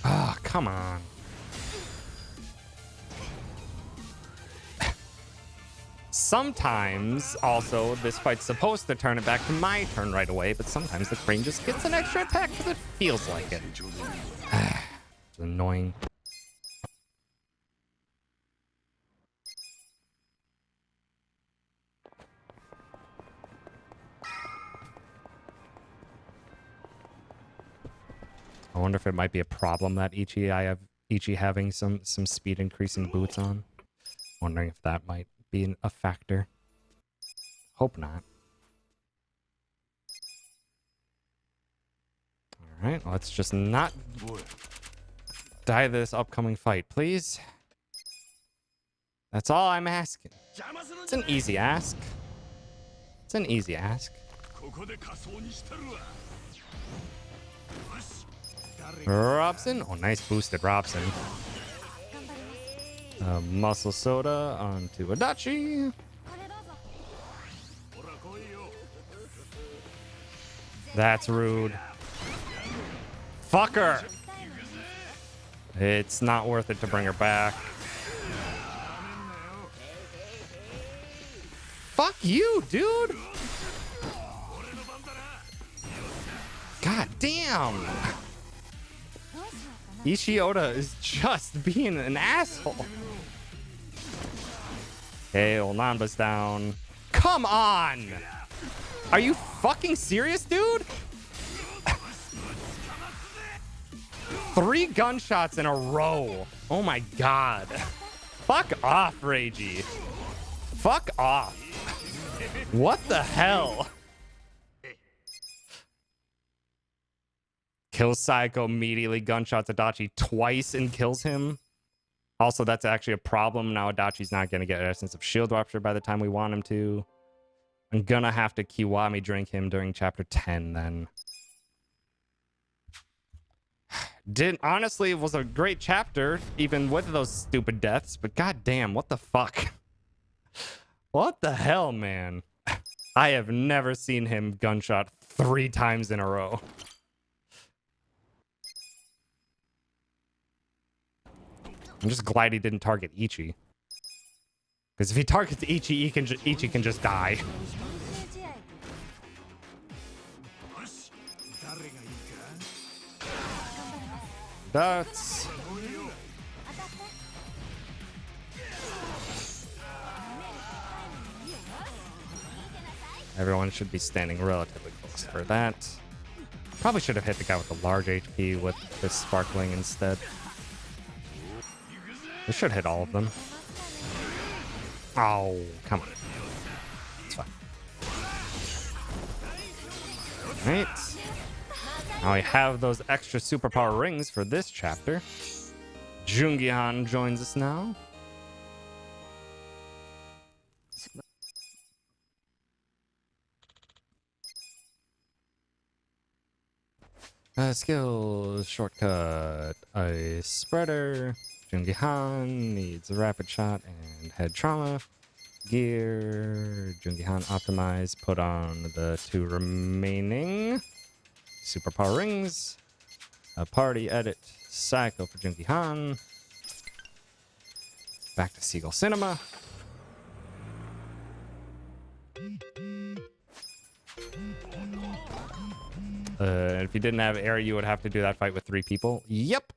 Ah, oh, come on. Sometimes, also, this fight's supposed to turn it back to my turn right away, but sometimes the crane just gets an extra attack because it feels like it. It's annoying. I wonder if it might be a problem that Ichi having some speed increasing boots on. Wondering if that might be a factor. Hope not. All right, let's just not die this upcoming fight, please. That's all I'm asking. It's an easy ask. It's an easy ask. Robson. Oh, nice boosted Robson. Muscle Soda onto Adachi. That's rude. Fuck her. It's not worth it to bring her back. Fuck you, dude. God damn. Ishioda is just being an asshole. Okay, old Nanba's down. Come on! Are you fucking serious, dude? 3 gunshots in a row. Oh my god. Fuck off, Reiji. Fuck off. What the hell? Kills Saiko immediately, gunshots Adachi twice and kills him. Also, that's actually a problem. Now Adachi's not going to get Essence of Shield Rupture by the time we want him to. I'm going to have to Kiwami drink him during Chapter 10 then. Honestly, it was a great chapter, even with those stupid deaths, but goddamn, what the fuck? What the hell, man? I have never seen him gunshot 3 times in a row. I'm just glad he didn't target Ichi. Because if he targets Ichi, Ichi can just die. That's... Everyone should be standing relatively close for that. Probably should have hit the guy with the large HP with the sparkling instead. We should hit all of them. Oh, come on. It's fine. Alright. Now we have those extra superpower rings for this chapter. Jungihan joins us now. Skill shortcut. A spreader. Jungihan needs a rapid shot and head trauma. Gear. Jungihan optimize. Put on the 2 remaining superpower rings. A party edit. Psycho for Jungihan. Back to Seagull Cinema. If you didn't have air, you would have to do that fight with 3 people. Yep.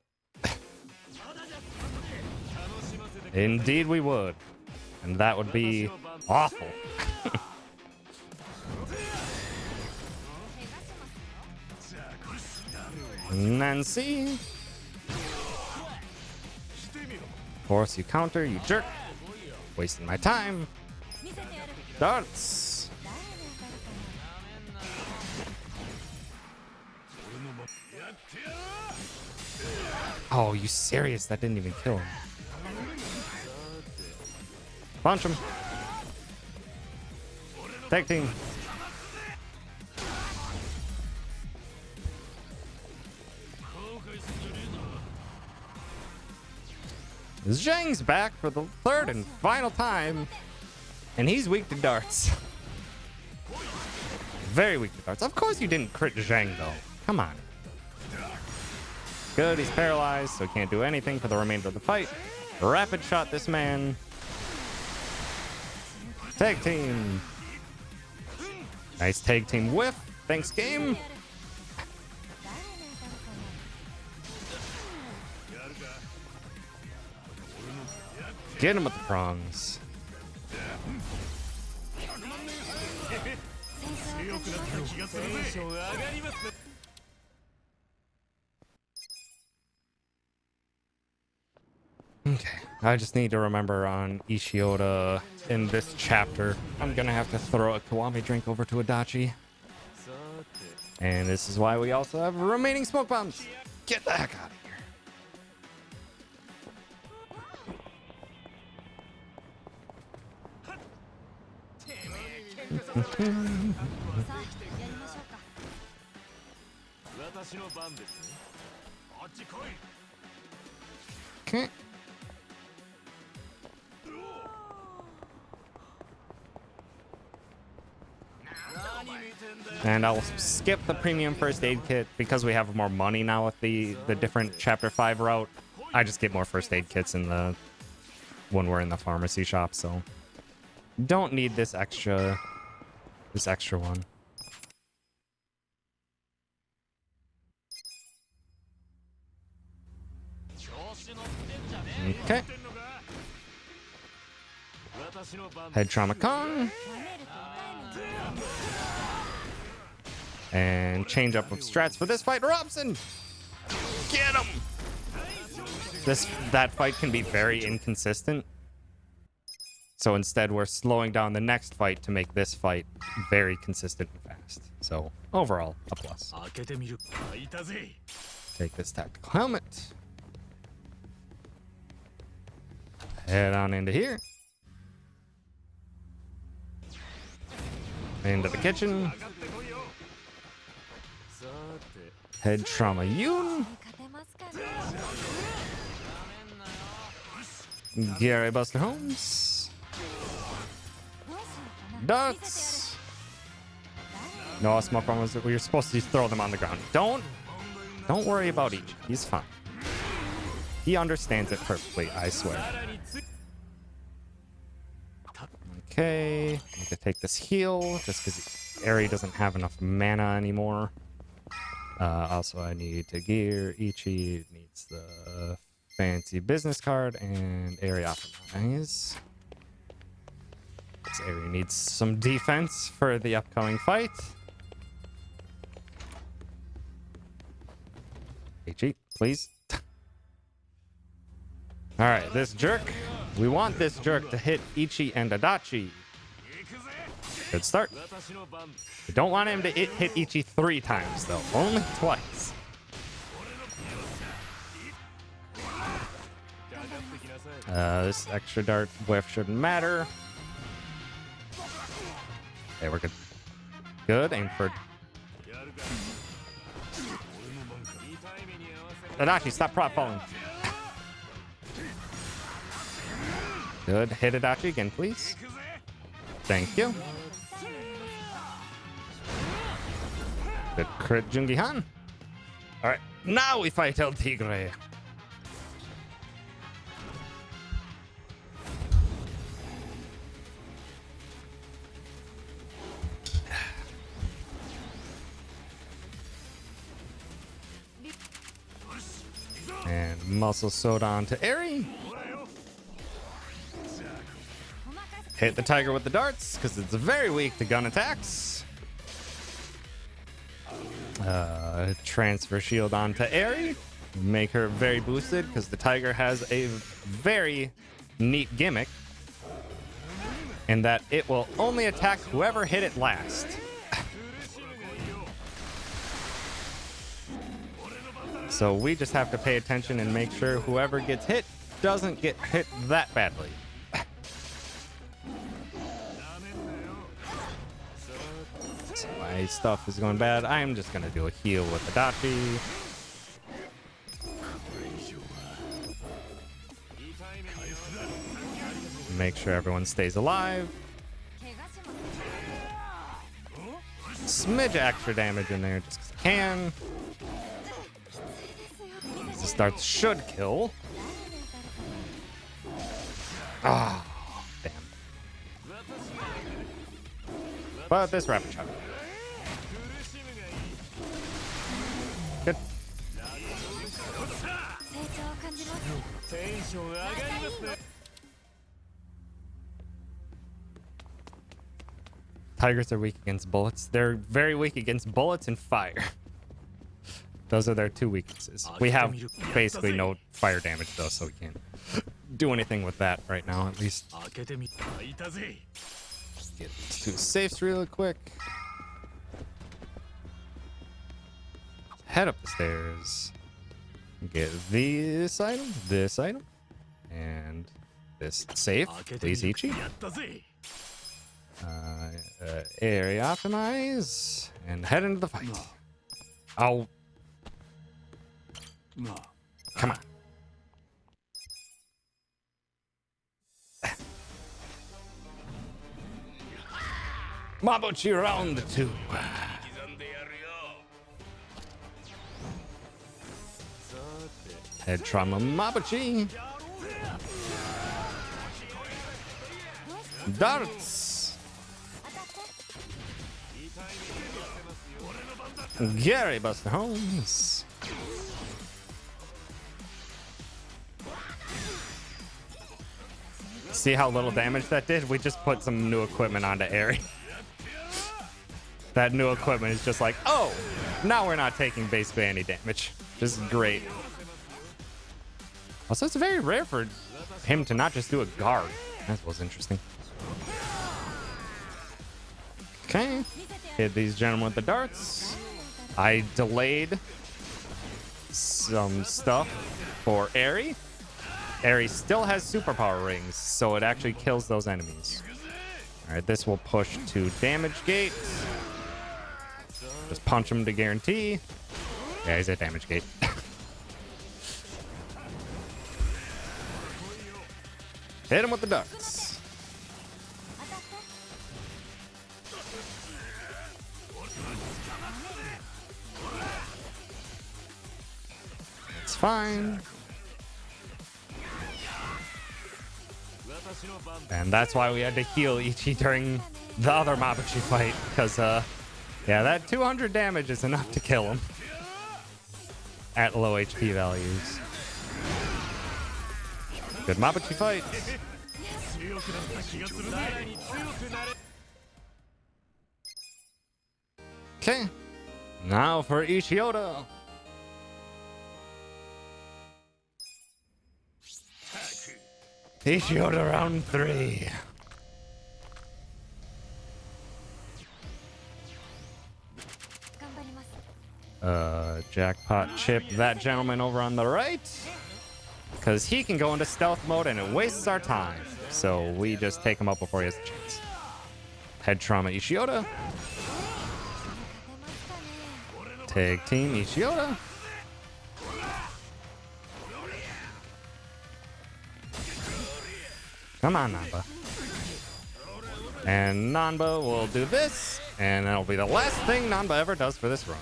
Indeed we would. And that would be awful. Nancy. Force you counter, you jerk. Wasting my time. Darts. Oh, you serious? That didn't even kill him. Punch him. Tag team. Zheng's back for the 3rd and final time. And he's weak to darts. Very weak to darts. Of course you didn't crit Zheng, though. Come on. Good, he's paralyzed, so he can't do anything for the remainder of the fight. Rapid shot this man. Tag team. Nice tag team whiff. Thanks, game. Get him with the prongs. Okay, I just need to remember on Ishioda in this chapter, I'm gonna have to throw a Kiwami drink over to Adachi. And this is why we also have remaining smoke bombs. Get the heck out of here. Okay. And I'll skip the premium first aid kit because we have more money now with the different chapter 5 route. I just get more first aid kits in the when we're in the pharmacy shop, so don't need this extra one. Okay. Head trauma Kong. And change up of strats for this fight. Robson! Get him! That fight can be very inconsistent. So instead, we're slowing down the next fight to make this fight very consistent and fast. So overall, a plus. Take this tactical helmet. Head on into here. Into the kitchen. Head trauma Yoon. Gary Buster Holmes. Darts. No, small problem is that we're supposed to throw them on the ground. Don't worry about each. He's fine. He understands it perfectly, I swear. Okay, I need to take this heal just because Eri doesn't have enough mana anymore. Also, I need to gear. Ichi needs the fancy business card and Eri optimize. This area needs some defense for the upcoming fight. Ichi, please. All right, this jerk. We want this jerk to hit Ichi and Adachi. Good start. We don't want him to hit Ichi 3 times, though. Only twice. This extra dart whiff shouldn't matter. Okay, we're good. Good. Aim for... Adachi, stop prop falling. Good. Hit Adachi again, please. Thank you. Good crit Jungi-han. Alright, now we fight El Tigre. And muscle soda onto Eri. Hit the tiger with the darts, because it's very weak to gun attacks. Transfer shield onto Eri. Make her very boosted, because the tiger has a very neat gimmick. In that it will only attack whoever hit it last. So we just have to pay attention and make sure whoever gets hit doesn't get hit that badly. So my stuff is going bad. I'm just gonna do a heal with Adachi. Make sure everyone stays alive. Smidge extra damage in there just 'cause I can. The starts should kill. Ah, damn. But this rapid shot. Good. Tigers are weak against bullets. They're very weak against bullets and fire. Those are their 2 weaknesses. We have basically no fire damage though, so we can't do anything with that right now, at least. Get these 2 safes real quick. Head up the stairs. Get this item, and this safe. Please, Ichi. Area optimize, and head into the fight. Oh. Come on. Mabuchi round 2. Head trauma Mabuchi. Darts. Gary Buster Holmes. See how little damage that did? We just put some new equipment onto Eri. That new equipment is just like, oh, now we're not taking basically any damage. This is great. Also, it's very rare for him to not just do a guard. That was interesting. Okay. Hit these gentlemen with the darts. I delayed some stuff for Eri. Ares still has superpower rings, so it actually kills those enemies. All right, this will push to damage gate. Just punch him to guarantee. Yeah, he's at damage gate. Hit him with the ducks. It's fine. And that's why we had to heal Ichi during the other Mabuchi fight, because yeah, that 200 damage is enough to kill him at low HP values. Good Mabuchi fight. Okay, now for Ishioda. Ishioda round 3. Jackpot chip that gentleman over on the right, because he can go into stealth mode and it wastes our time. So we just take him out before he has a chance. Head trauma Ishioda. Tag team Ishioda. Come on, Nanba. And Nanba will do this, and that'll be the last thing Nanba ever does for this run.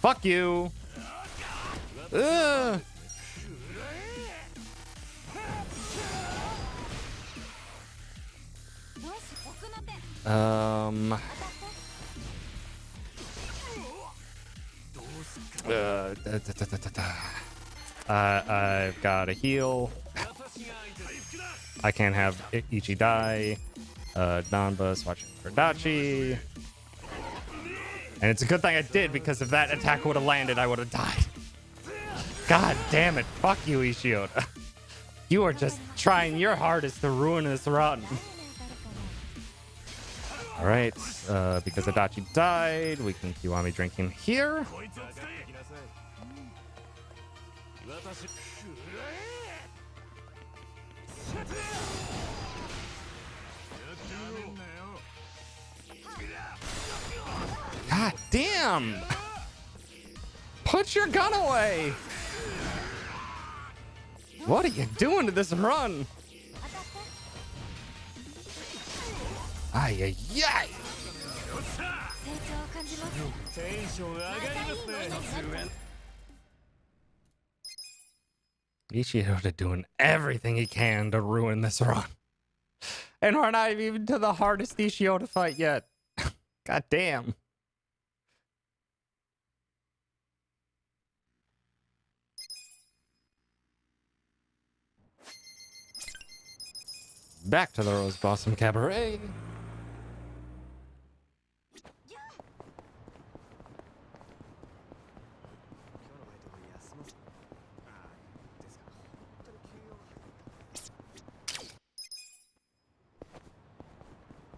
Fuck you. Ugh. I've got a heal. I can't have Ichi die. Nanba's watching for Dachi. And it's a good thing I did, because if that attack would have landed, I would have died. God damn it. Fuck you, Ishioda. You are just trying your hardest to ruin this run. Alright, because Adachi died, we can Kiwami drink him here. God damn! Put your gun away! What are you doing to this run? Ay, ay, ay! Ishioda doing everything he can to ruin this run. And we're not even to the hardest Ishioda fight yet. God damn. Back to the Rose Blossom Cabaret.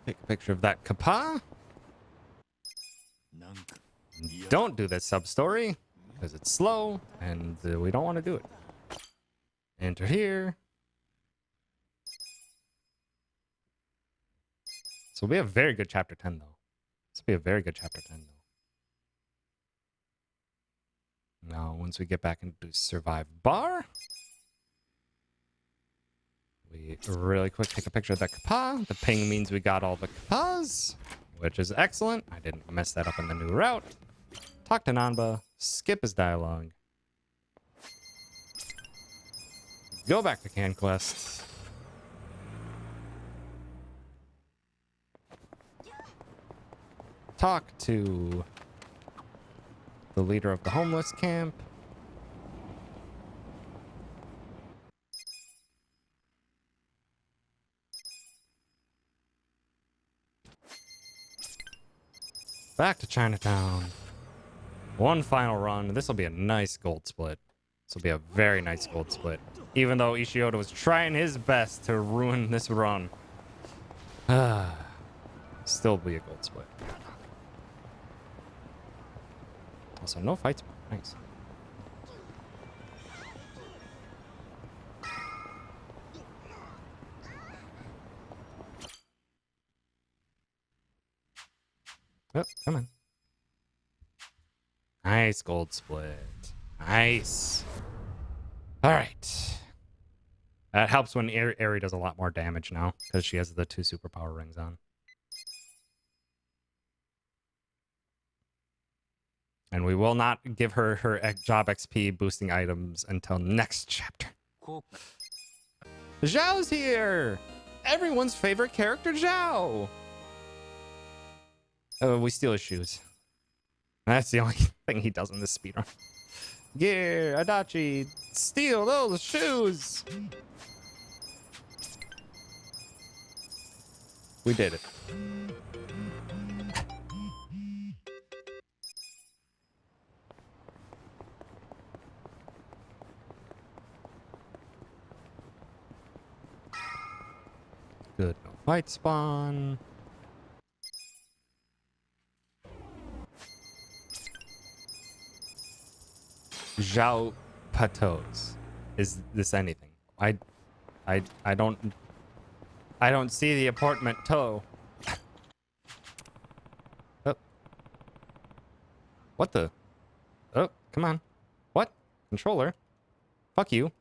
Take a picture of that Kappa. Don't do this sub-story, because it's slow, and we don't want to do it. Enter here. So we have very good chapter 10, though. This will be a very good chapter 10, though. Now, once we get back into Survive Bar, we really quick take a picture of that Kappa. The ping means we got all the Kappas, which is excellent. I didn't mess that up in the new route. Talk to Nanba, skip his dialogue. Go back to Can Quest. Talk to the leader of the homeless camp. Back to Chinatown. One final run. This will be a nice gold split. This will be a very nice gold split. Even though Ishioda was trying his best to ruin this run. Still be a gold split. Also, no fights. Nice. Oh, come on. Nice gold split. Nice. All right. That helps when Eri does a lot more damage now because she has the 2 superpower rings on. And we will not give her her job XP boosting items until next chapter. Zhao's here! Everyone's favorite character, Zhao! Oh, we steal his shoes. That's the only thing he does in this speedrun. Yeah, Adachi, steal those shoes! We did it. Good, no fight spawn. Zhao Patos. Is this anything? I don't see the portmanteau. Oh. What the? Oh, come on. What? Controller? Fuck you.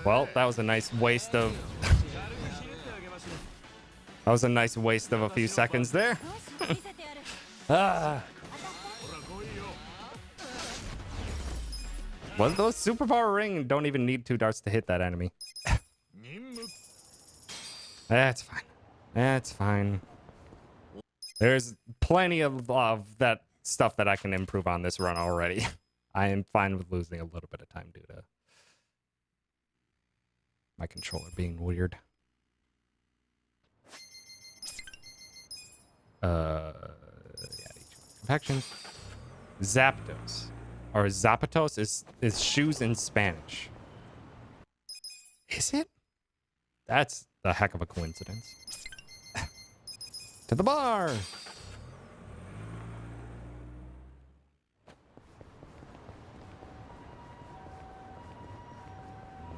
Well, that was a nice waste of... that was a nice waste of a few seconds there. Ah. Well, those superpower ring don't even need 2 darts to hit that enemy. That's fine. That's fine. There's plenty of that stuff that I can improve on this run already. I am fine with losing a little bit of time due to my controller being weird. Yeah, compaction. Zapdos. Or Zapatos is shoes in Spanish. Is it? That's a heck of a coincidence. To the bar!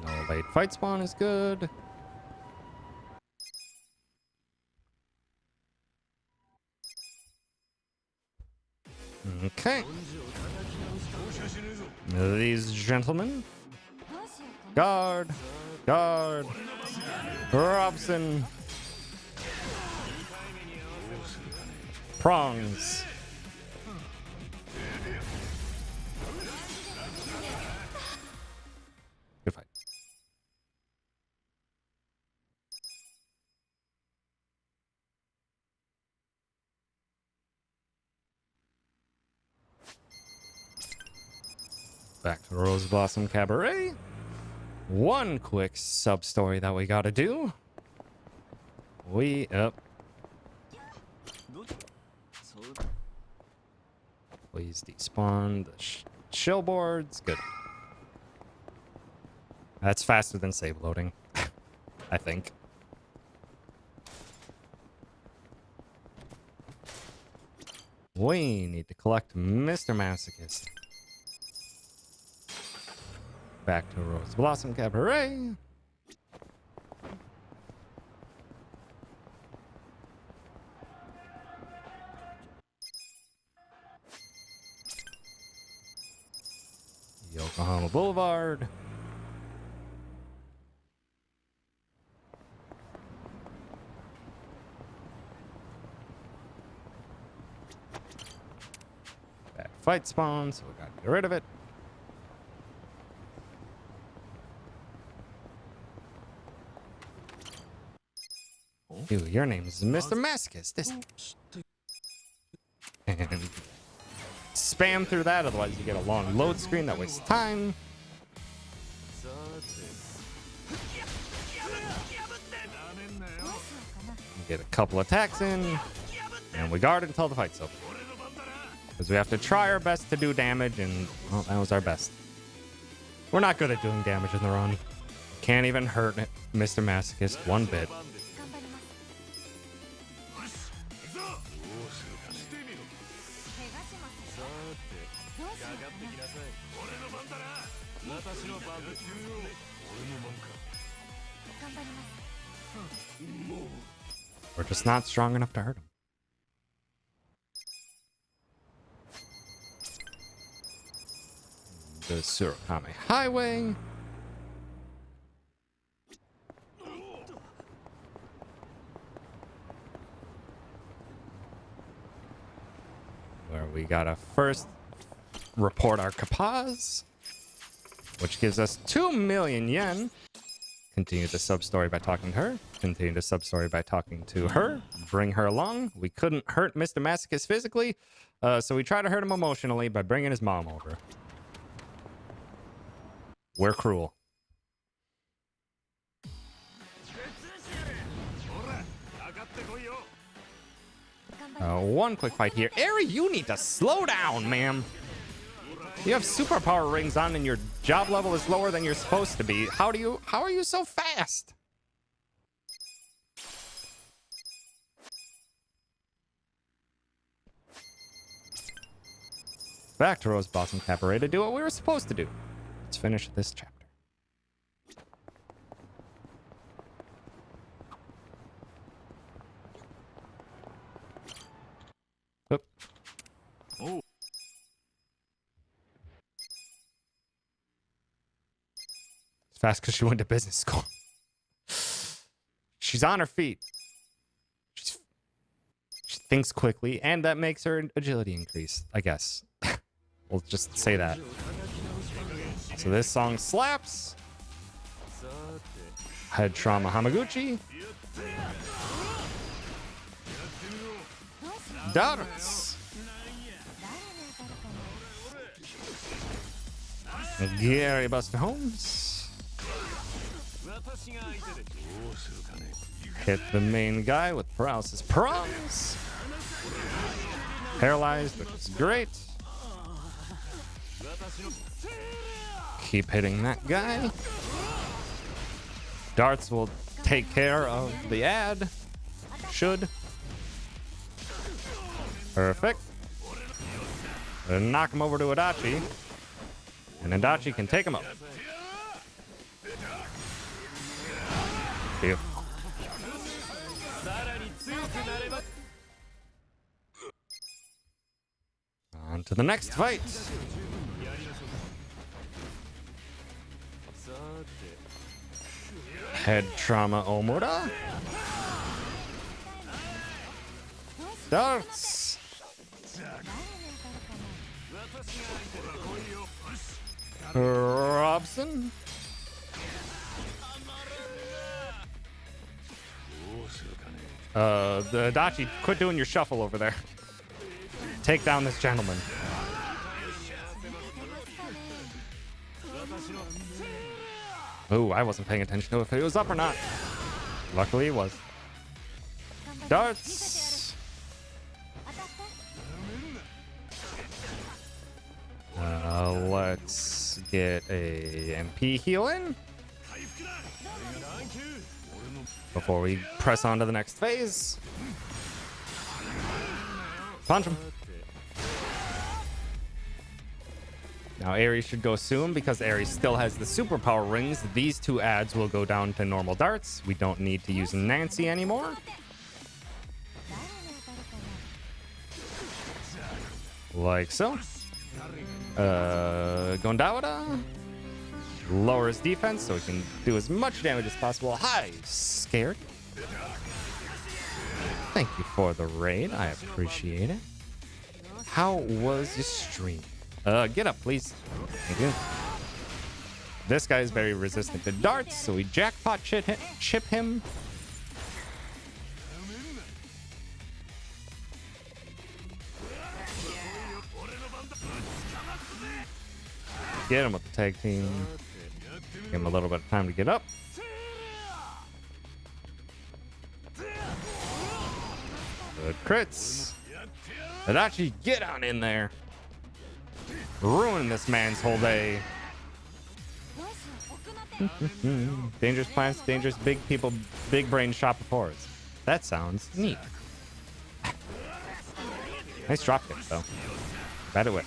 No late fight spawn is good. Okay. These gentlemen. Guard. Guard. Robson. Prongs. Good fight. Back to Rose Blossom Cabaret. One quick sub story that we gotta do. Please despawn the shill boards. Good. That's faster than save loading, I think. We need to collect Mr. Masochist. Back to Rose Blossom Cabaret. Yokohama Boulevard. Bad fight spawn, so we gotta get rid of it. Ew, your name is Mr. Masochist. And spam through that, otherwise you get a long load screen that wastes time. Get a couple attacks in, and we guard until the fight's over. Because we have to try our best to do damage, and well, that was our best. We're not good at doing damage in the run. Can't even hurt Mr. Masochist one bit. We're just not strong enough to hurt him. The Surokame Highway. Where we gotta first report our Kapaz, which gives us 2 million yen. Continue the sub-story by talking to her. Continue the sub-story by talking to her. Bring her along. We couldn't hurt Mr. Masochist physically, so we tried to hurt him emotionally by bringing his mom over. We're cruel. One quick fight here. Eri, you need to slow down, ma'am. You have superpower rings on and your job level is lower than you're supposed to be. How are you so fast? Back to Rose Blossom Cabaret to do what we were supposed to do. Let's finish this chapter. Oop.
Oh.
It's fast because she went to business school. She's on her feet. She thinks quickly, and that makes her agility increase, I guess. We'll just say that. So this song slaps. Head Trauma Hamaguchi. Darts. Gary Buster Holmes. Hit the main guy with paralysis prongs. Paralyzed, which is great. Keep hitting that guy. Darts will take care of the ad. Should. Perfect. And knock him over to Adachi. And Adachi can take him up. Beautiful. On to the next fight. Head Trauma Omura. Darts. Robson. The Adachi, quit doing your shuffle over there. Take down this gentleman. Ooh, I wasn't paying attention to if it was up or not. Luckily, it was. Darts. Let's get a MP heal in before we press on to the next phase. Punch him. Now Ares should go soon because Ares still has the superpower rings. These two ads will go down to normal darts. We don't need to use Nancy anymore. Like so. Gondawada lowers defense so he can do as much damage as possible. Hi, scared. Thank you for the raid. I appreciate it. How was your stream? Get up, please. Thank you. This guy is very resistant to darts, so we jackpot chip him. Get him with the tag team. Give him a little bit of time to get up. Good crits. Adachi, get on in there. Ruin this man's whole day. Dangerous plants, dangerous big people, big brain shopaholics. That sounds neat. Nice drop kick, though. Bad away.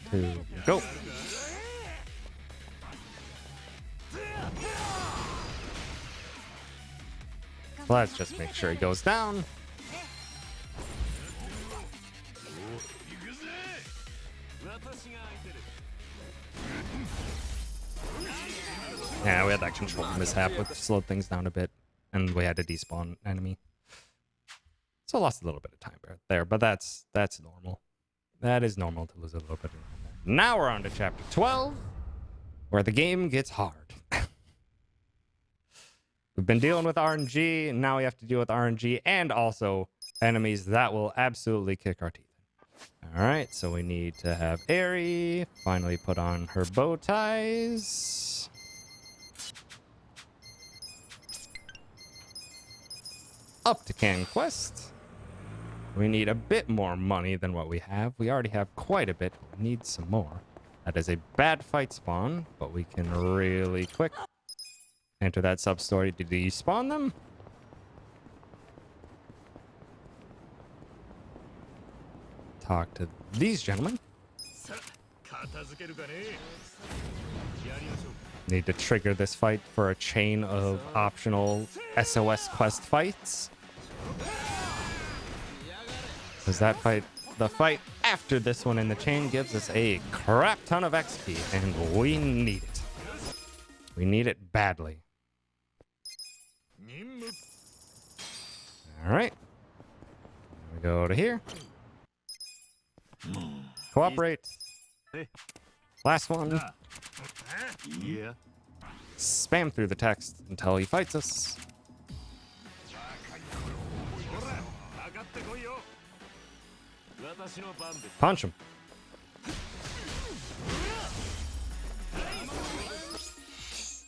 Two, go. Let's just make sure he goes down. Yeah, we had that control mishap, which slowed things down a bit, and we had to despawn enemy. So lost a little bit of time there, but that's normal. That is normal to lose a little bit of time there. Now we're on to chapter 12, where the game gets hard. We've been dealing with RNG, and now we have to deal with RNG and also enemies that will absolutely kick our teeth in. All right, so we need to have Aerie finally put on her bow ties. Up to Can Quest. We need a bit more money than what we have. We already have quite a bit. We need some more. That is a bad fight spawn, but we can really quick enter that sub-story to despawn them. Talk to these gentlemen. Need to trigger this fight for a chain of optional SOS quest fights. Because that fight, the fight after this one in the chain gives us a crap ton of XP, and we need it. We need it badly. All right. We go to here. Cooperate. Last one.
Yeah.
Spam through the text until he fights us. Punch him.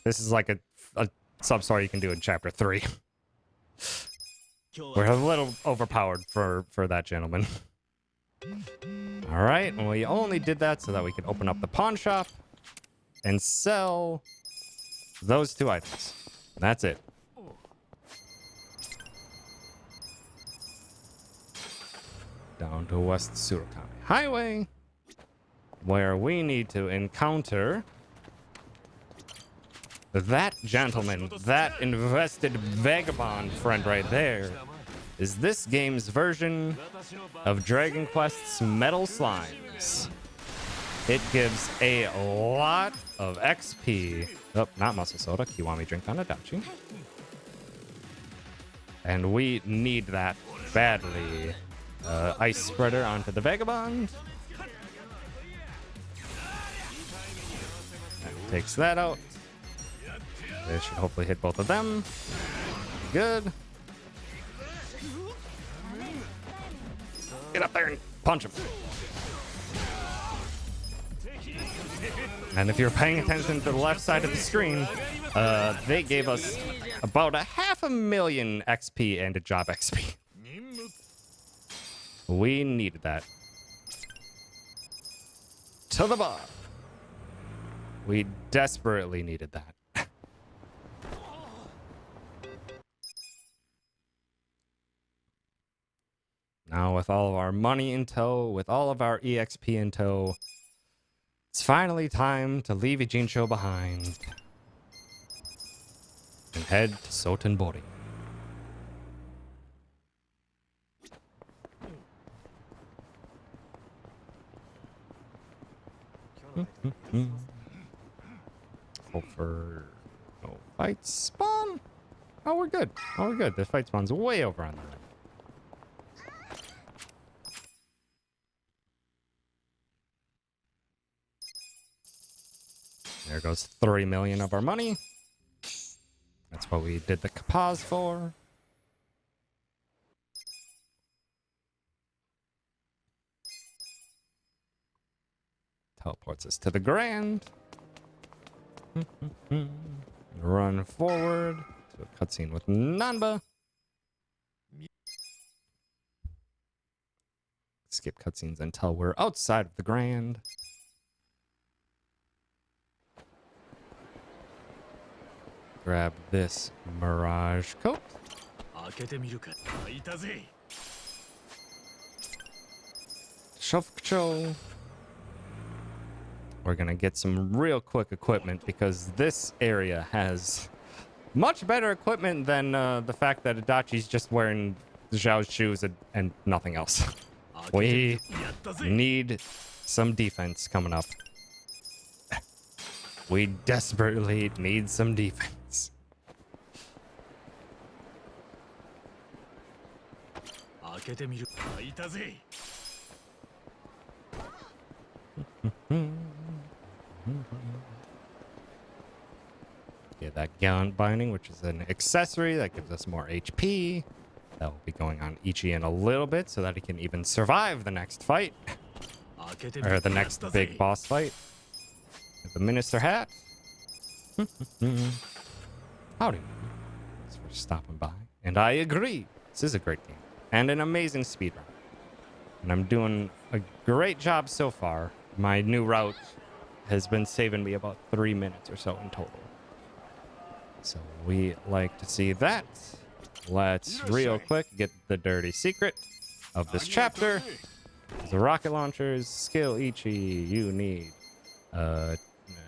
This is like a sub-story you can do in chapter 3. We're a little overpowered for that gentleman. All right, and we only did that so that we could open up the pawn shop and sell those 2 items. That's it. Down to West Surikami Highway, where we need to encounter that gentleman, that invested vagabond friend right there, is this game's version of Dragon Quest's Metal Slimes. It gives a lot of XP. Oh, not muscle soda. Kiwami drink on Adachi. And we need that badly. Ice spreader onto the vagabond. That takes that out. This should hopefully hit both of them. Good. Get up there and punch him. And if you're paying attention to the left side of the screen, they gave us about 500,000 XP and a job XP. We needed that. To the bar. We desperately needed that. Now with all of our money in tow, with all of our EXP in tow, it's finally time to leave Ijincho behind and head to Sotenbori. Hope for no fight spawn. Oh, we're good. Oh, we're good. The fight spawn's way over on the right. There goes 3 million of our money. That's what we did the Kapaz for. Teleports us to the Grand. Run forward to a cutscene with Nanba. Skip cutscenes until we're outside of the Grand. Grab this Mirage coat. Shuffle. We're gonna get some real quick equipment because this area has Much better equipment than the fact that Adachi's just wearing Zhao's shoes and nothing else. We need some defense coming up. We desperately need some defense. Get that Gallant Binding, which is an accessory that gives us more HP. That will be going on Ichi in a little bit so that he can even survive the next fight. Or the next big boss fight. The Minister Hat. Howdy. Thanks for stopping by. And I agree. This is a great game. And an amazing speedrun. And I'm doing a great job so far. My new route has been saving me about 3 minutes or so in total. So we like to see that. Let's real quick get the dirty secret of this chapter. The rocket launchers, skill Ichi, you need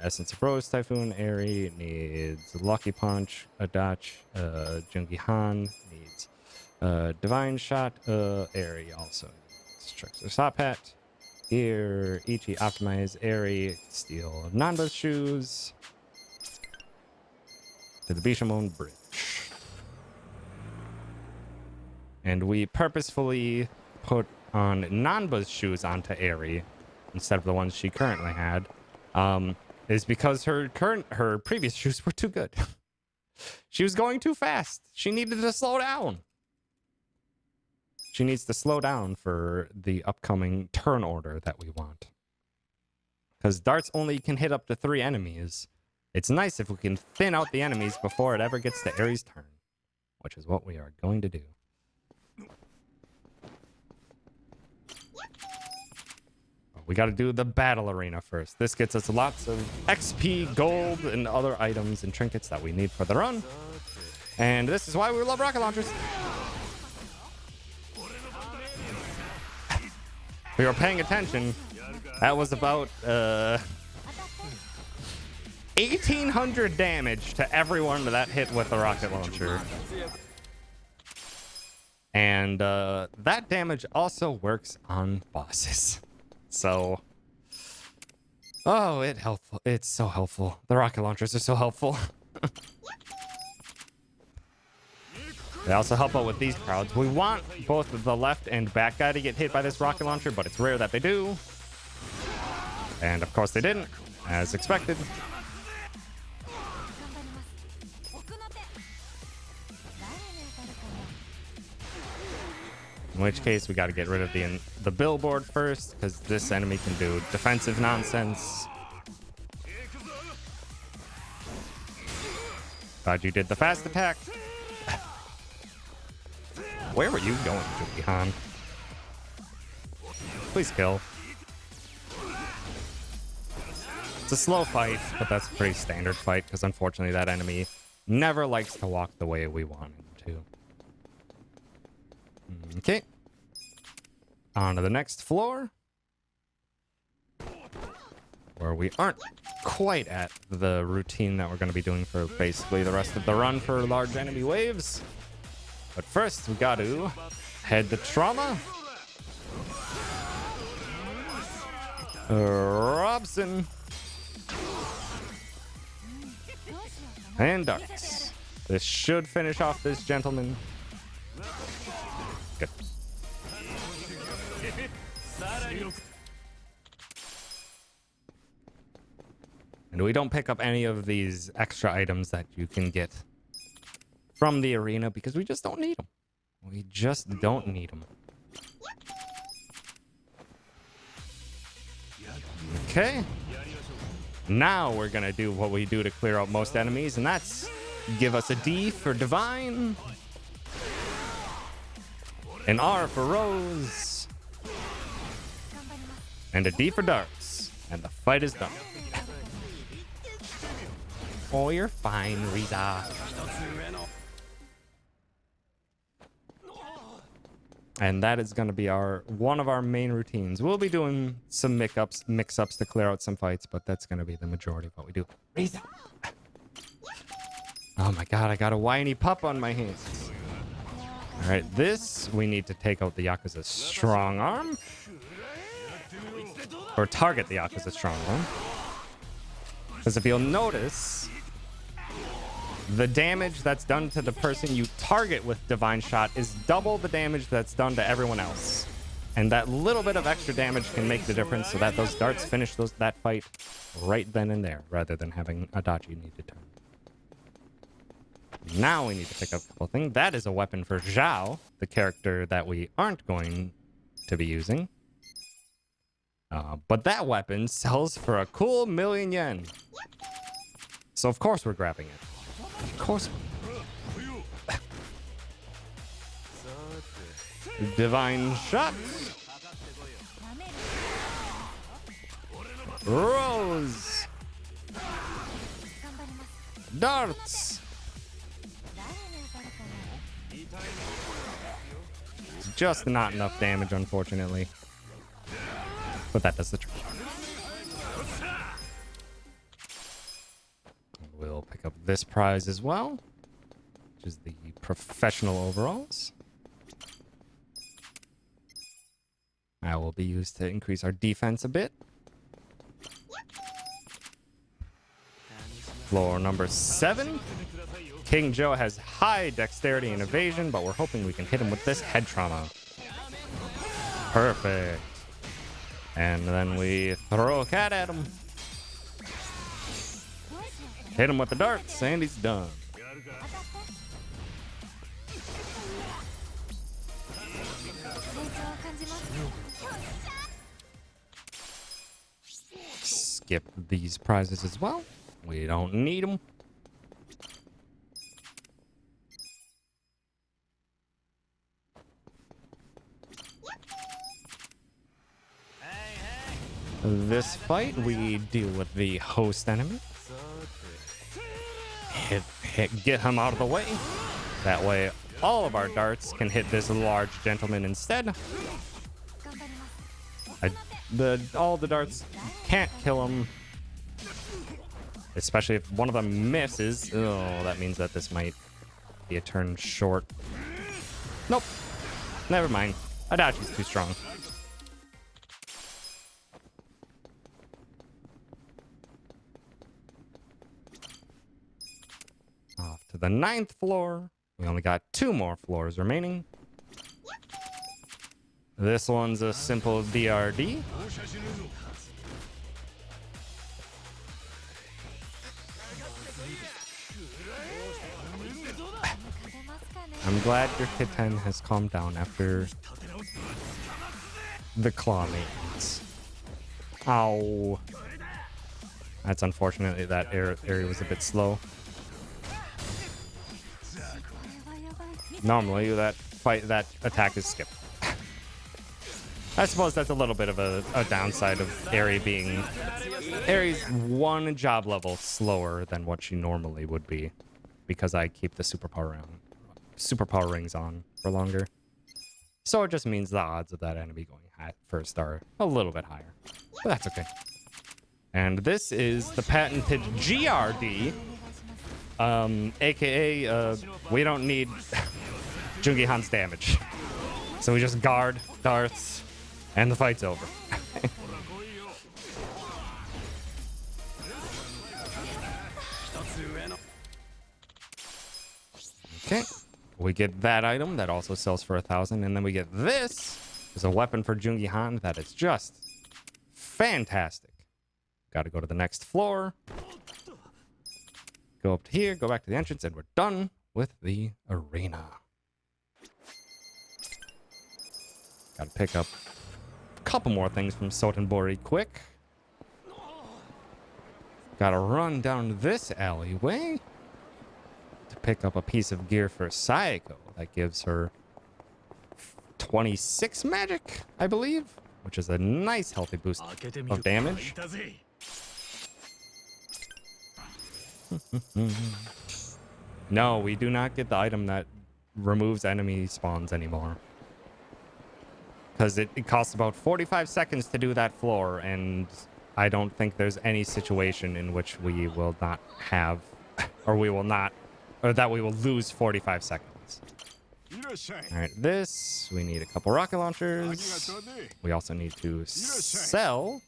Essence of Rose, Typhoon, Airy needs Lucky Punch, Adach, Jungi Han needs Divine Shot, Airy also needs Trickster Sop Hat. Here, Ichi optimize Airy, steal Nanba's shoes to the Bishamon Bridge. And we purposefully put on Nanba's shoes onto Airy instead of the ones she currently had, is because her previous shoes were too good. She was going too fast. She needed to slow down. She needs to slow down for the upcoming turn order that we want. Because darts only can hit up to 3 enemies. It's nice if we can thin out the enemies before it ever gets to Airy's turn, which is what we are going to do. We got to do the battle arena first. This gets us lots of XP, gold, and other items and trinkets that we need for the run. And this is why we love rocket launchers. We were paying attention. That was about 1,800 damage to everyone that hit with the rocket launcher. And that damage also works on bosses. So, oh, it's so helpful. The rocket launchers are so helpful. They also help out with these crowds. We want both the left and back guy to get hit by this rocket launcher, but it's rare that they do. And of course they didn't, as expected. In which case, we got to get rid of the billboard first, because this enemy can do defensive nonsense. Glad you did the fast attack. Where were you going, Jungi Han? Please kill. It's a slow fight, but that's a pretty standard fight, because unfortunately that enemy never likes to walk the way we want him to. Okay. On to the next floor. Where we aren't quite at the routine that we're going to be doing for basically the rest of the run for large enemy waves. But first, we got to head to Trauma. Robson. And Darks. This should finish off this gentleman. Good. And we don't pick up any of these extra items that you can get from the arena because we just don't need them. We just don't need them. Okay. Now we're gonna do what we do to clear out most enemies, and that's give us a D for Divine, an R for Rose, and a D for Darts, and the fight is done. Oh, you're fine, Riza. And that is going to be one of our main routines. We'll be doing some mix-ups to clear out some fights, but that's going to be the majority of what we do. Riza. Oh my god, I got a whiny pup on my hands. Alright, this, we need to take out the Yakuza's strong arm. Or target the Yakuza's strong arm. Because if you'll notice, the damage that's done to the person you target with Divine Shot is double the damage that's done to everyone else. And that little bit of extra damage can make the difference so that those darts finish that fight right then and there, rather than having Adachi need to turn. Now we need to pick up a couple things. That is a weapon for Zhao, the character that we aren't going to be using. But that weapon sells for a cool 1,000,000 yen. So of course we're grabbing it. Of course. Divine Shot. Rose. Darts. Just not enough damage, unfortunately. But that does the trick. We'll pick up this prize as well, which is the professional overalls. That will be used to increase our defense a bit. Floor number 7. King Joe has high dexterity and evasion, but we're hoping we can hit him with this head trauma. Perfect. And then we throw a cat at him. Hit him with the darts, and he's done. Skip these prizes as well. We don't need them. This fight, we deal with the host enemy. Get him out of the way. That way, all of our darts can hit this large gentleman instead. All the darts can't kill him. Especially if one of them misses. Oh, that means that this might be a turn short. Nope. Never mind. Adachi's too strong. Off to the 9th floor. We only got 2 more floors remaining. This one's a simple DRD. I'm glad your kitten has calmed down after the claw maintenance. Ow. That's unfortunately that area was a bit slow. Normally that attack is skipped. I suppose that's a little bit of a downside of Aries 1 job level slower than what she normally would be, because I keep the superpower rings on for longer. So it just means the odds of that enemy going first are a little bit higher, but that's okay. And this is the patented GRD, aka we don't need Jungi Han's damage, so we just guard darts and the fight's over. Okay, we get that item that also sells for 1,000, and then we get this as a weapon for Jungi Han that is just fantastic. Got to go to the next floor, go up to here, go back to the entrance, and we're done with the arena. Got to pick up a couple more things from Sotenbori quick. Got to run down this alleyway to pick up a piece of gear for Saeko that gives her 26 magic, I believe, which is a nice healthy boost of damage. No, we do not get the item that removes enemy spawns anymore, because it costs about 45 seconds to do that floor, and I don't think there's any situation in which we will not have, or we will not or that we will lose 45 seconds. All right, this, we need a couple rocket launchers. We also need to sell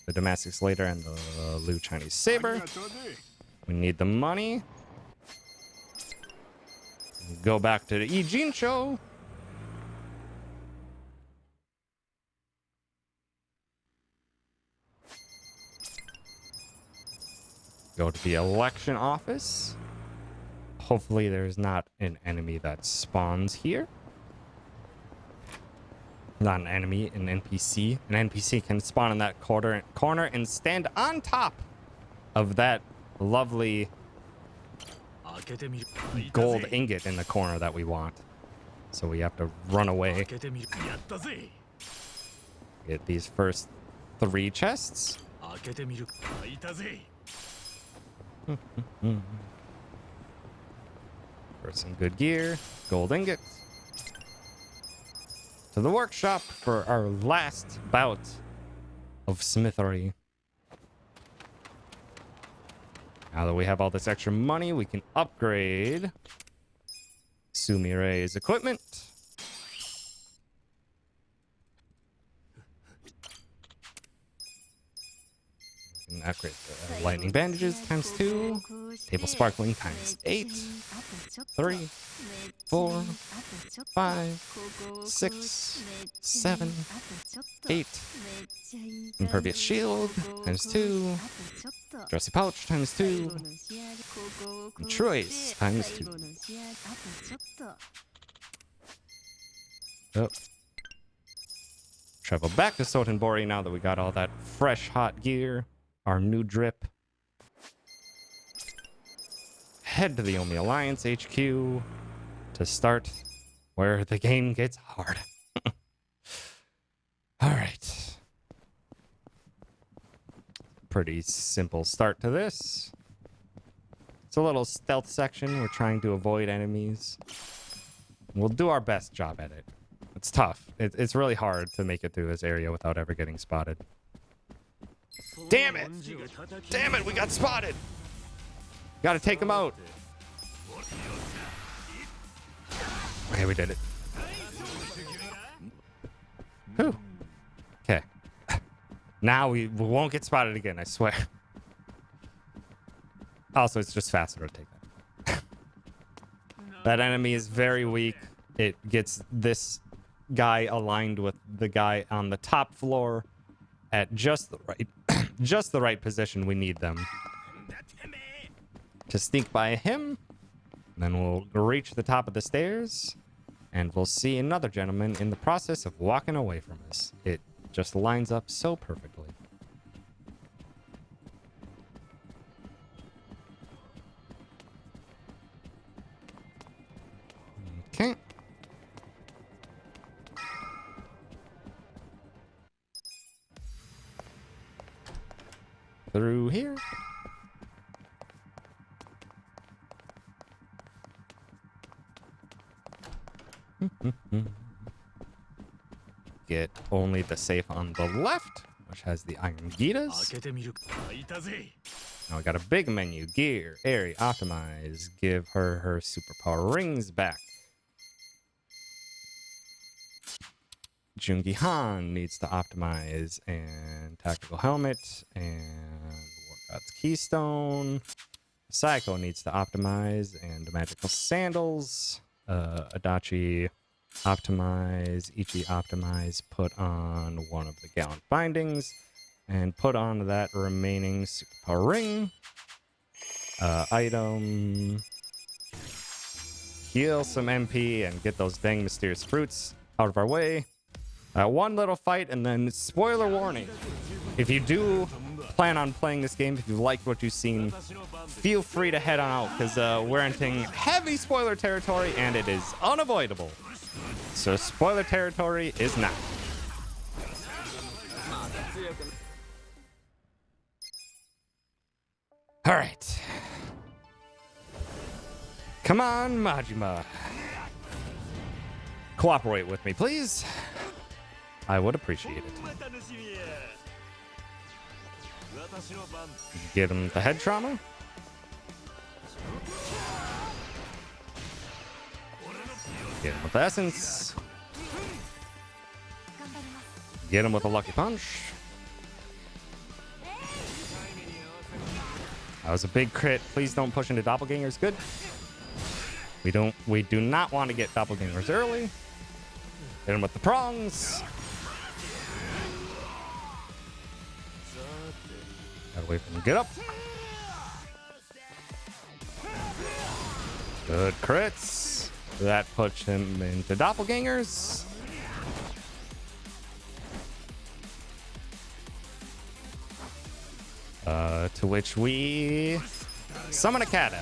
the Damascus Slater and the Liu Chinese Saber. We need the money. Go back to the Ijin show. Go to the election office. Hopefully there's not an enemy that spawns here. Not an enemy, an NPC. An NPC can spawn in that corner and stand on top of that lovely gold ingot in the corner that we want. So we have to run away. Get these first 3 chests. For some good gear, gold ingots. To the workshop for our last bout of smithery. Now that we have all this extra money, we can upgrade Sumire's equipment. We can upgrade the lightning bandages ×2, table sparkling ×8, 3, 4, 5, 6, 7, 8, impervious shield ×2, dressy pouch ×2, and choice ×2. Oh. Travel back to Sotenbori now that we got all that fresh hot gear. Our new drip. Head to the Omi Alliance HQ to start where the game gets hard. All right. Pretty simple start to this. It's a little stealth section. We're trying to avoid enemies. We'll do our best job at it. It's tough. It's really hard to make it through this area without ever getting spotted. Damn it! Damn it, we got spotted! Gotta take him out. Okay, we did it. Whew. Okay. Now we won't get spotted again, I swear. Also, it's just faster to take that. That enemy is very weak. It gets this guy aligned with the guy on the top floor at just the right position we need them to sneak by him. Then we'll reach the top of the stairs and we'll see another gentleman in the process of walking away from us. It just lines up so perfectly. Okay. Through here. Get only the safe on the left, which has the iron Gitas. Now we got a big menu. Gear, area, optimize. Give her superpower rings back. Jungi Han needs to optimize and tactical helmet and War God's Keystone. Psycho needs to optimize and magical sandals. Adachi optimize, Ichi optimize, put on one of the gallant bindings and put on that remaining superpower ring. Item. Heal some MP and get those dang mysterious fruits out of our way. One little fight, and then spoiler warning. If you do plan on playing this game, if you liked what you've seen, feel free to head on out, because we're entering heavy spoiler territory, and it is unavoidable. So spoiler territory is not. All right. Come on, Majima. Cooperate with me, please. I would appreciate it. Get him the head trauma. Get him with the essence. Get him with a lucky punch. That was a big crit. Please don't push into doppelgangers. Good. We do not want to get doppelgangers early. Hit him with the prongs. Gotta wait for him to get up. Good crits. That puts him into doppelgangers. To which we summon a cat.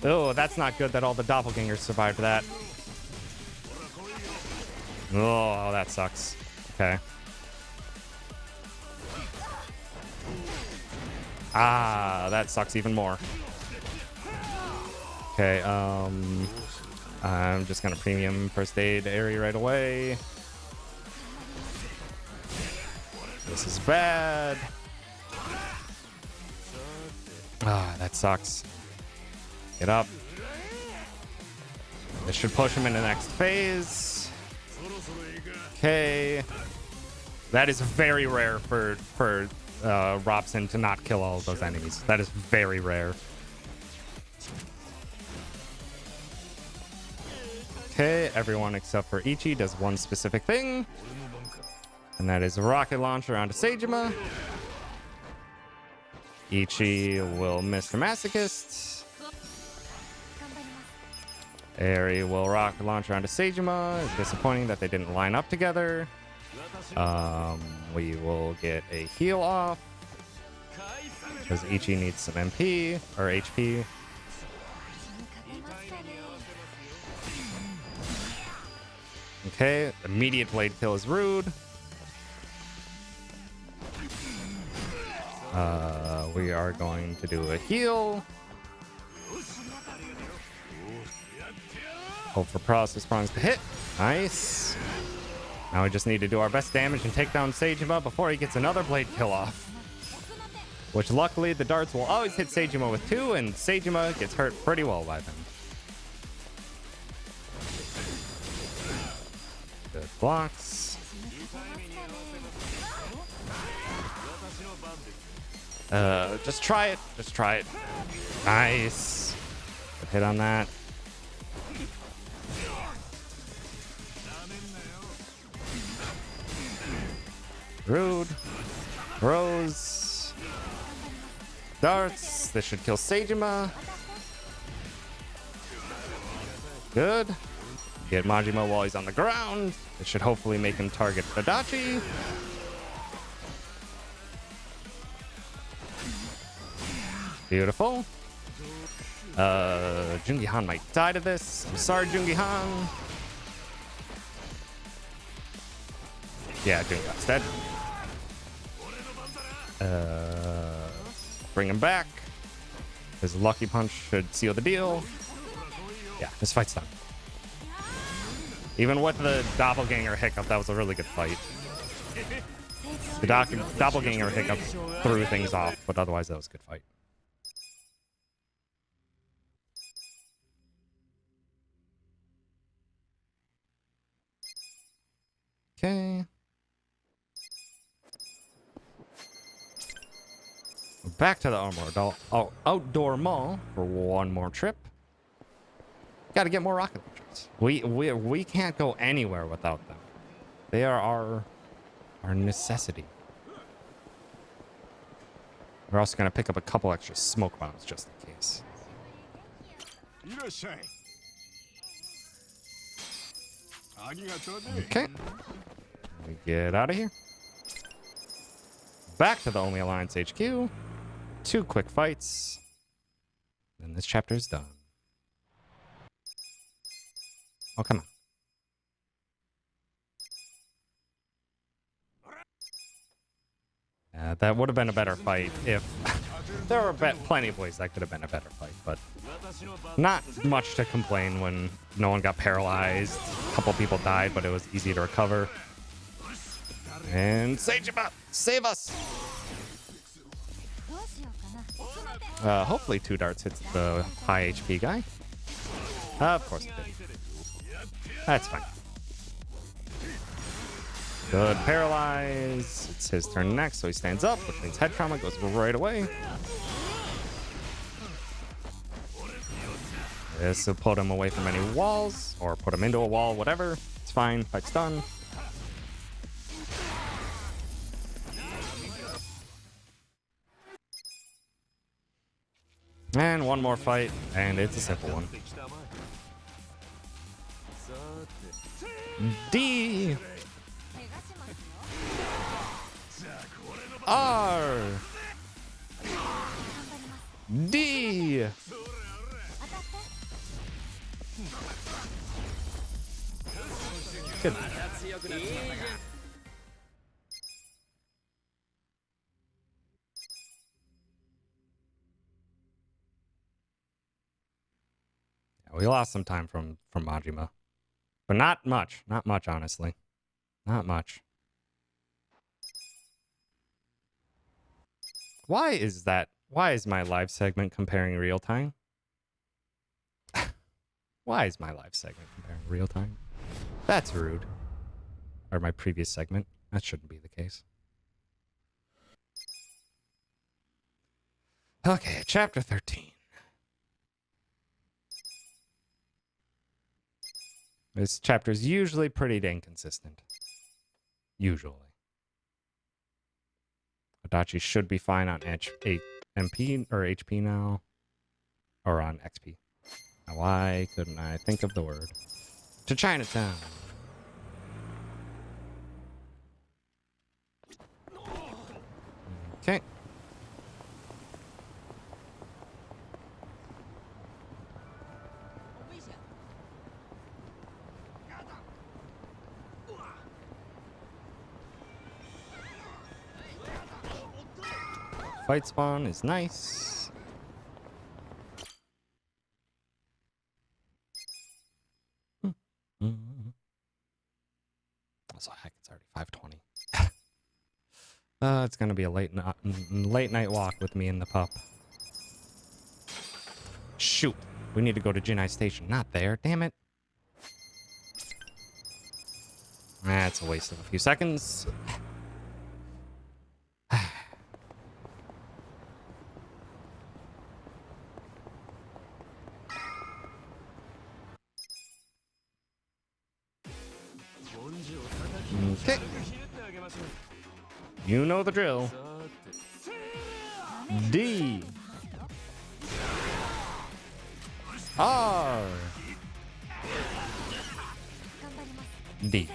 Oh, that's not good that all the doppelgangers survived that. Oh, that sucks. Okay. Ah, that sucks even more. Okay, I'm just gonna premium first aid area right away. This is bad. Ah, that sucks. Get up. This should push him into the next phase. Okay. That is very rare for Robson to not kill all of those enemies. That is very rare. Okay, everyone except for Ichi does one specific thing. And that is a rocket launcher onto Seijima. Ichi will miss the Masochist. Eri will rocket launcher onto Seijima. It's disappointing that they didn't line up together. We will get a heal off. Because Ichi needs some MP, or HP. Okay, immediate blade kill is rude. We are going to do a heal. Hope for process prongs to hit. Nice. Now we just need to do our best damage and take down Seijima before he gets another blade kill off. Which luckily the darts will always hit Seijima with 2, and Seijima gets hurt pretty well by them. Good blocks. Just try it. Just try it. Nice. Good hit on that. Rude. Rose. Darts. This should kill Seijima. Good. Get Majima while he's on the ground. This should hopefully make him target Adachi. Beautiful. Jungi Han might die to this. I'm sorry, Jungi Han. Yeah, Jungi Han's dead. Bring him back. His lucky punch should seal the deal. Yeah, this fight's done. Even with the doppelganger hiccup, that was a really good fight. The doppelganger hiccup threw things off, but otherwise that was a good fight. Okay. Back to the outdoor mall for one more trip. Got to get more rocket launchers. We can't go anywhere without them. They are our necessity. We're also gonna pick up a couple extra smoke bombs just in case. Okay. We get out of here. Back to the Only Alliance HQ. 2 quick fights. Then this chapter is done. Oh, come on. That would have been a better fight if... there were plenty of ways that could have been a better fight, but not much to complain when no one got paralyzed. A couple people died, but it was easy to recover. And Seijima, save us! Hopefully 2 darts hits the high HP guy. Of course it did. That's fine. Good. Paralyze. It's his turn next, so he stands up, which means head trauma goes right away. This will put him away from any walls, or put him into a wall, whatever. It's fine. Fight's done. And one more fight, and it's a simple one. D R D. Good. Yeah, we lost some time from Majima, but not much. Not much, honestly. Not much. Why is that? Why is my live segment comparing real time? Why is my live segment comparing real time? That's rude. Or my previous segment. That shouldn't be the case. Okay, chapter 13. This chapter is usually pretty inconsistent. Usually. Adachi should be fine on MP or HP now. Or on XP. Now, why couldn't I think of the word? To Chinatown. Okay. Fight spawn is nice. Also, heck, it's already 5:20. It's gonna be a late night walk with me and the pup. Shoot, we need to go to Jinai Station. Not there, damn it. That's a waste of a few seconds. Okay. You know the drill. D R D.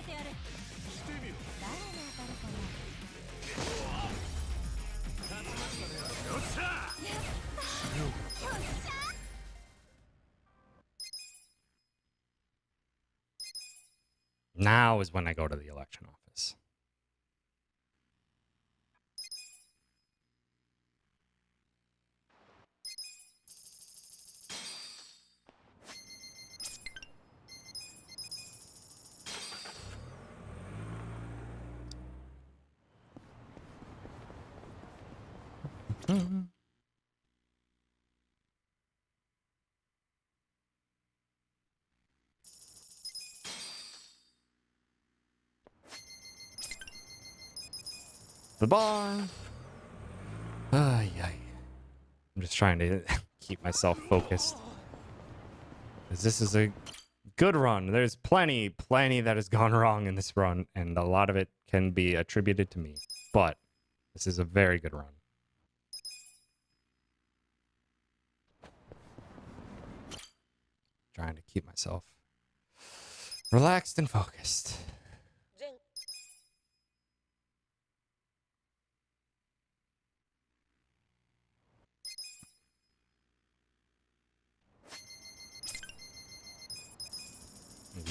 Now is when I go to the election office. The bar. Ay, ay. I'm just trying to keep myself focused. Because this is a good run. There's plenty that has gone wrong in this run, and a lot of it can be attributed to me. But this is a very good run. Trying to keep myself relaxed and focused.
Zheng.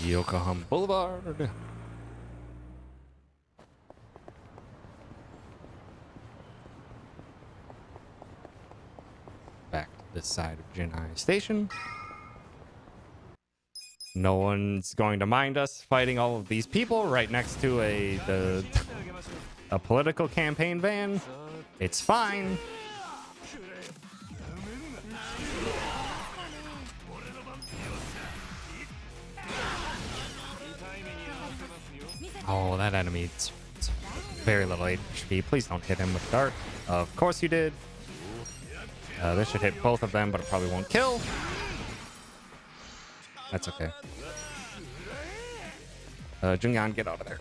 Yokohama Boulevard. Back to this side of Jinai Station. No one's going to mind us fighting all of these people right next to a political campaign van. It's fine. Oh, that enemy. It's very little HP. Please don't hit him with dart. Of course you did. This should hit both of them, but it probably won't kill. That's okay. Zheng, get out of there.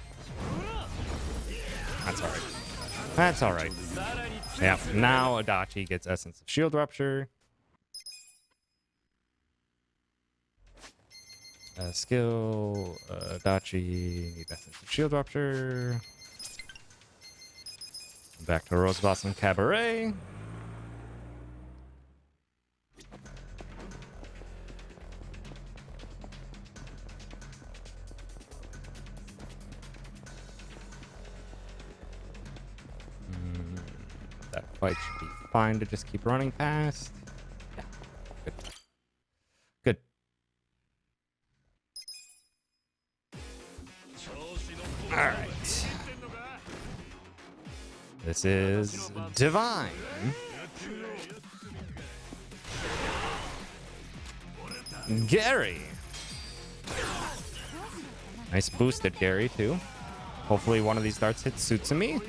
That's alright. That's alright. Yeah, now Adachi gets Essence of Shield Rupture. Skill, Adachi, need Essence of Shield Rupture. Back to Rose Blossom Cabaret. That fight should be fine to just keep running past. Yeah, good. Good. Alright. This is Divine. Gary. Nice boosted Gary, too. Hopefully one of these darts hits Sutsumi.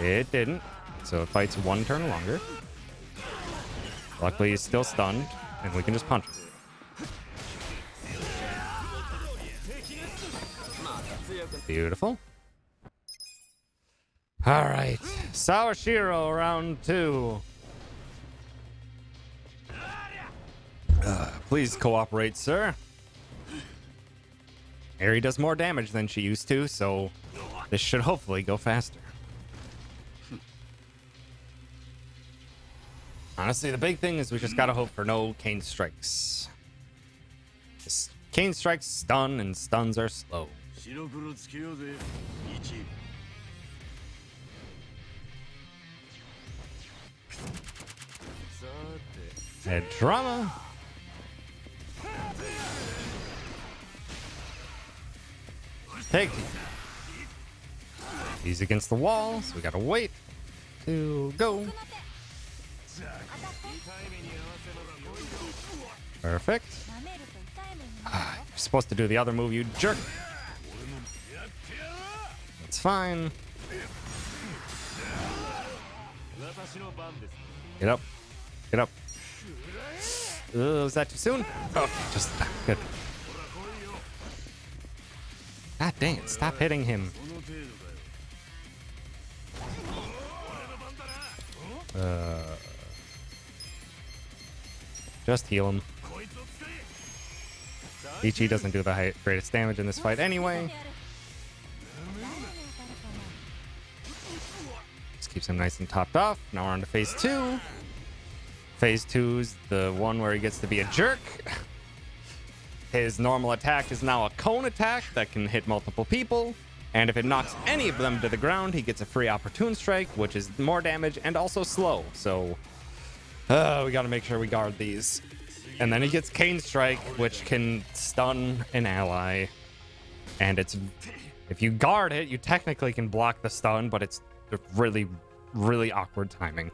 It didn't. So it fights one turn longer. Luckily, he's still stunned, and we can just punch him. Beautiful. All right, Sawashiro, round 2. Please cooperate, sir. Eri does more damage than she used to, so this should hopefully go faster. Honestly, the big thing is we just gotta hope for no Cane Strikes. Cane Strikes stun, and stuns are slow. Head drama. Take. He's against the wall, so we gotta wait to go. Perfect. You're supposed to do the other move, you jerk. That's fine. Get up. Get up. Is that too soon? Okay, just good. God dang it, stop hitting him. Just heal him. Ichi doesn't do the greatest damage in this fight anyway. Just keeps him nice and topped off. Now we're on to phase 2. Phase 2's the one where he gets to be a jerk. His normal attack is now a cone attack that can hit multiple people. And if it knocks any of them to the ground, he gets a free opportune strike, which is more damage and also slow. So we gotta make sure we guard these. And then he gets Cane Strike, which can stun an ally. And it's, if you guard it, you technically can block the stun, but it's really, really awkward timing.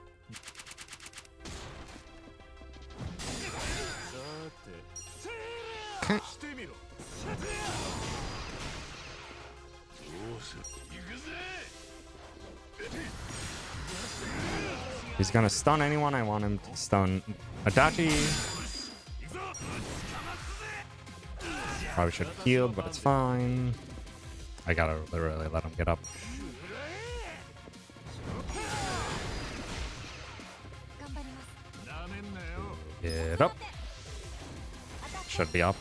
Okay. He's gonna stun anyone. I want him to stun Adachi. Probably should have healed, but it's fine. I gotta literally let him get up. Get up. Should be up.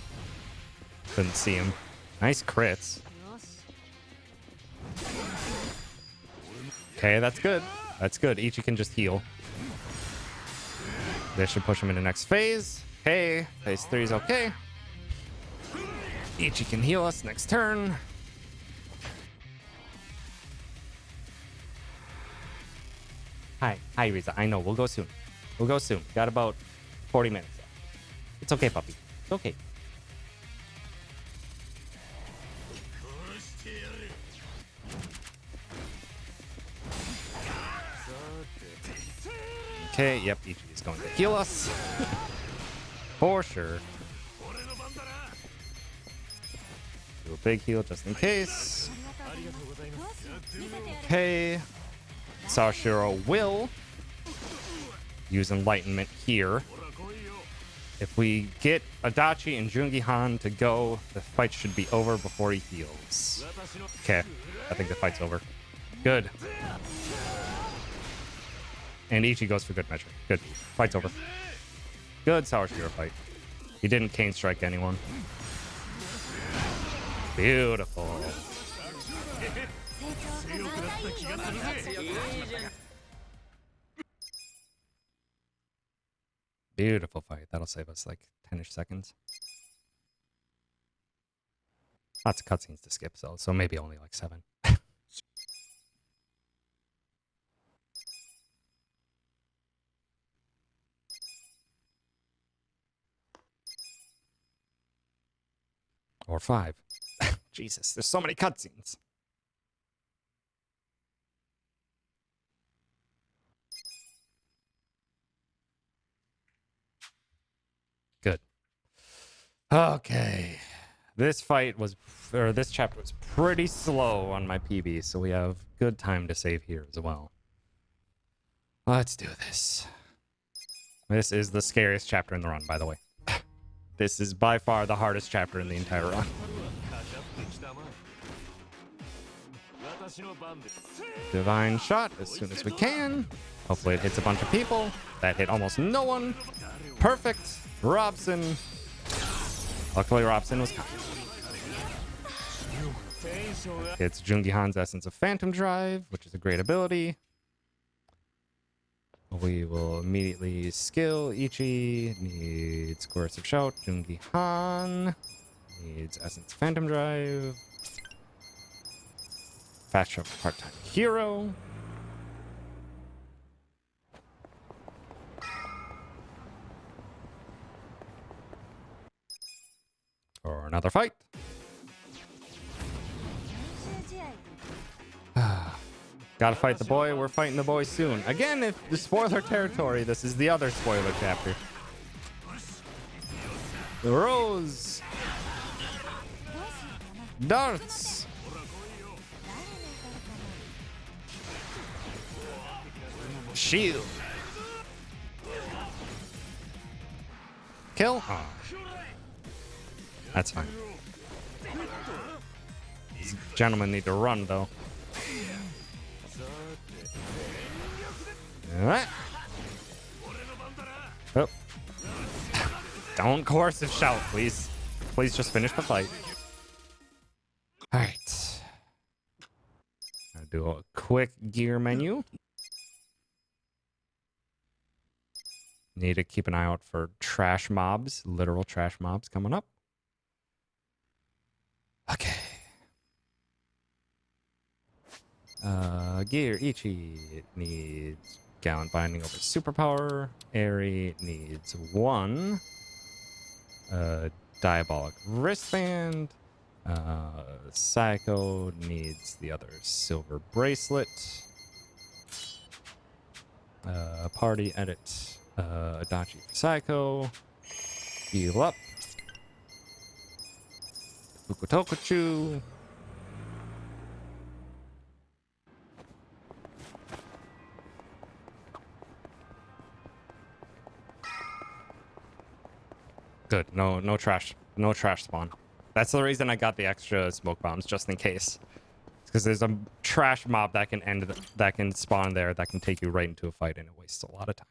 Couldn't see him. Nice crits. Okay, that's good. That's good. Ichi can just heal. This should push him into next phase. Okay, phase 3 is okay. Ichi can heal us next turn. Hi, Riza. I know, we'll go soon. We'll go soon. Got about 40 minutes left. It's okay, puppy. It's okay. Okay, yep, Ichi is going to heal us. For sure. Do a big heal just in case. Okay. Sawashiro will use Enlightenment here. If we get Adachi and Jungi Han to go, the fight should be over before he heals. Okay, I think the fight's over. Good. And Ichi goes for good measure. Good. Fight's over. Good Sawashiro fight. He didn't cane strike anyone. Beautiful. Beautiful fight. That'll save us like 10-ish seconds. Lots of cutscenes to skip, so maybe only like 7. Or 5. Jesus, there's so many cutscenes. Good. Okay. This fight was, or this chapter was pretty slow on my PB, so we have good time to save here as well. Let's do this. This is the scariest chapter in the run, by the way. This is by far the hardest chapter in the entire run. Divine shot as soon as we can. Hopefully it hits a bunch of people. That hit almost no one. Perfect. Robson. Luckily Robson was kind. It's Jungi Han's Essence of Phantom Drive, which is a great ability. We will immediately skill. Ichi needs Coercive Shout. Jungi Han needs Essence Phantom Drive. Fast Travel Part-Time Hero. Or another fight. Gotta fight the boy. We're fighting the boy soon. Again, if the spoiler territory, this is the other spoiler chapter. The Rose. Darts. Shield. Kill? Oh. That's fine. These gentlemen need to run, though. Alright. Oh. Don't coercive shout, please. Please just finish the fight. Alright. I'll do a quick gear menu. Need to keep an eye out for trash mobs, literal trash mobs coming up. Okay. Gear Ichi needs Gallant Binding over Superpower. Eri needs 1. Diabolic Wristband. Psycho needs the other Silver Bracelet. Party Edit. Adachi for Psycho. Heal up. Fukutokuchu. Good. No trash spawn. That's the reason I got the extra smoke bombs, just in case. Because there's a trash mob that can spawn there that can take you right into a fight, and it wastes a lot of time.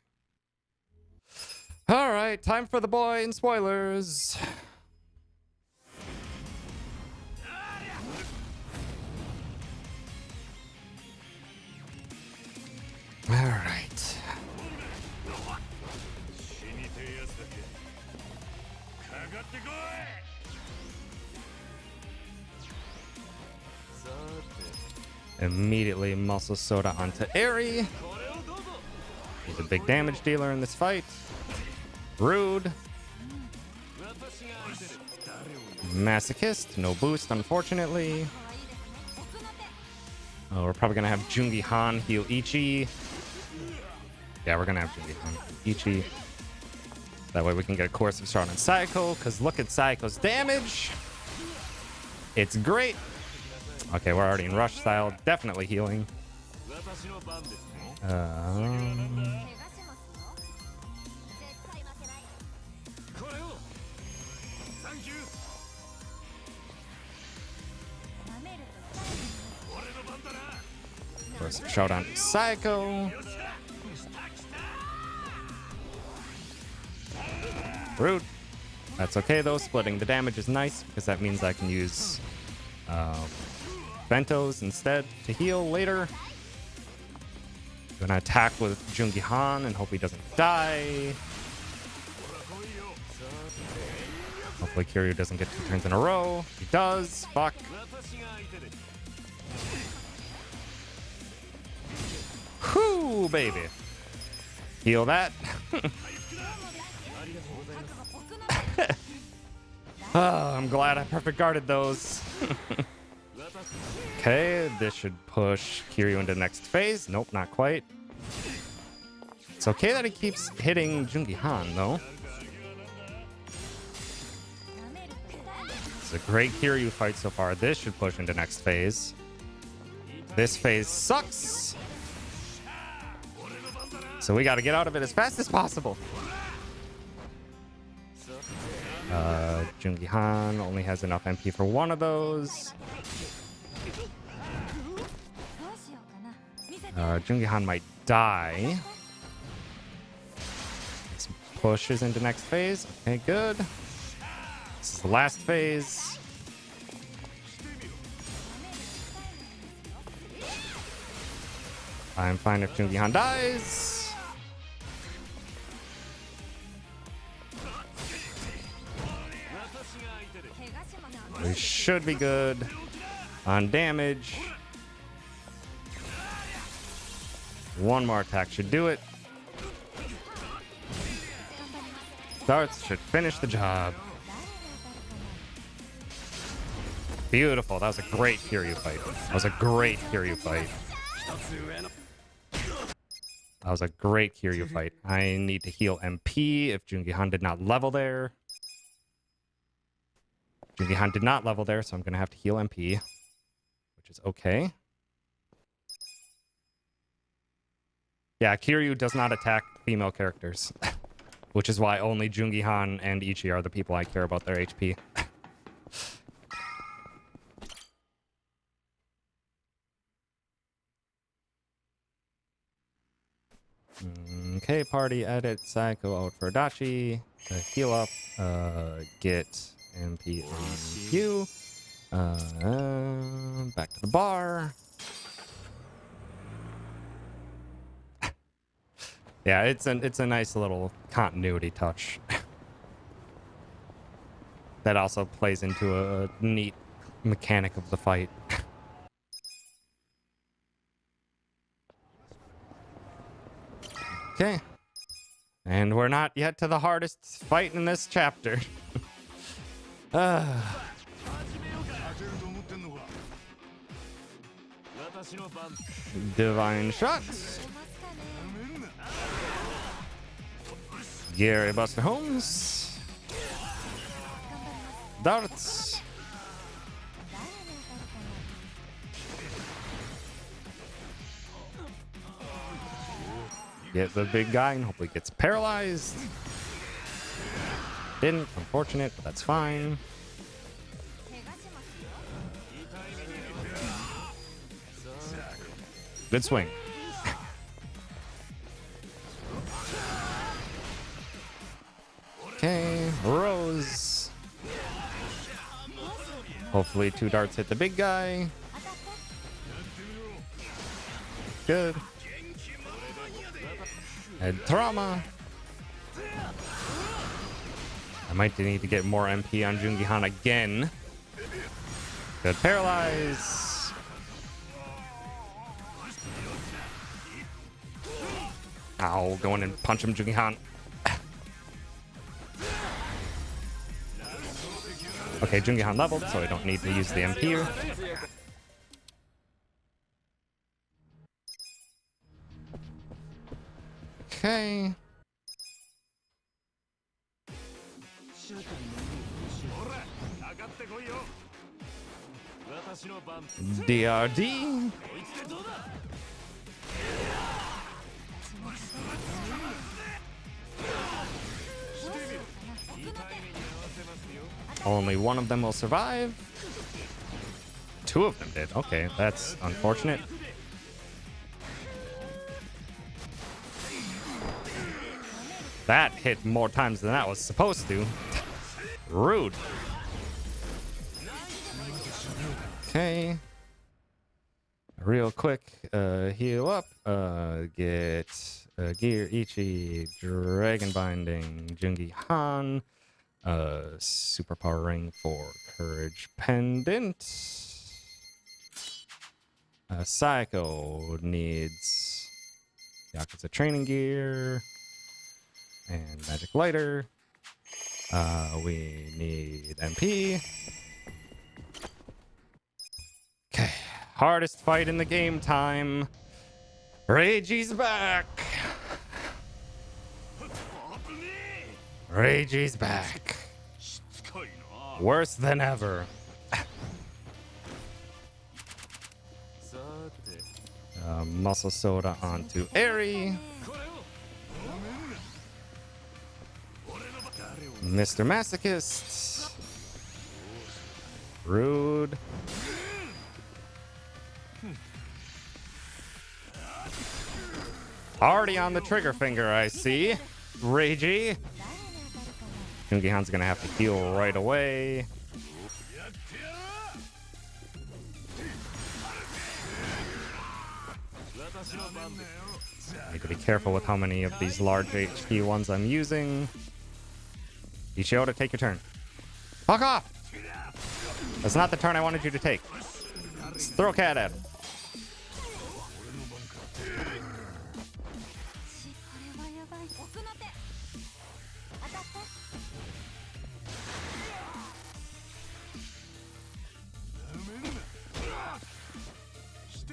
All right, time for the boy and spoilers. All right. Immediately muscle soda onto Eri. He's a big damage dealer in this fight. Rude. Masochist. No boost, unfortunately. Oh, we're probably gonna have Jungi Han heal Ichi. Yeah, we're gonna have Jungi Han heal Ichi. That way we can get a coercive start on Psycho, because look at Psycho's damage. It's great. Okay, we're already in rush style. Definitely healing.
私の番ですね これをサンキュー俺の番だな
First showdown Psycho. Rude. That's okay though. Splitting the damage is nice because that means I can use Bentos instead to heal later. Gonna attack with Jungi Han and hope he doesn't die. Hopefully Kiryu doesn't get 2 turns in a row. He does. Fuck.
私が相手で
Whoo, baby. Heal that. Oh, I'm glad I perfect guarded those. Okay, this should push Kiryu into the next phase. Nope, not quite. It's okay that he keeps hitting Jungi Han, though. It's a great Kiryu fight so far. This should push into next phase. This phase sucks. So we gotta get out of it as fast as possible. Jungi Han only has enough MP for one of those. Jungi Han might die. This pushes into next phase. Okay, good. This is the last phase. I'm fine if Jungi Han dies. We should be good on damage. One more attack should do it. Darts should finish the job. Beautiful. That was a great Kiryu fight. That was a great Kiryu fight. That was a great Kiryu fight. I need to heal MP if Jungi Han did not level there. Jungi Han did not level there, so I'm going to have to heal MP, which is okay. Yeah, Kiryu does not attack female characters, which is why only Jungi Han and Ichi are the people I care about their HP. Okay, party edit Psycho out for Dachi. Heal up, get MP on you. Back to the bar. Yeah, it's a nice little continuity touch. That also plays into a neat mechanic of the fight. Okay. And we're not yet to the hardest fight in this chapter. Divine shots. Gary Buster Holmes. Darts. Get the big guy and hopefully gets paralyzed. Didn't, unfortunate, but that's fine. Good swing. Okay, Rose. Hopefully 2 darts hit the big guy. Good. And trauma. I might need to get more MP on Jungi Han again. Good paralyze. Ow, go in and punch him, Jungi Han. Okay, Jungi Han leveled, so I don't need to use the MP here. Okay. DRD. Only one of them will survive. Two of them did. Okay, that's unfortunate. That hit more times than that was supposed to. Rude. Okay. Real quick, heal up. Get Gear Ichi, Dragon Binding, Jungi Han, Superpower Ring for Courage Pendant. Psycho needs Yakuza Training Gear and Magic Lighter. We need MP. Okay, hardest fight in the game time. Reiji's back. Reiji's back. Worse than ever. Muscle Soda onto Eri. Mr. Masochist. Rude. Already on the trigger finger, I see. Reiji. Jungi Han's gonna have to heal right away. Need to be careful with how many of these large HP ones I'm using. Ishioda, take your turn. Fuck off! That's not the turn I wanted you to take. Let's throw a cat at him.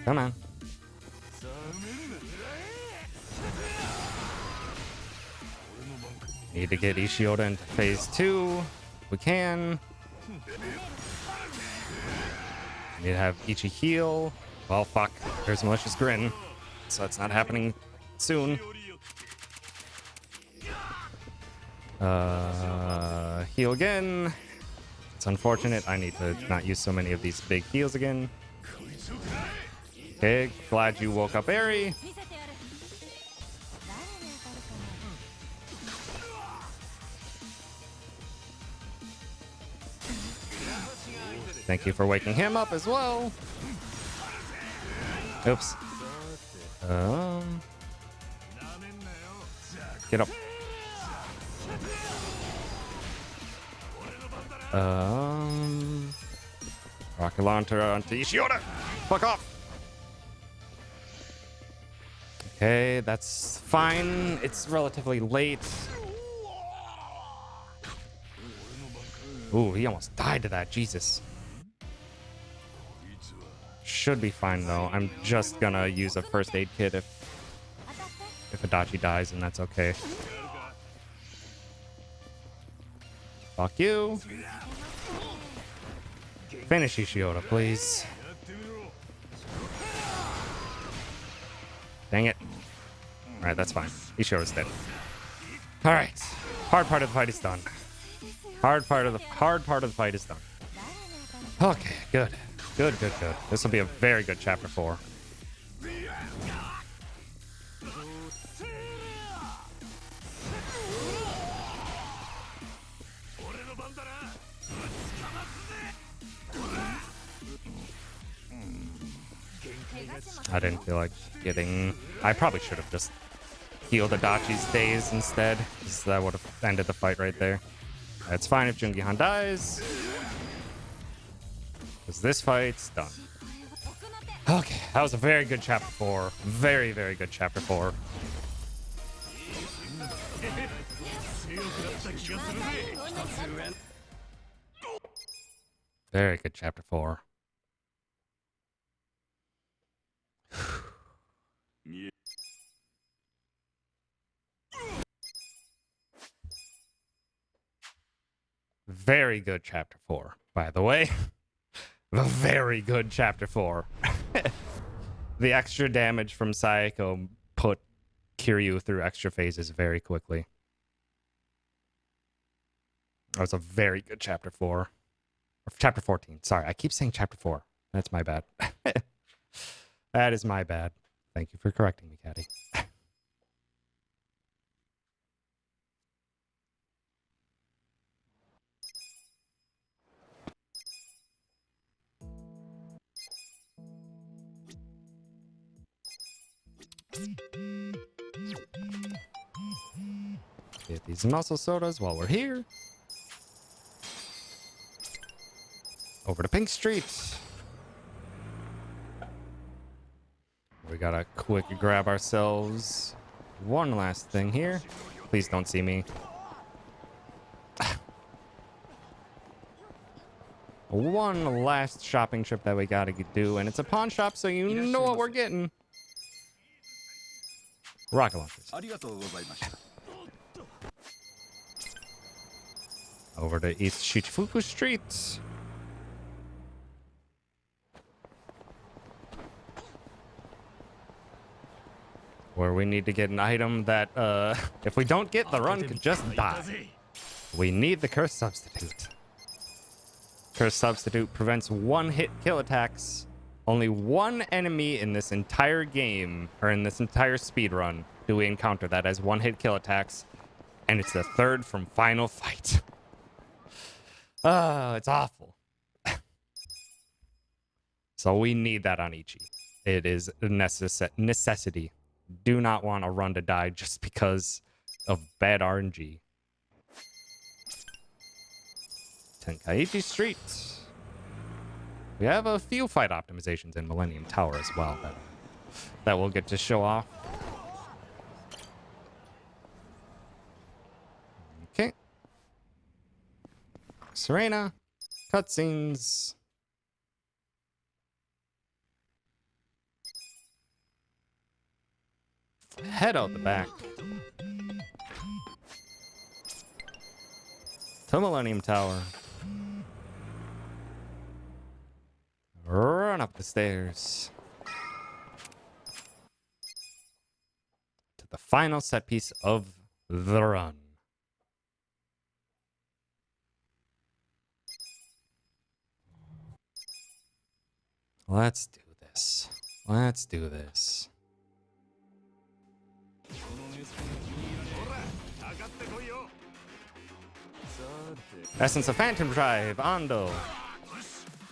Come on. Need to get Ishioda into phase 2. We can. Need to have Ichi heal. Well, fuck. There's Malicious Grin. So that's not happening soon. Heal again. It's unfortunate. I need to not use so many of these big heals again. Okay, glad you woke up Eri. Thank you for waking him up as well. Oops. Get up. Rocket launcher onto Ishioda. Fuck off. Okay, that's fine. It's relatively late. Ooh, he almost died to that. Jesus. Should be fine though. I'm just gonna use a first aid kit if Adachi dies, and that's okay. Fuck you. Finish Ishioda, please. Dang it. Alright, that's fine. Ishioda's dead. Alright. Hard part of the fight is done. Hard part of the fight is done. Okay, good. Good. This will be a very good chapter 4. I didn't feel like getting... I probably should have just healed Adachi's days instead, because that would have ended the fight right there. It's fine if Jungi Han dies, because this fight's done. Okay, that was a very good chapter 4. Very, very good chapter 4. Very good chapter 4. Very good chapter 4, by the way. A very good chapter 4. The extra damage from Sayako put Kiryu through extra phases very quickly. That was a very good chapter 4. Or chapter 14. Sorry, I keep saying chapter 4. That's my bad. That is my bad. Thank you for correcting me, Caddy. Get these muscle sodas while we're here. Over to Pink Street. We gotta quick grab ourselves one last thing here. Please don't see me. One last shopping trip that we gotta do, and it's a pawn shop, so you know what we're getting. Rocket launchers. Over to East Shichifuku Street. Where we need to get an item that, if we don't get, the run could just die. We need the Curse Substitute. Curse Substitute prevents one-hit kill attacks. Only one enemy in this entire game, or in this entire speedrun, do we encounter that as one-hit kill attacks. And it's the third from Final Fight. It's awful. So we need that on Ichi. It is a necessity. Do not want a run to die just because of bad RNG. Tenkaichi Street. We have a few fight optimizations in Millennium Tower as well that we'll get to show off. Okay. Serena. Cutscenes. Head out the back. To Millennium Tower. Run up the stairs. To the final set piece of the run. Let's do this. Let's do this. Essence of Phantom Drive, Ando.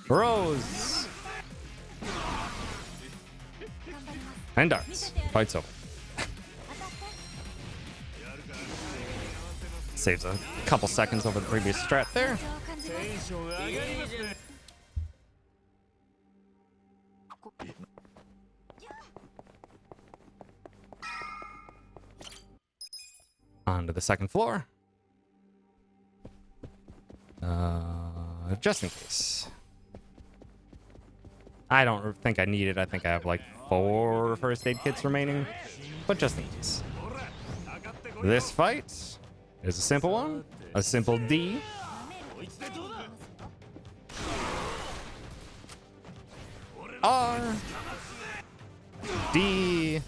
Rose. And darts. Fight's over. Saves a couple seconds over the previous strat there. On to the second floor. Just in case. I don't think I need it. I think I have like 4 first aid kits remaining. But just in case. This fight is a simple one. A simple D. R. D.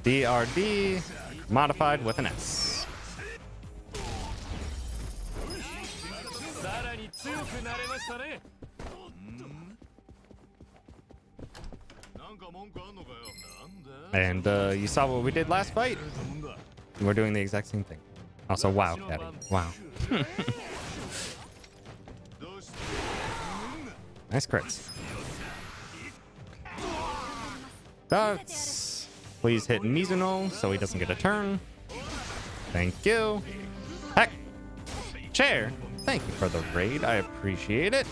DRD. Modified with an S. And you saw what we did last fight. We're doing the exact same thing. Also, wow, Caddy. Wow. Nice crits. Darts. Please hit Mizuno so he doesn't get a turn. Thank you. Heck. Chair. Thank you for the raid. I appreciate it.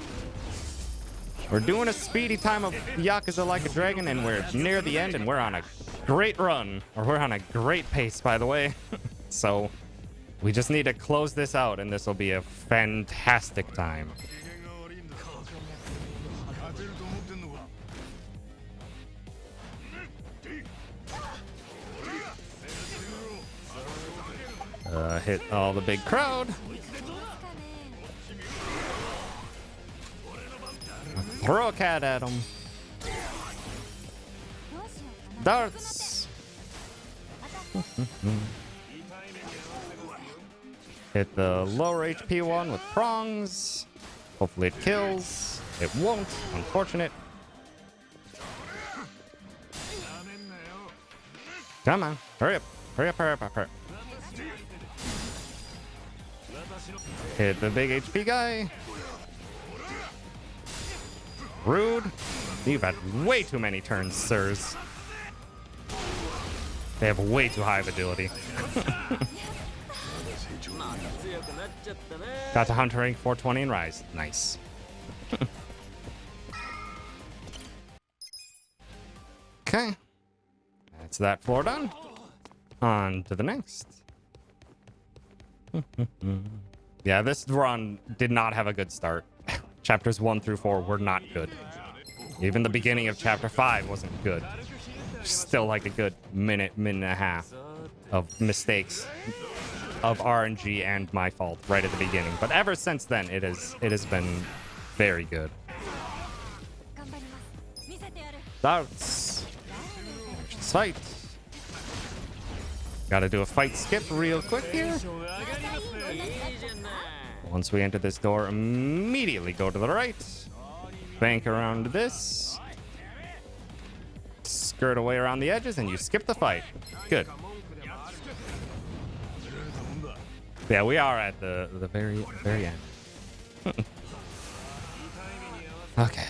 We're doing a speedy time of Yakuza Like a Dragon, and we're near the end, and we're on a great run. Or we're on a great pace, by the way. So we just need to close this out, and this will be a fantastic time. Hit all the big crowd. Throw a cat at him. Darts. Hit the lower HP one with prongs. Hopefully it kills. It won't. Unfortunate. Come on. Hurry up. Hurry up, hurry up, hurry up. Hit the big HP guy. Rude. You've had way too many turns, sirs. They have way too high of agility. Got to Hunter rank 420 and Rise. Nice. Okay. That's that floor done. On to the next. Yeah, this run did not have a good start. Chapters 1 through 4 were not good. Even the beginning of chapter 5 wasn't good. Still like a good minute and a half of mistakes of RNG and my fault right at the beginning. But ever since then, it has been very good. Darts. Fight. Gotta do a fight skip real quick here. Once we enter this door, immediately go to the right. Bank around this. Skirt away around the edges, and you skip the fight. Good. Yeah, we are at the very end. Okay.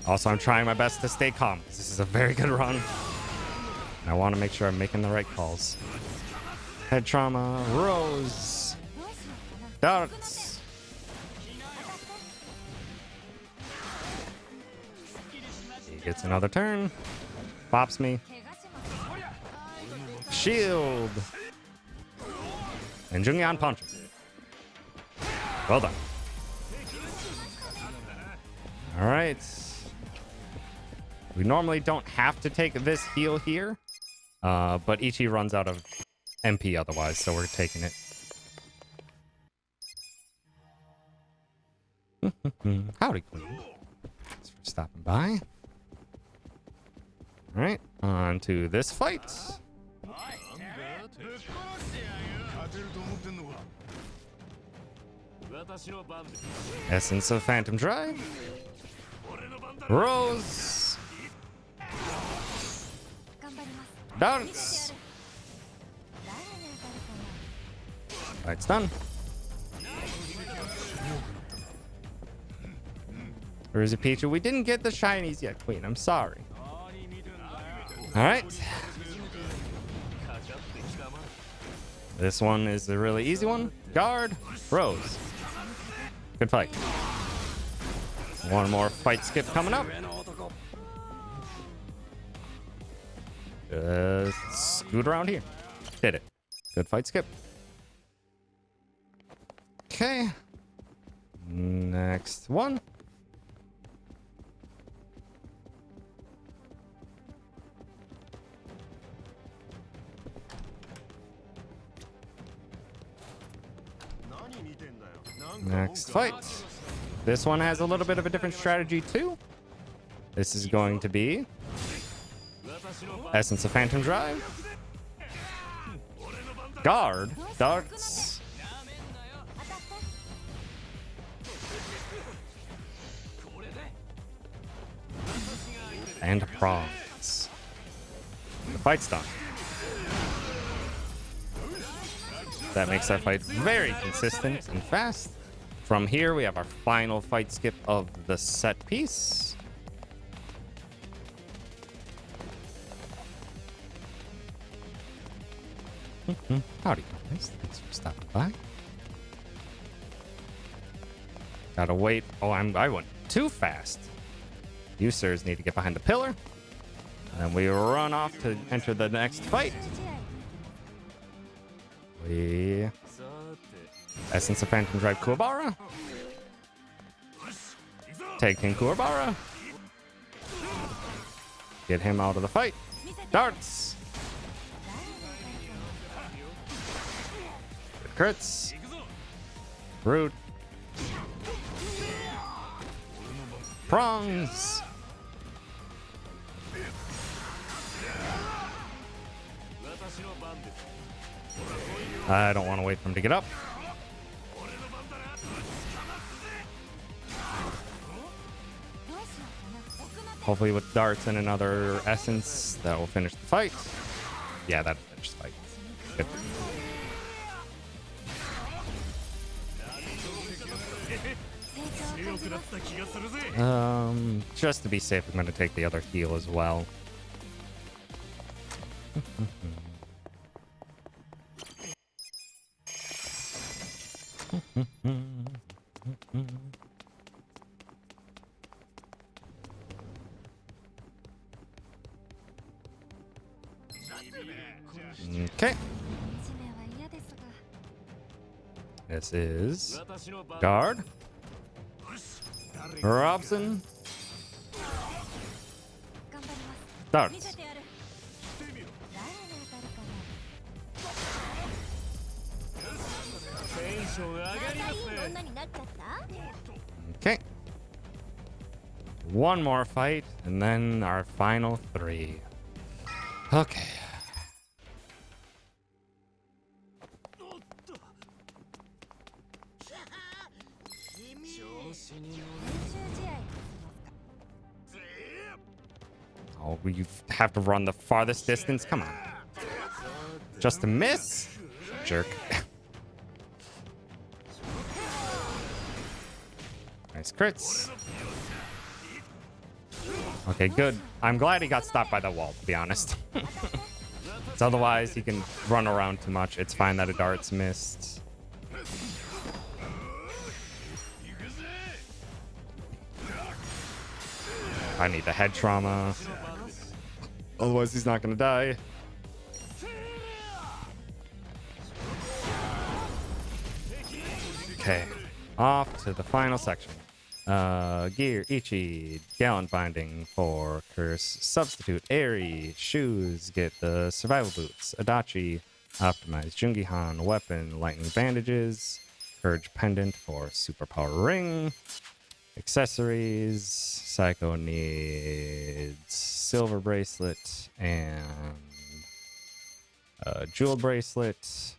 Also, I'm trying my best to stay calm. This is a very good run. I want to make sure I'm making the right calls. Head trauma, Rose, darts. He gets another turn. Pops me. Shield. And Zheng punch. Well done. All right. We normally don't have to take this heal here, but Ichi runs out of MP otherwise, so we're taking it. Howdy, Queen. Thanks for stopping by. All right, on to this fight. Essence of Phantom Drive. Rose. Darts. Fight's done. Where is it, Pichu? We didn't get the shinies yet, Queen. I'm sorry. All right. This one is a really easy one. Guard. Rose. Good fight. One more fight skip coming up. Just scoot around here. Did it. Good fight skip. Okay. Next one. Next fight. This one has a little bit of a different strategy too. This is going to be Essence of Phantom Drive. Guard. Darts. And prongs. The fight's done. That makes that fight very consistent and fast. From here, we have our final fight skip of the set piece. Howdy, guys. Thanks for stopping by. Gotta wait. Oh, I went too fast. You sirs need to get behind the pillar. And we run off to enter the next fight. We... Essence of Phantom Drive Kuwabara. Take in Kuwabara. Get him out of the fight. Darts. crits. Rude. Prongs. I don't want to wait for him to get up. Hopefully with darts and another essence, that will finish the fight. Yeah, that'll finish the fight. Good. Just to be safe, I'm going to take the other heal as well. Okay. This is guard. Robson. Darts. Okay. One more fight, and then our final 3. Okay. Oh, you have to run the farthest distance? Come on. Just a miss? Jerk. Nice crits. Okay, good. I'm glad he got stopped by the wall, to be honest. So otherwise, he can run around too much. It's fine that a dart's missed. I need the head trauma. Otherwise, he's not going to die. Okay. Off to the final section. Gear, Ichi, Gallant Binding for Curse, Substitute, Airy, Shoes, get the Survival Boots, Adachi, Optimize, Jungihan, Weapon, Lightning Bandages, Courage Pendant for Superpower Ring, Accessories, Psycho needs Silver Bracelet and Jewel Bracelet,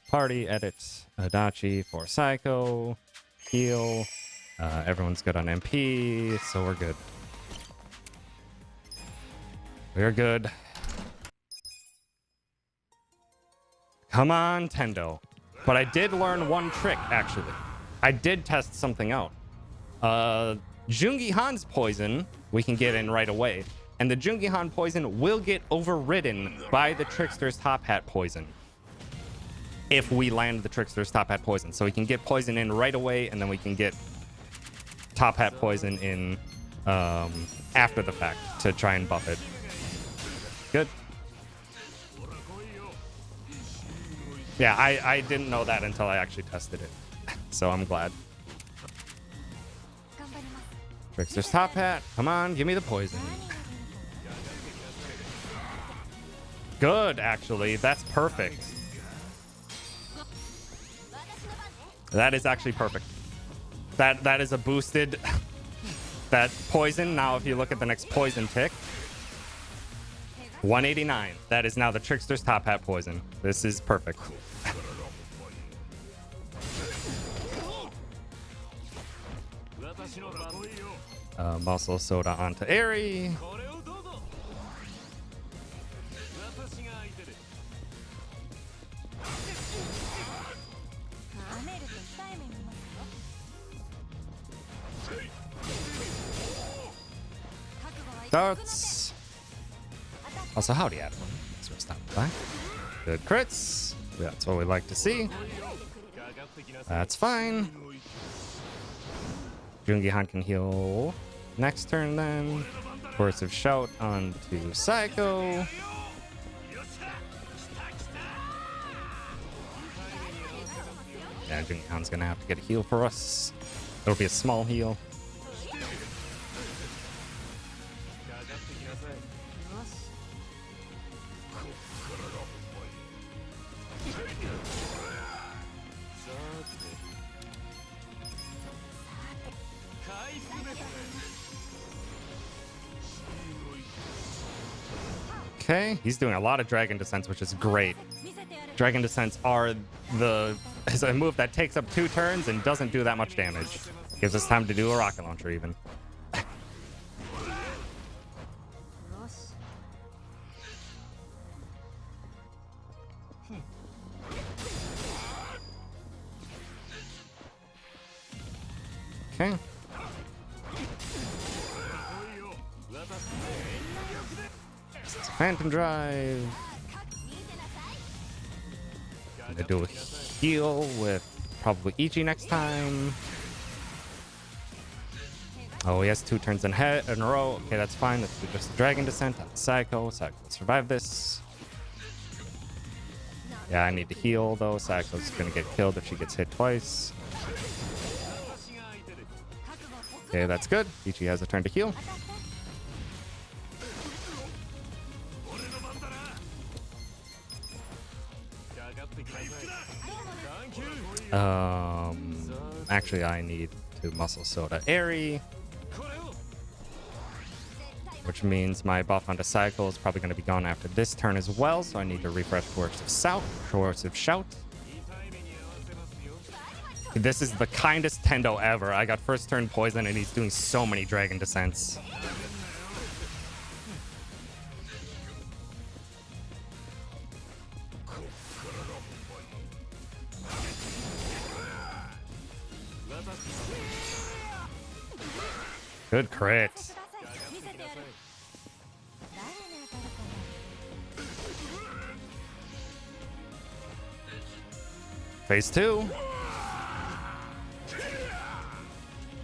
Party Edit, Adachi for Psycho, Heal. Everyone's good on MP, so we're good. We're good. Come on, Tendo. But I did learn one trick, actually. I did test something out. Jungihan's poison, we can get in right away. And the Jungihan poison will get overridden by the Trickster's Top Hat poison. If we land the Trickster's Top Hat poison. So we can get poison in right away, and then we can get Top Hat poison in after the fact to try and buff it. Good. Yeah, I didn't know that until I actually tested it. So I'm glad. Trickster's Top Hat. Come on, give me the poison. Good, actually. That's perfect. That is actually perfect. That is a boosted that poison. Now if you look at the next poison tick, 189. That is now the Trickster's Top Hat poison. This is perfect. Muscle Soda onto Airy. Darts. Also, howdy, Adam. Thanks for stopping by. Good crits. That's what we like to see. That's fine. Jungihan can heal next turn then. Coercive Shout onto Psycho. Yeah, Jungihan's gonna have to get a heal for us. It'll be a small heal. Okay, he's doing a lot of Dragon Descents, which is great. Dragon Descents are is a move that takes up 2 turns and doesn't do that much damage. Gives us time to do a rocket launcher even. Okay. Phantom Drive. I'm gonna do a heal with probably Ichi next time. Oh, he has 2 turns in a row. Okay, that's fine. Let's do just a Dragon Descent on Psycho. Psycho will survive this. Yeah, I need to heal though. Psycho's gonna get killed if she gets hit twice. Okay, that's good. Ichi has a turn to heal. Actually, I need to Muscle Soda Airy, which means my buff onto Cycle is probably going to be gone after this turn as well, so I need to refresh Coercive Shout. This is the kindest Tendo ever. I got first turn poison and he's doing so many Dragon Descents. Good crit. Phase 2.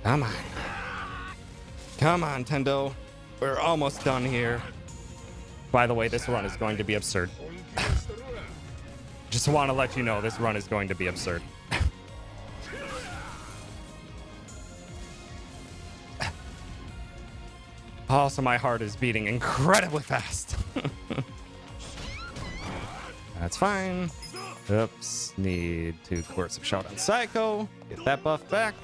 Come on. Come on, Tendo. We're almost done here. By the way, this run is going to be absurd. Just want to let you know this run is going to be absurd. Also, my heart is beating incredibly fast. That's fine. Oops. Need to Coercive Shout on Psycho. Get that buff back.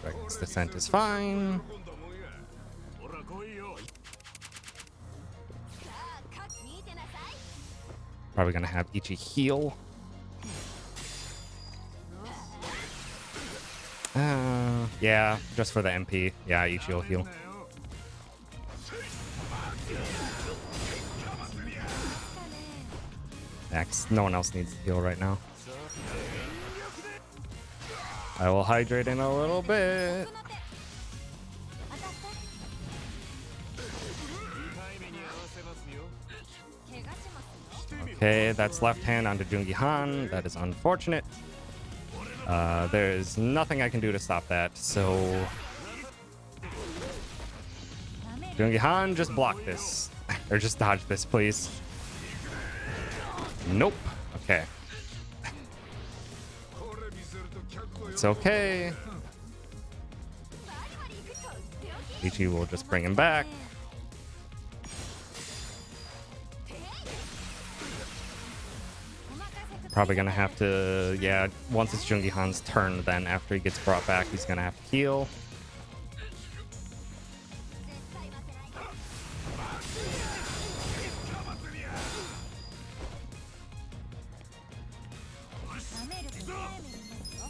Dragon's Descent is fine. Probably gonna have Ichi heal. Yeah, just for the MP. Yeah, Ichi will heal. Next, no one else needs to heal right now. I will hydrate in a little bit. Okay, that's left hand onto Jungi Han. That is unfortunate. There is nothing I can do to stop that, so Jungi Han, just block this. Or just dodge this, please. Nope. Okay. It's okay. Ichi will just bring him back. Probably gonna have to, yeah, once it's Jungi Han's turn, then after he gets brought back, he's gonna have to heal.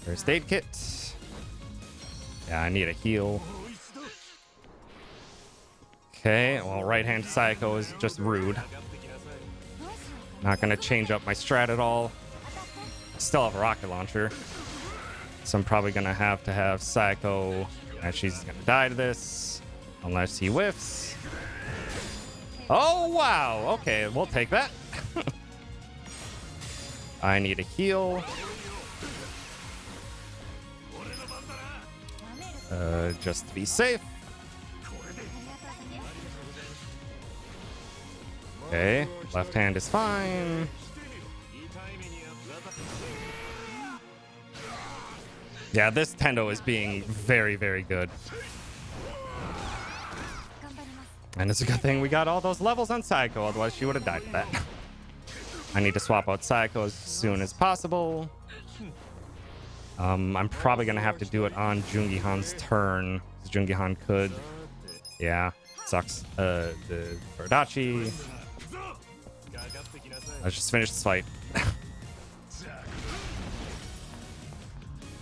First aid kit. Yeah, I need a heal. Okay, well, right hand Psycho is just rude. Not gonna change up my strat at all. Still have a rocket launcher, so I'm probably gonna have to have Psycho, and she's gonna die to this unless he whiffs. Oh wow, okay, we'll take that. I need a heal. Just to be safe. Okay, left hand is fine. Yeah, this Tendo is being very, very good. And it's a good thing we got all those levels on Psycho, otherwise she would have died to that. I need to swap out Psycho as soon as possible. I'm probably gonna have to do it on Jungi-han's turn. Jungi-han could. Yeah, sucks. The Adachi. Let's just finish this fight.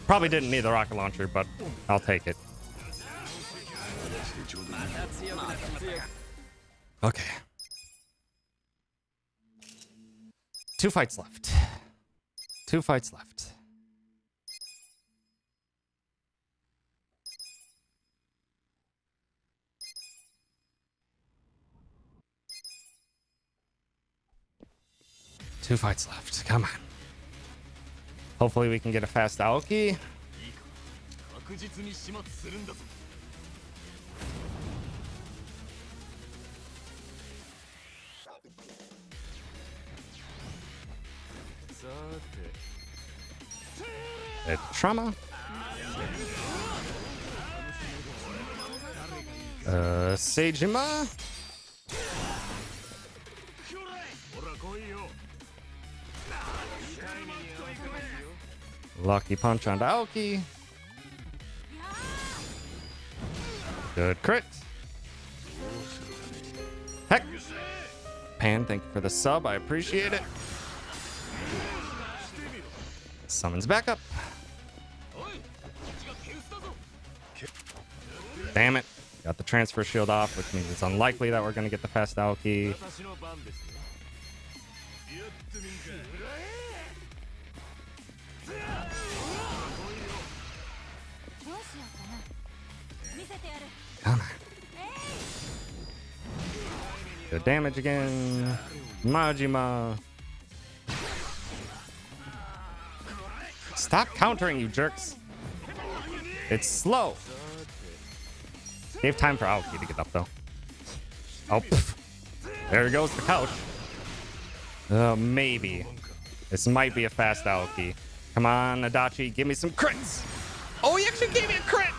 Probably didn't need the rocket launcher, but I'll take it. Okay. 2 fights left. 2 fights left. Two fights left. Come on. Hopefully we can get a fast Aoki. Trauma. Seijima. Lucky punch on Aoki. Good crit. Heck. Pan, thank you for the sub. I appreciate it. Summons back up. Damn it. Got the transfer shield off, which means it's unlikely that we're going to get the fast Aoki. Come on. Good damage again. Majima. Stop countering, you jerks. It's slow. Gave time for Aoki to get up, though. Oh, pff. There goes the couch. Maybe. This might be a fast Aoki. Come on, Adachi, give me some crits. Oh, he actually gave me a crit.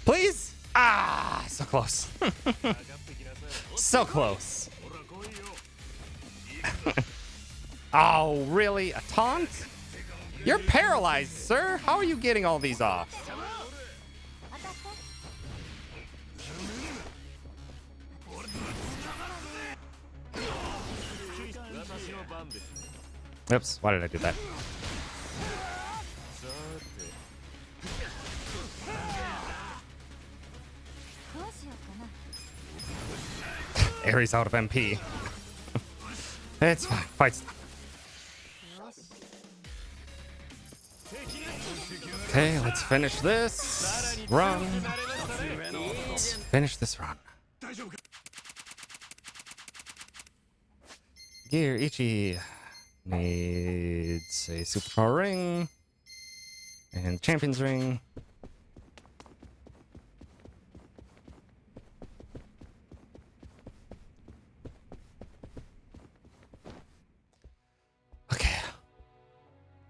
Please. Ah, so close. So close. Oh, really? A taunt? You're paralyzed, sir. How are you getting all these off? Oops, why did I do that? Ares out of MP. It's fine. Fight's done. Okay, let's finish this run. Let's finish this run. Gear Ichi needs a superpower ring and champion's ring. Okay.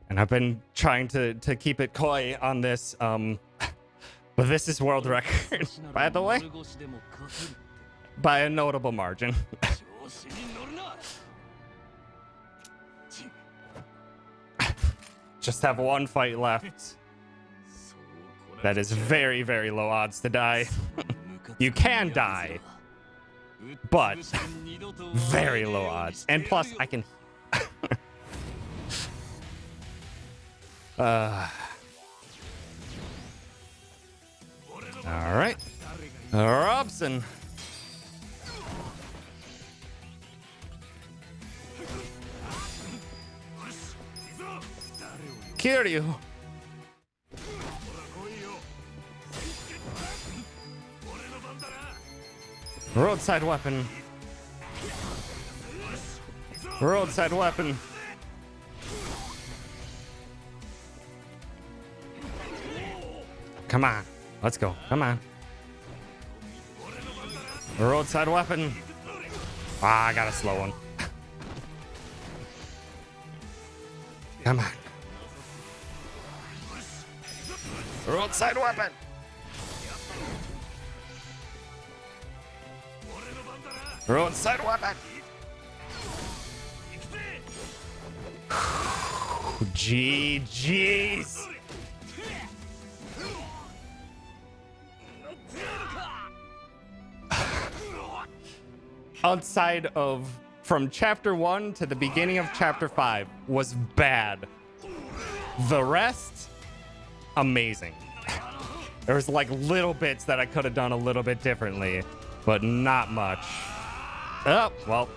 And I've been trying to keep it coy on this, but this is world record, by the way, by a notable margin. Just have one fight left. That is very, very low odds to die. You can die, but very low odds. And plus, I can... All right. Robson. Kiryu. Roadside weapon. Roadside weapon. Come on. Let's go. Come on. Roadside weapon. Ah, I got a slow one. Come on. Roadside weapon. Roadside weapon. GG's. outside of from chapter 1 to the beginning of chapter 5 was bad. The rest, amazing. There was like little bits that I could have done a little bit differently, but not much. Oh, well.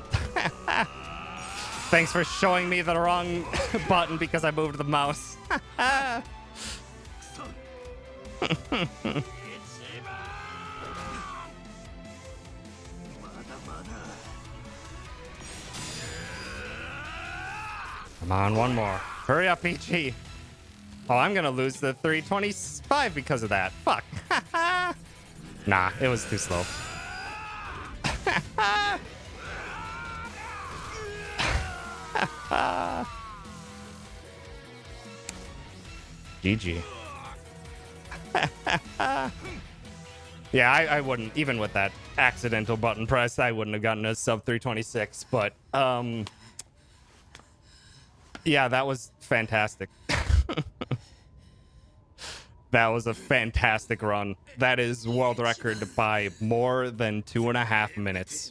Thanks for showing me the wrong button because I moved the mouse. Come on, one more. Hurry up, PG. Oh, I'm gonna lose the 325 because of that. Fuck. Nah, it was too slow. GG. Yeah, I wouldn't, even with that accidental button press, I wouldn't have gotten a sub 326, but yeah, that was fantastic. That was a fantastic run. That is world record by more than 2.5 minutes.